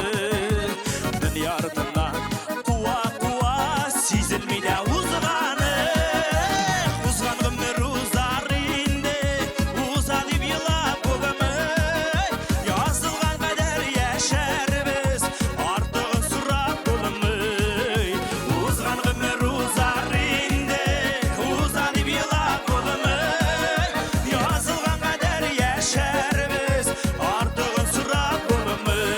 Dünya ardından kuva kuva sizilmeyde uzganı. Uzgan ömür uzar indi, uza dip yılap olmay. Yazılgan kader yaşarбыз, artığın surap olmay. Uzgan ömür uzar indi, uza dip yılap olmay. Yazılgan kader yaşarбыз, artığın surap olmay.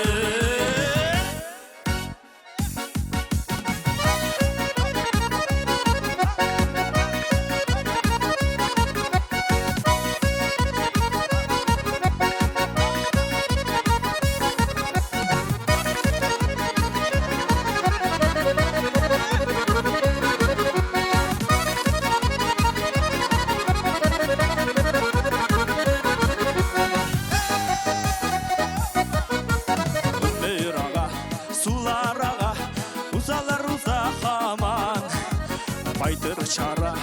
Ömür ağa, sular ağa, uzalar uzak aman. Baydır çara,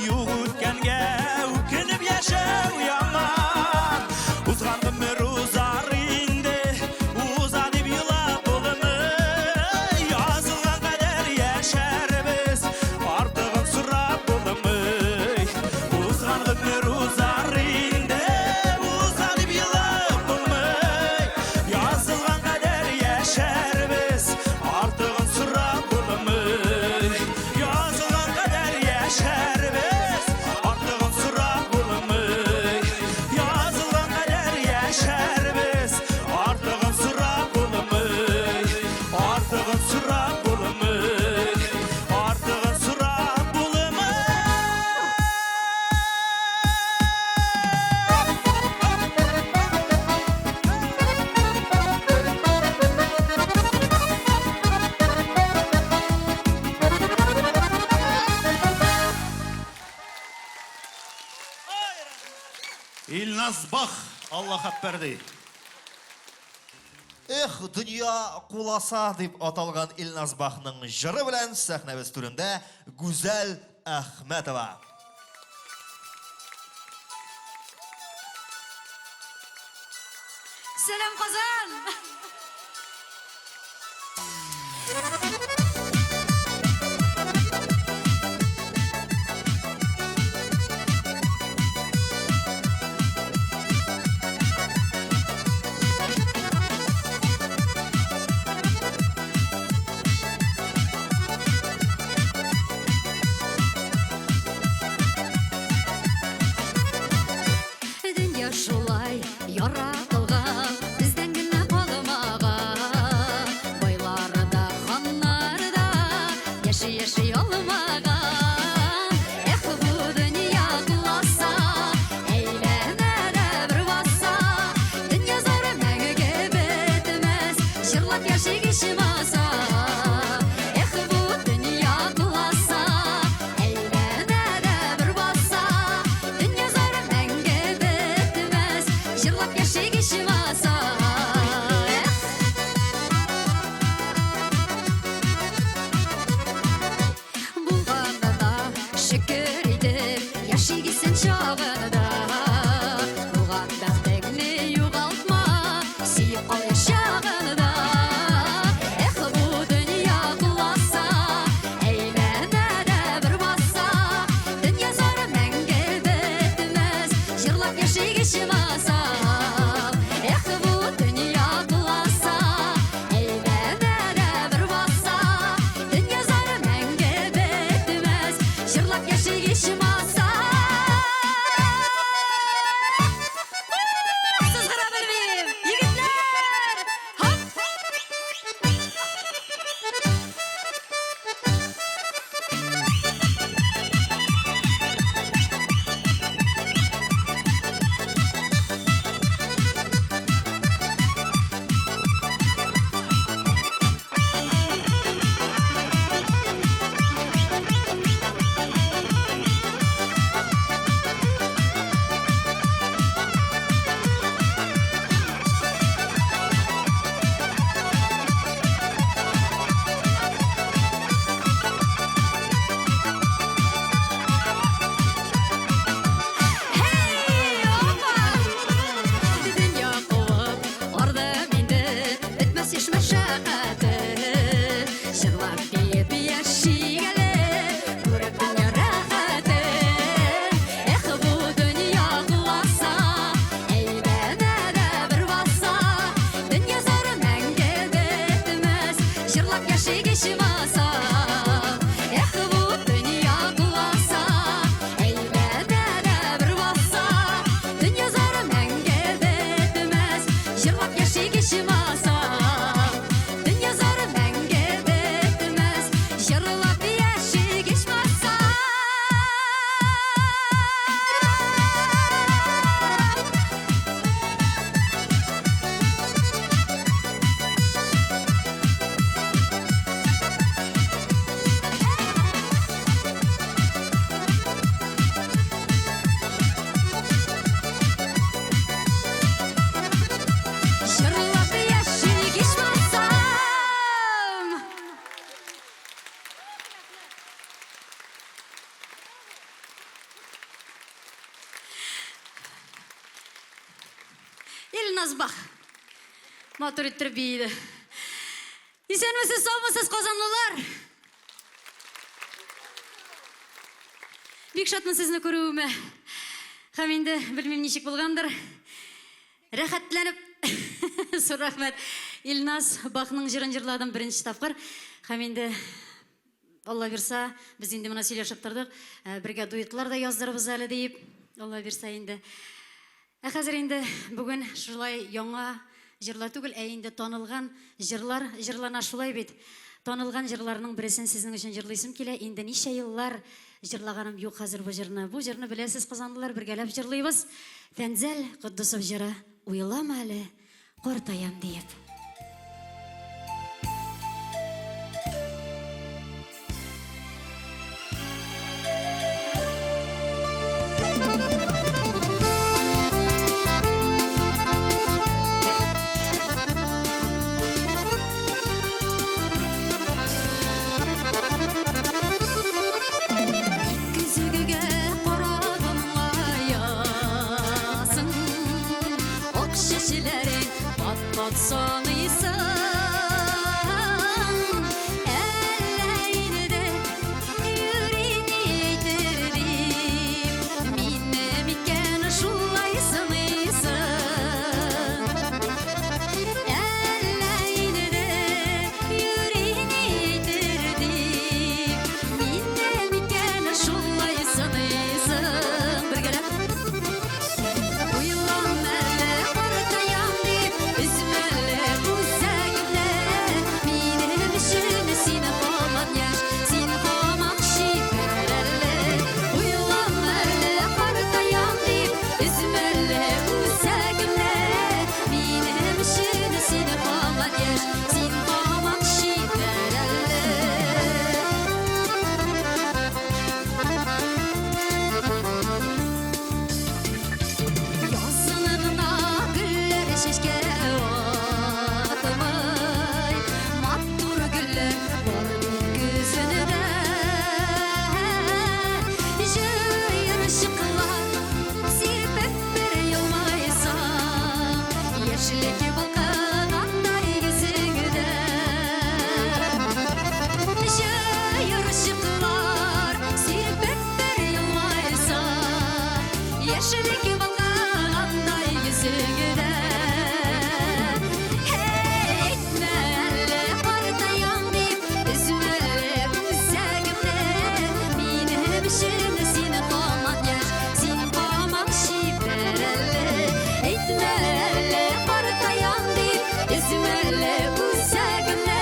yok ötkenge, ökünüp yaşau yaman. Uzgan ömür uzar indi, uza dip yılap olmay. Yazılgan kader yaşarбыз, artığın surap olmay. Uzgan ömür uzar indi, uza dip yılap olmay. Yazılgan kader yaşarбыз, artığın surap olmay. Yazılgan kader yaşarбыз, artığın surap olmay. Yazılgan kader yaşarбыз, artığın surap olmay. Artığın surap olmay. Artığın surap olmay. İlnaz Bах, Allah хәппәрди. Эх, dünya куласа дип аталган Илназ Бахның җыры белән сәхнәбез түрендә Гүзәл Әхмәтова. Selam Kazan. Dünya şulay yaratılgan, bizden gene kalmagan. Bayları da, xanları da, yaşı olmagan. Eh bu dünya kulasa, eylene de bir bassa. Dünya zor məngə bitmez, jırlap yaşı kişimasa. Eh bu dünya kulasa, eylene de bir bassa. Dünya zor məngə bitmez, жырлап яшегишим аса. Булганда да шүкүр идим яшегисин чагында. Булган бактыңны югалтма, сүйүп кал яшагында. Назбах. Матур иттіріп бейді. Исенмесіз, саумысыз қозанлылар. Бик шатмын сізні көруіме. Хам енді білмем нешік болғандар. Рәхәтленіп. Сұр рахмет. Илназ Бақның жырын жырладым бірінші тапқыр. Хам енді Алла берса, біз енді мұна сөйлешіп тұрдық. Бірге дуетлар да яздырыбыз әлі дейіп. Алла берса енді. Қазір енді бүгін шулай яңа жырлар түгіл, әйінде танылған жырлар жырлана шулай бет. Танылған жырларының бірісін сіздің үшін жырлайсым келе. Енді неше еллар жырлағаным yok қазір бұл жырны. Бұл жырны білесіз қызандылар, біргелеп жырлайбыз. Тәнзәл Құддысов жыры «Уйлама әлі, қортаям» дейіп. Güzel шешке атымай маттур гүллер бар күзінді жайыршықлар серпіп бір елмайсам ешілік балқығандай кезігді жайыршықлар серпіп бір елмайсам ешілік балқығандай кезігді Etme elle partayam deyip üzülür güzelgimde Benim için seni koman yer, seni koman şiberelle Etme elle partayam deyip üzülür güzelgimde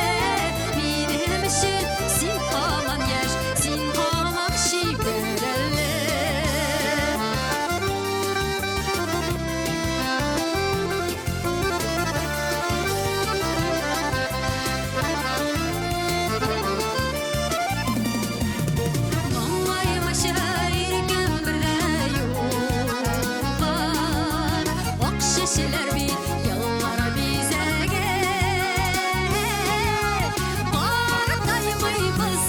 Benim için seni koman yer, seni koman şiberelle Olmay başa erken birde yollar Ok şişeler bir yollara bizege Bağırtaymayız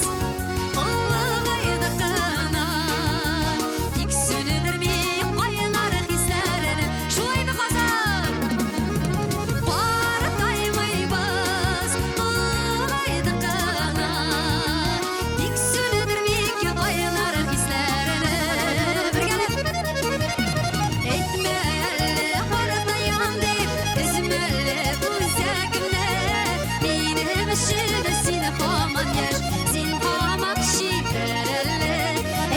Allah'aydı kına Tiksinidir mi kaynar hislerini Şuay bir kazan Bağırtaymayız Allah'aydı kına Tiksinidir mi kaynar hislerini Bir gelip Etme elle partayam deyip üzmeli bu zevkimde Benim için seni koman yer, seni koman şiberelle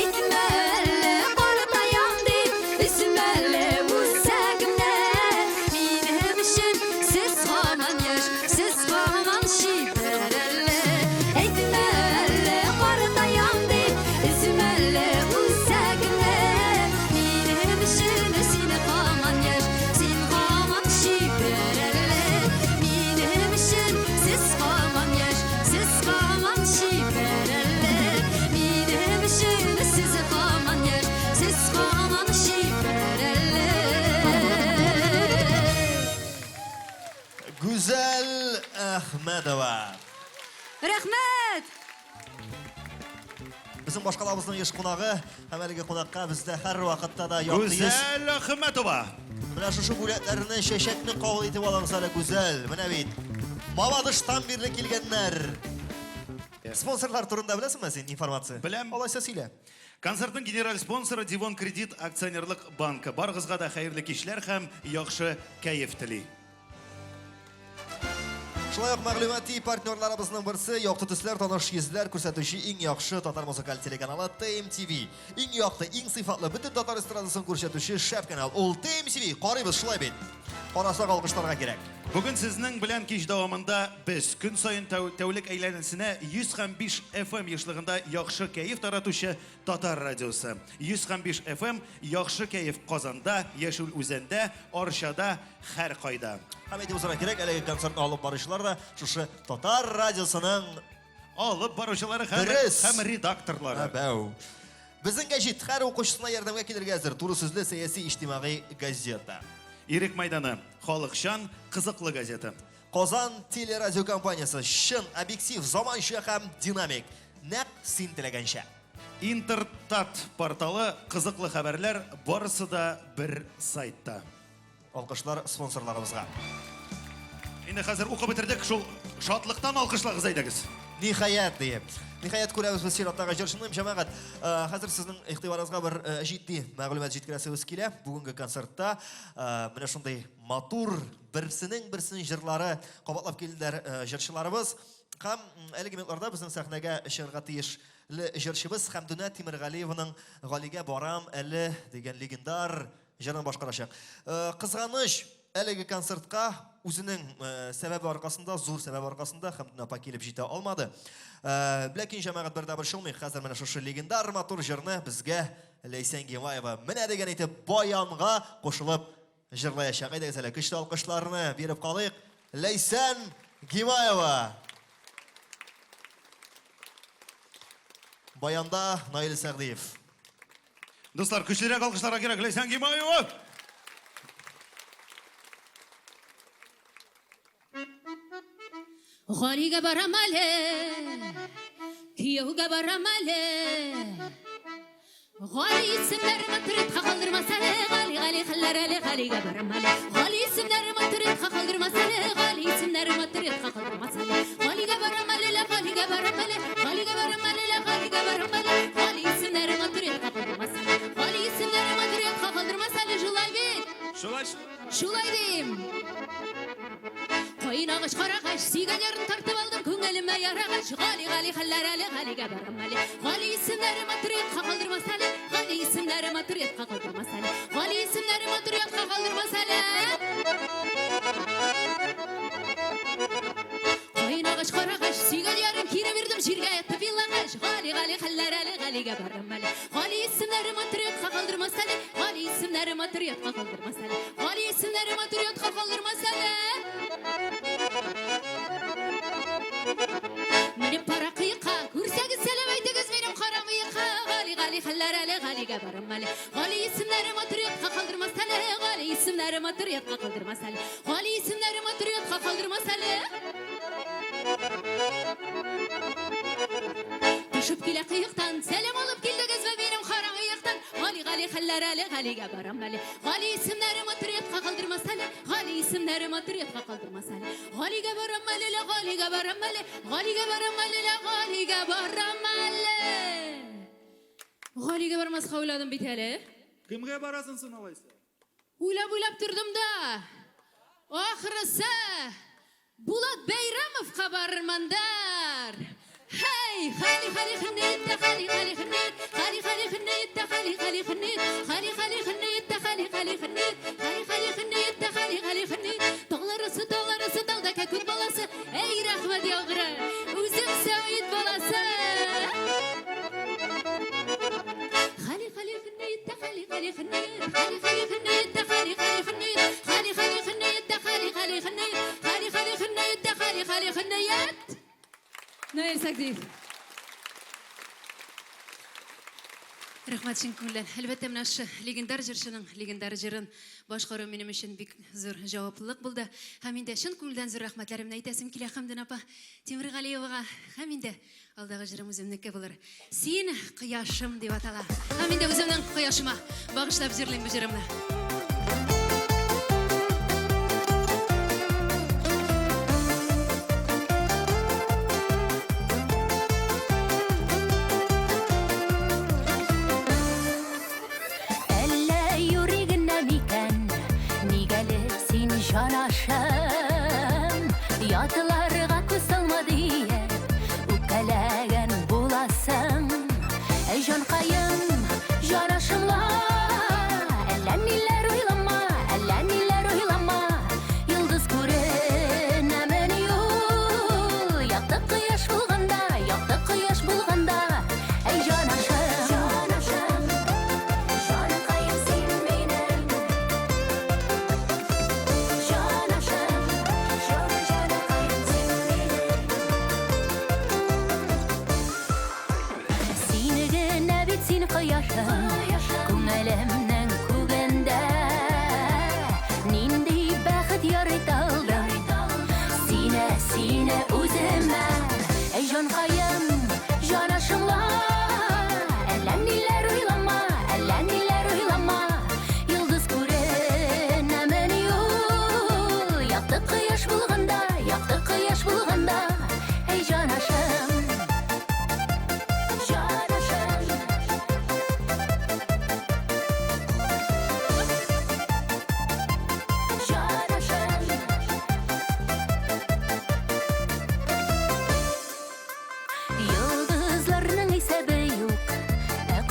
Etme elle partayam deyip üzmeli bu zevkimde Benim için siz koman yer, siz koman şiberelle Etme elle partayam deyip üzmeli bu zevkimde Benim için seni koman yer, seni koman şiberelle Benim için siz koman yer, siz koman şiberelle Benim için siz koman yer, siz koman şiberelle Güzel Ahmedova. Рәхмәт! Bizim başkalarımızın yaş konağı, hem elge konakka bizde her vakitte da yaptıyız. Güzel Ахметова. Mine şu buletlerinin şeşetini kavul etip alınsa da güzel. Mine bit. Mavadıştan birlik ilgenler. Sponsorlar turunda bilesin mi sen informasyon? Bilem. Olay sesiyle. Konsertin general sponsoru Divon Kredit Aksionerlik Banki. Barıгызга да хәерле кичләр һәм яхшы кәеф тели. Шулай ук мәгълүмати партнерларыбызның берсе якты төсләр таныш йөзләр күрсәтүче иң яхшы татар музыкаль телеканалы TMTV. Иң якты, иң сыйфатлы бөтен татар эстрадасын күрсәтүче шәп канал. Ул TMTV. Карыйбыз шулай бит. Карасак алкышларга кирәк. Бүген сезнең белән кич дәвамында без көн саен тәүлек әйләнәсенә 105 FM яшьлегендә яхшы кәеф таратучы Татар радиосы. 105 FM яхшы кәеф Казанда, Яшел Үзәндә, Арчада, һәр кайда. Һәм әйтеп узарга кирәк, әлеге концертны алып баручылар да шушы Татар радиосының алып баручылары Дөрес. һәм редакторлары. Бәу. Безнең гәҗит һәр укучысына ярдәмгә килергә әзер. Туры сүзле сәяси иҗтимагый газета. Ирек мәйданы, халыкчан, кызыклы газета. Казан телерадио компаниясы шын, объектив, заманча һәм динамик. Нәкъ син теләгәнчә. Интертат порталы, кызыклы хәбәрләр барысы да бер сайтта. Алкышлар спонсорларыбызга. Инде хәзер укып бетердек, шул шатлыктан алкышлагыз әйдәгез. Ниһаят диеп. Ниһаят күрәбез без чираттагы җырчының җәмәгать. Хәзер сезнең игътибарыгызга бер җитди мәгълүмат җиткерәсебез килә. Бүгенге концертта менә шундый матур берсенең җырлары кабатлап килделәр җырчыларыбыз. Һәм әлеге минутларда безнең сәхнәгә чыгарга тиешле җырчыбыз Хәмдүнә Тимергәлиеваның Галигә барам әле дигән легендар җырын башкарачак. Кызганыч әлеге концертка үзенең сәбәбе аркасында, зур сәбәбе аркасында Хәмдүнә апа килеп җитә алмады. Ләкин җәмәгать бердә бер шулмый, хәзер менә шушы легендар матур җырны безгә Ләйсән Гимаева менә дигән итеп баянга кушылып җырлаячак. Әйдәгез әле көчле алкышларны биреп калыйк. Ләйсән Гимаева. Баянда Наил Сәгъдиев. Дуслар, көчлерәк алкышларга кирәк. Ләйсән Гимаева. Галига барамале, күйеуге барамале. Гали исемләрен төреп калдырмаса, гали хәлләр әле галига барамале. Гали исемләрен төреп калдырмаса, гали исемләрен төреп калдырмаса. Галига барамале, галига барамале, галига барамале, галига барамале. Гали исемләрен төреп калдырмаса, гали исемләрен төреп калдырмаса, шулай бит. Шулай дим. Кайнагыш карагач, сиганерин тартып алдым, күңелемә ярагач. Гали хәлләр әле галига барамале. Гали исемләрен төреп калдырмаса, гали исемләрен төреп калдырмаса. Гали исемләрен төреп калдырмаса. Кайнагыш карагач, сиганерин кире бирдим, җиргә ятып илагач. Гали хәлләр әле галига барамале. Гали исемләрен төреп калдырмаса, гали исемләрен төреп калдырмаса. Гали исемләрен төреп калдырмаса. Benim para kıyıka, kursağız selam aytınız benim karam yıka. Gali hallere ale galiga baramale. Gali isimlerim oturuyor kaldırmaz hele. Gali isimlerim oturuyor kaldırmaz hele. Gali isimlerim oturuyor kaldırmaz hele. Düşüp gile kıyıktan selam alıp geldiniz ve benim karam yıktan. Gali hallere ale galiga baramale. Gali isimlerim oturuyor kaldırmaz hele. Gali isimlerim oturuyor kaldırmaz hele. Galiga baramale la galiga baramale. Galiga baramale la galiga baramale. Galiga barmaz kavladım bit hele. Kimge barasın sınalaysa? Uylab durdum da. Ahırısı Bulat Beyramov kabarmandar. Hey, hali hınnet, hali hınnet, hali hınnet, hali hınnet, hali hınnet, hali hınnet, hali hınnet. Dağlarısı dağda kakut balası. Ey rahmet yağırı, uzun Said balası. Hali hınnet, hali hınnet, hali hınnet, hali hınnet, hali hınnet, hali hınnet. Ne yersek değil. Рахмат шын күңелдән. Әлбәттә менә шы легендар җырчының легендар җырын башкару минем өчен бик зур җаваплылык булды. Һәм инде шын күңелдән зур рәхмәтләремне әйтәсем килә Хәмдин апа Тимергалиевага. Һәм инде алдагы җырым үземнеке булыр. Син кояшым дип атала. Һәм инде үземнең кояшыма багышлап җырлыйм бу җырымны. Жанашым, ятыларға көз салма дие, үпкәләгән буласың. Әй жанкайым, жанашымла, әллә ниләр уйлама, йылдыз күренәмен юл, якты кояш булганда, әй жанашым, жанкайым син минем. Күңелемнең күгендә нинди бәхет ярый талдым сине үземә. Әй жанкайым, жанашымла, әллә ниләр уйлама, йылдыз күренәмен юл, якты кояш булганда, әй жанашым.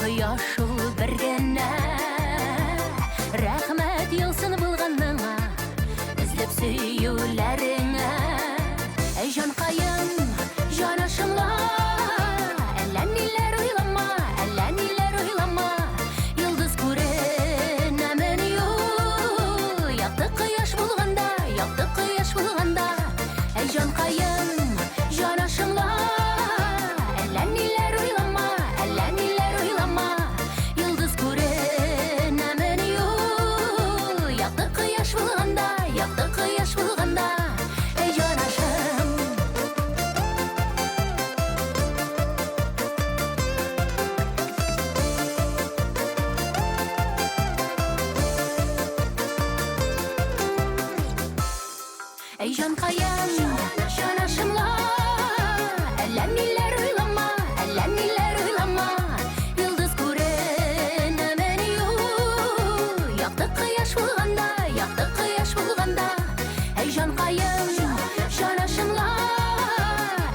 Кояшыл бер генә, рәхмәт елсын булганыңа, эзләп сөюләреңә. Әй жанкайым, жанашымла, әллә ниләр уйлама, йылдыз күренәмен юл, якты кояш булганда, әй жанкайым, жанашымла, әллә ниләр уйлама, йылдыз күренәмен юл, якты кояш булганда, Ey cankayım, canaşımla. Eller neler oylama, eller neler oylama. Yıldız kuren hemen yok. Yaktı kıyaş bulganda, yaktı kıyaş bulganda. Ey cankayım, canaşımla.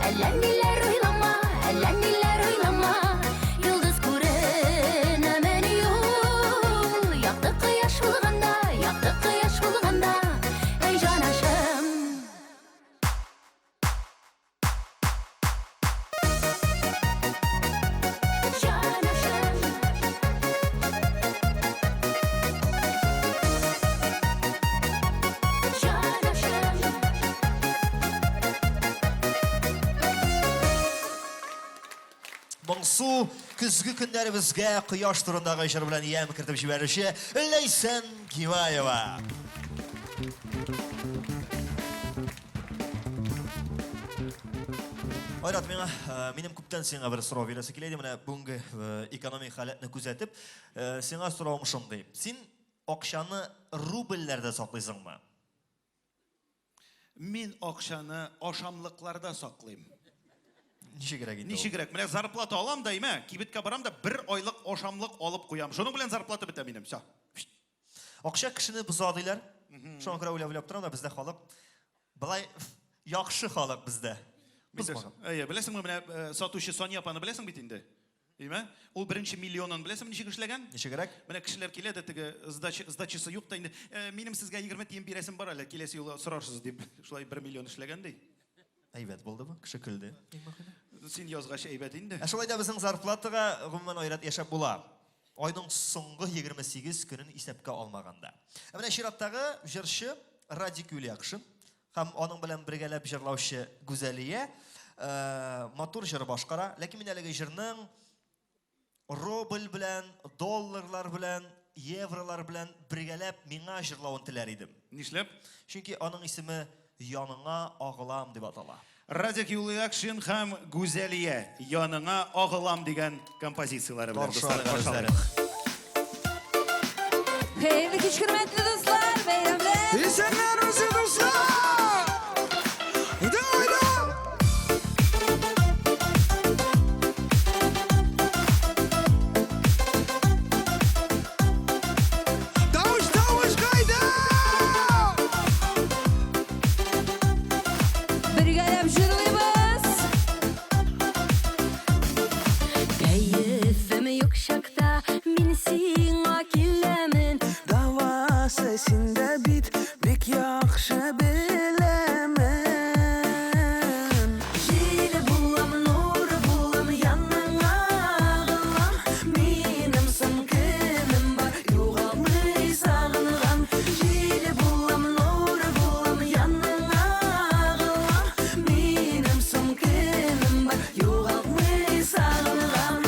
Eller neler oylama, eller neler oylama. Yıldız kuren hemen yok. Yaktı kıyaş bulganda, yaktı kıyaş bulganda. Ey canaşım. Моңсу күзгі күндерімізге құяш турындағы жыр білән ем кіртіп жіберуші Лейсен Киваева. Айрат, менің күптен сеңа бір сұрау бересі келейді. Міне бүгінгі экономик халетіні күзетіп, сеңа сұрауымшым дейм. Сен ақшаны рубльлерде сақлайсың ма? Мен ақшаны ашамлықларда сақлайым. Неше керек енді? Неше керек? Менә зарплата алам да, име, кибетке барам да 1 айлық ашамлық алып қоям. Шуның белән зарплата бетә минем. Все. Ақша кішіні бұзадылар. Шоң күрә уйлап тұрам да бізде халық. Былай яқшы халық бізде. Беләсеңме, менә сатучы Соня апаны беләсең бит инде? Име? Ул 1 миллионын беләсең ничек эшләгән? Ничек керек? Менә кешеләр килә дә теге сдачасы юк та инде. Минем сезгә 20 тиен бирәсем бар әле, киләсе юлы сорарсыз дип. Шулай 1 миллион эшләгән ди. Әйбәт булдымы? Кеше көлде. Син язгач әйбәт инде. Шулай да безнең зарплатага гомумән айрат яшәп була. Айның соңгы 28 көнен исәпкә алмаганда. Менә чираттагы җырчы Радик Юлиакшин һәм аның белән бергәләп җырлаучы Гүзәлия матур җыр башкара, ләкин мин әлеге җырның рубль белән, долларлар белән, евролар белән бергәләп миңа җырлавын теләр идем. Нишләп? Чөнки аның исеме Яныңа агылам дип атала. Радик Юлиакшин һәм Гүзәлия Яныңа агылам дигән композицияләре белән Башкалар. Хәерле кич, хөрмәтле дуслар, бәйрәмләр. İnsanlar olsun dostlar. Haydi. Tavuş kaydı. Birgələm jırlıyız. Keyfim yüksekte, min sina kilemin. Dava sesinde bit, bik yakşı bilemen. Jili bulam, nur bulam, yanına ağılam. Minim sımkımım var, yuğalmay sağınğam. Jili bulam, nur bulam, yanına ağılam. Minim sımkımım var, yuğalmay sağınğam.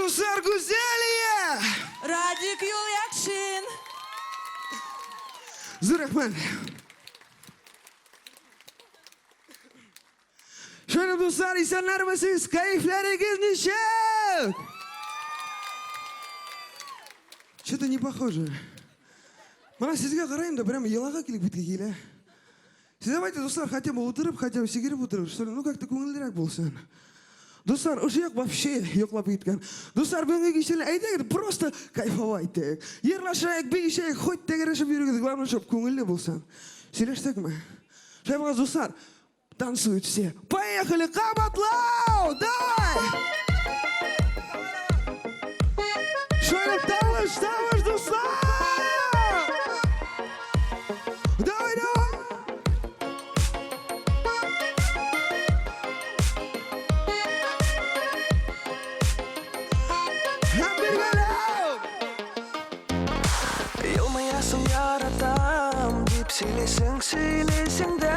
dostlar güzeliye. Radik yol yakşın. Zor rahmet. Şöyle dostlar, insanlar mısınız? Keyifleriniz neşe? Что-то не похоже. Мана sizге қараймын да прямо елаға келіп кеткелі. Сіз давайте, достар, хотя бы отырып, хотя бы секіріп отырып, что ли, ну как-то көңілдірек болсын. Достар, уже як вообще yoklап кеткен. Достар, бүгінгі кешені айтайық, просто кайфовайтайық. Ерлашайық, бейшайық, хоть тәгерішіп жүргізді, главное, чтобы көңілді болсын. Сөйлештік ме? Шайбаға, достар, танцуют все. Поехали, қабатлау! Давай! Şöyle davış, davış dostlar! Давай, давай! Hem bir geliyor! Yılmayasın yaratam, deyip söylesin de.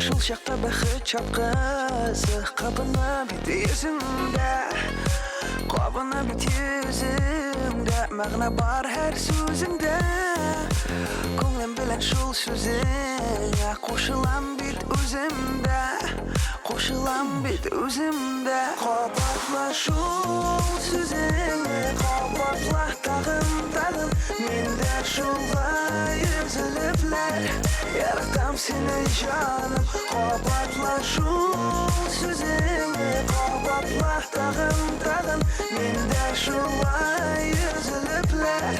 Şul şakta bәхет çapkası, kapına bit yüzümde. Qabına bit yüzümde, mağna var her sözümde. Ko'nglim bilan şul sözüne, qo'shilam bit o'zimda. Qo'shilam bit o'zimda. Qabatla şul sözüne, qabatla tag'in. Menda şulga yüzülüpler, yaratam seni canım. Qabatla şul sözüne, qabatla tag'in. Menda şulga yüzülüpler,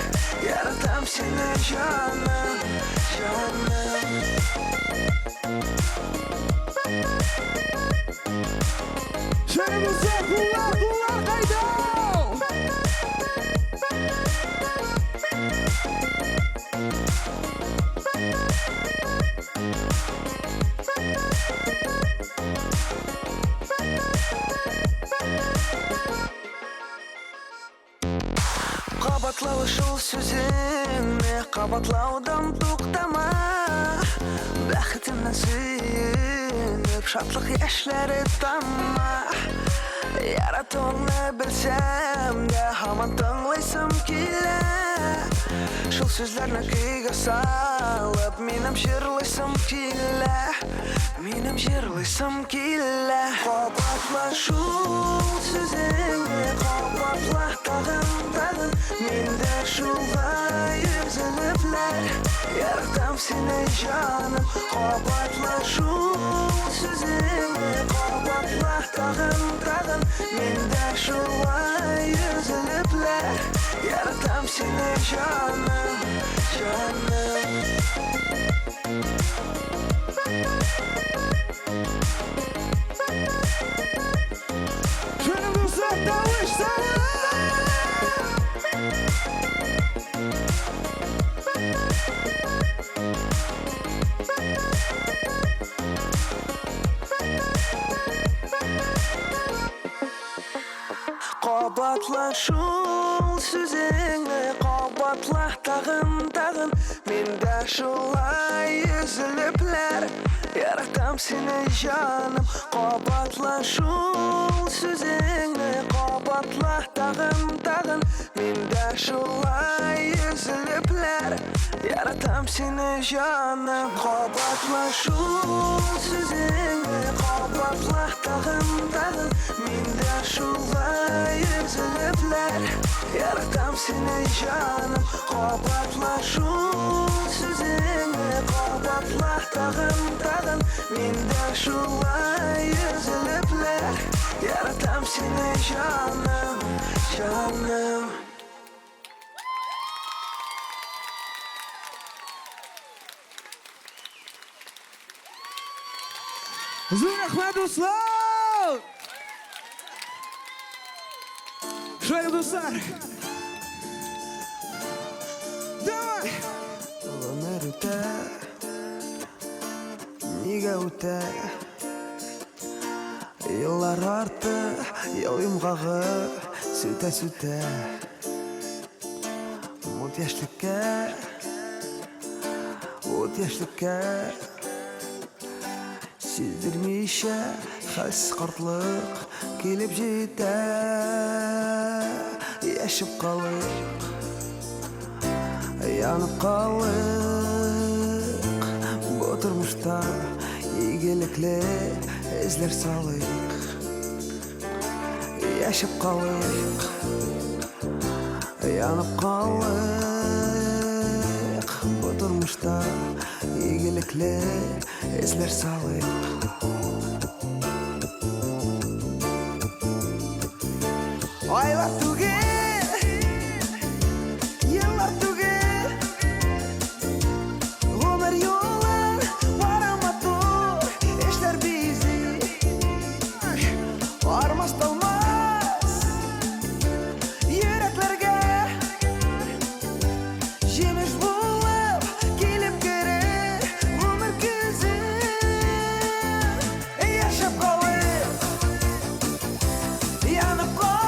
yaratam seni canım, canım. Şöyle güzel kullar kaydı. Qabatlау şul sözüne, qabatlaudan to'xtama. Бәхетімнен сүйініп, шатлық яшьләре тамма. Яратуыңны білсем де, хаман тыңлайсым килә. Шул сүзләрне көйгә салып, минем җырлыйсым килә. Минем җырлыйсым килә. Кабатла шул сүзеңне, кабатла тагын. Миндә шулга yüzülüpler, yaratам seni canım. Qabatla şul sözüne, qabatla tag'in. Menda şulga yüzülüpler, yaratam seni canım, canım. Şöyle dostlar, davış, davış! Qabatla şul sözüne, qabatla tag'in. Menda şulga yüzülüpler, yaratam seni canım. Qabatla şul sözüne, qabatla tag'in. Menda şulga yüzülüpler, yaratam seni canım. Qabatla şul sözüne, qabatla tag'in. Menda şulga yüzülüpler, yaratam seni canım. Qabatla şul sözüne, qabatla tag'in. Menda şulga yüzülüpler, yaratam seni canım, canım. Zor rahmet dostlar! Şöyle dostlar! Давай! Ömer öte, niga öte? Yıllar arttı, yıl yumğağı süte. Mut yaşlıkka, Sezdirmişe Хәс картлык килеп җитә. Яшып калык, янып калык. Бу тормышта игелекле эзләр салык. Яшып калык, янып калык. Бу тормышта игелекле эзләр салык. Aylar түгел, yıllar түгел. Ömür yollar, varamatır, işler bizi. Varmaz olmaz, yüreklerge. Жемеш bulup, gelip gelir, ömür güzü. Yaşap kalıp, yanıp kalıp.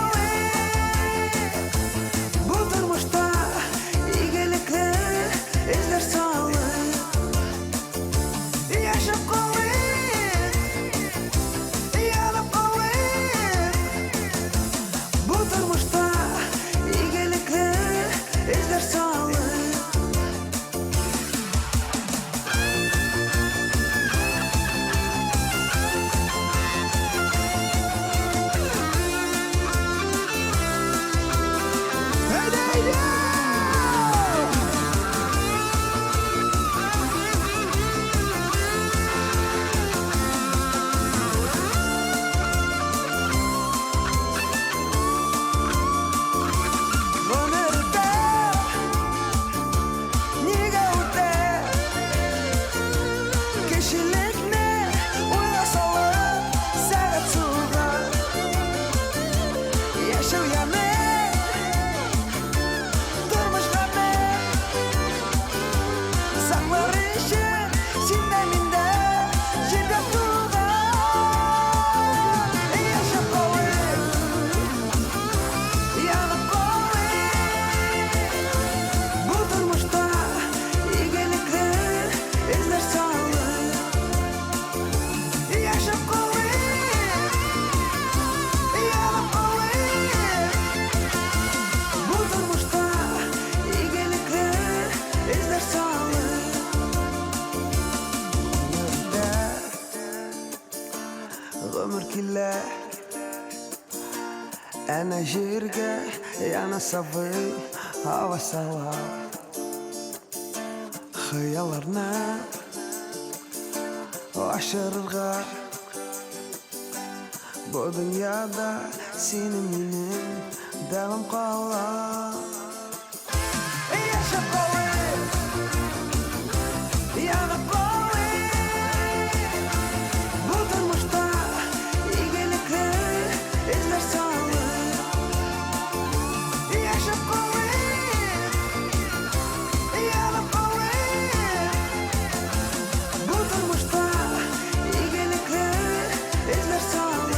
Ömür kille Ana jirge yana sabı hava sala Hayallarına aşırırga Bu dünyada senin benim devam kala Yaşap kalıp yanıp kalıp Bu durmuşta iyilikle izler sağlık Yaşap kalıp yanıp kalıp Bu durmuşta iyilikle izler sağlık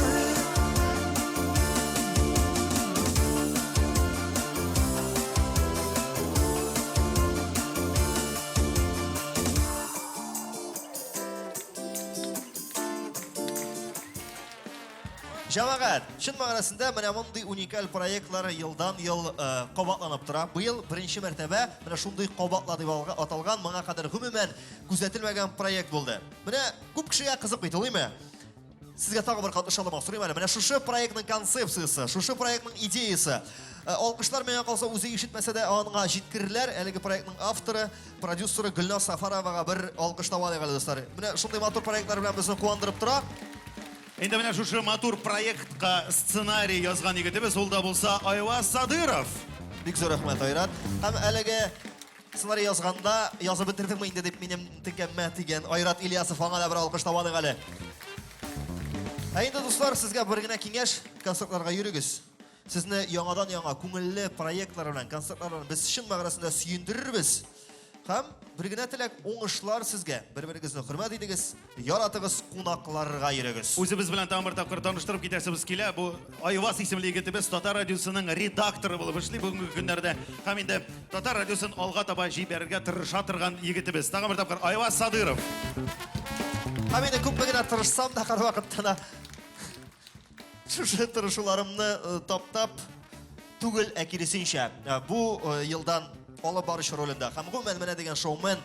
Жамағат, шын мағынасында мына мұндай уникаль проектлары йылдан-йыл қабатланып тұра. Бұйыл бірінші мәртебе мына шундай қабатлады деп аталған маңа қадар ғүмімен күзетілмеген проект болды. Мына көп кішіге қызық бейтілі ме? Сізге тағы бір қатышалымақ сұрайым әлі. Мына шушы проектның концепциясы, шушы проектның идеясы. Алқышлар менен қалса өзі ешітмәсе де аныңа жеткірілер. Әлігі проектның авторы, продюсері Гүлназ Сафароваға бір алқыштап алайық әлі достар. Мына шундай матур проекттар білен біздің қуандырып тұра. Енді міне шушы матур проектқа сценарий yazған егетіміз, ол да болса Айваз Садыров. Бик зор рахмет Айрат. Һәм әлеге сценарий yazғанда, yazып бітірдіңме инде деп менем текемме тиген Айрат Ильясов аңа да бір алқыш табаның әлі. Енді достар, сізге бір генә кеңеш, концертларға йөрегіз. Сізні яңадан яңа күңелле проектлар белән, концертлар белән біз шын мәгънәсендә сөендерербез. Һәм bir генә теләк уңышлар сезгә. Бер-берегезне хөрмәт итегез, яратыгыз, кунакларга йөрегез. Үзебез белән тагын бер тапкыр таныштырып китәсебез килә. Бу Айваз исемле егетебез Татар радиосының редакторы булып эшли бүгенге көннәрдә. Һәм инде Татар радиосын алга таба җибәрергә тырыша торган егетебез. Тагын бер тапкыр Айваз Садыров. Һәм инде күп генә тырышсам да һәр вакытта шушы тырышуларымны таптап түгел әкиресенчә бу елдан алып барыш ролында һәм гомумән менә дигән шоумен,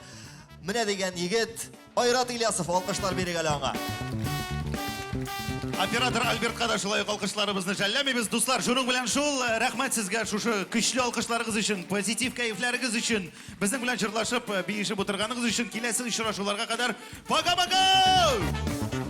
менә дигән егет Айрат Ильясов, алкышлар бирик әле аңа. Оператор Альбертка да шулай алкышларыбызны жәлләмибез. Дуслар, шуның белән шул, рәхмәт сезгә шушы көчле алкышларыгыз өчен, позитив кайфларыгыз өчен, безнең белән җырлашып, биешеп утырганыгыз өчен, киләсе очрашуларга кадәр пока-пока!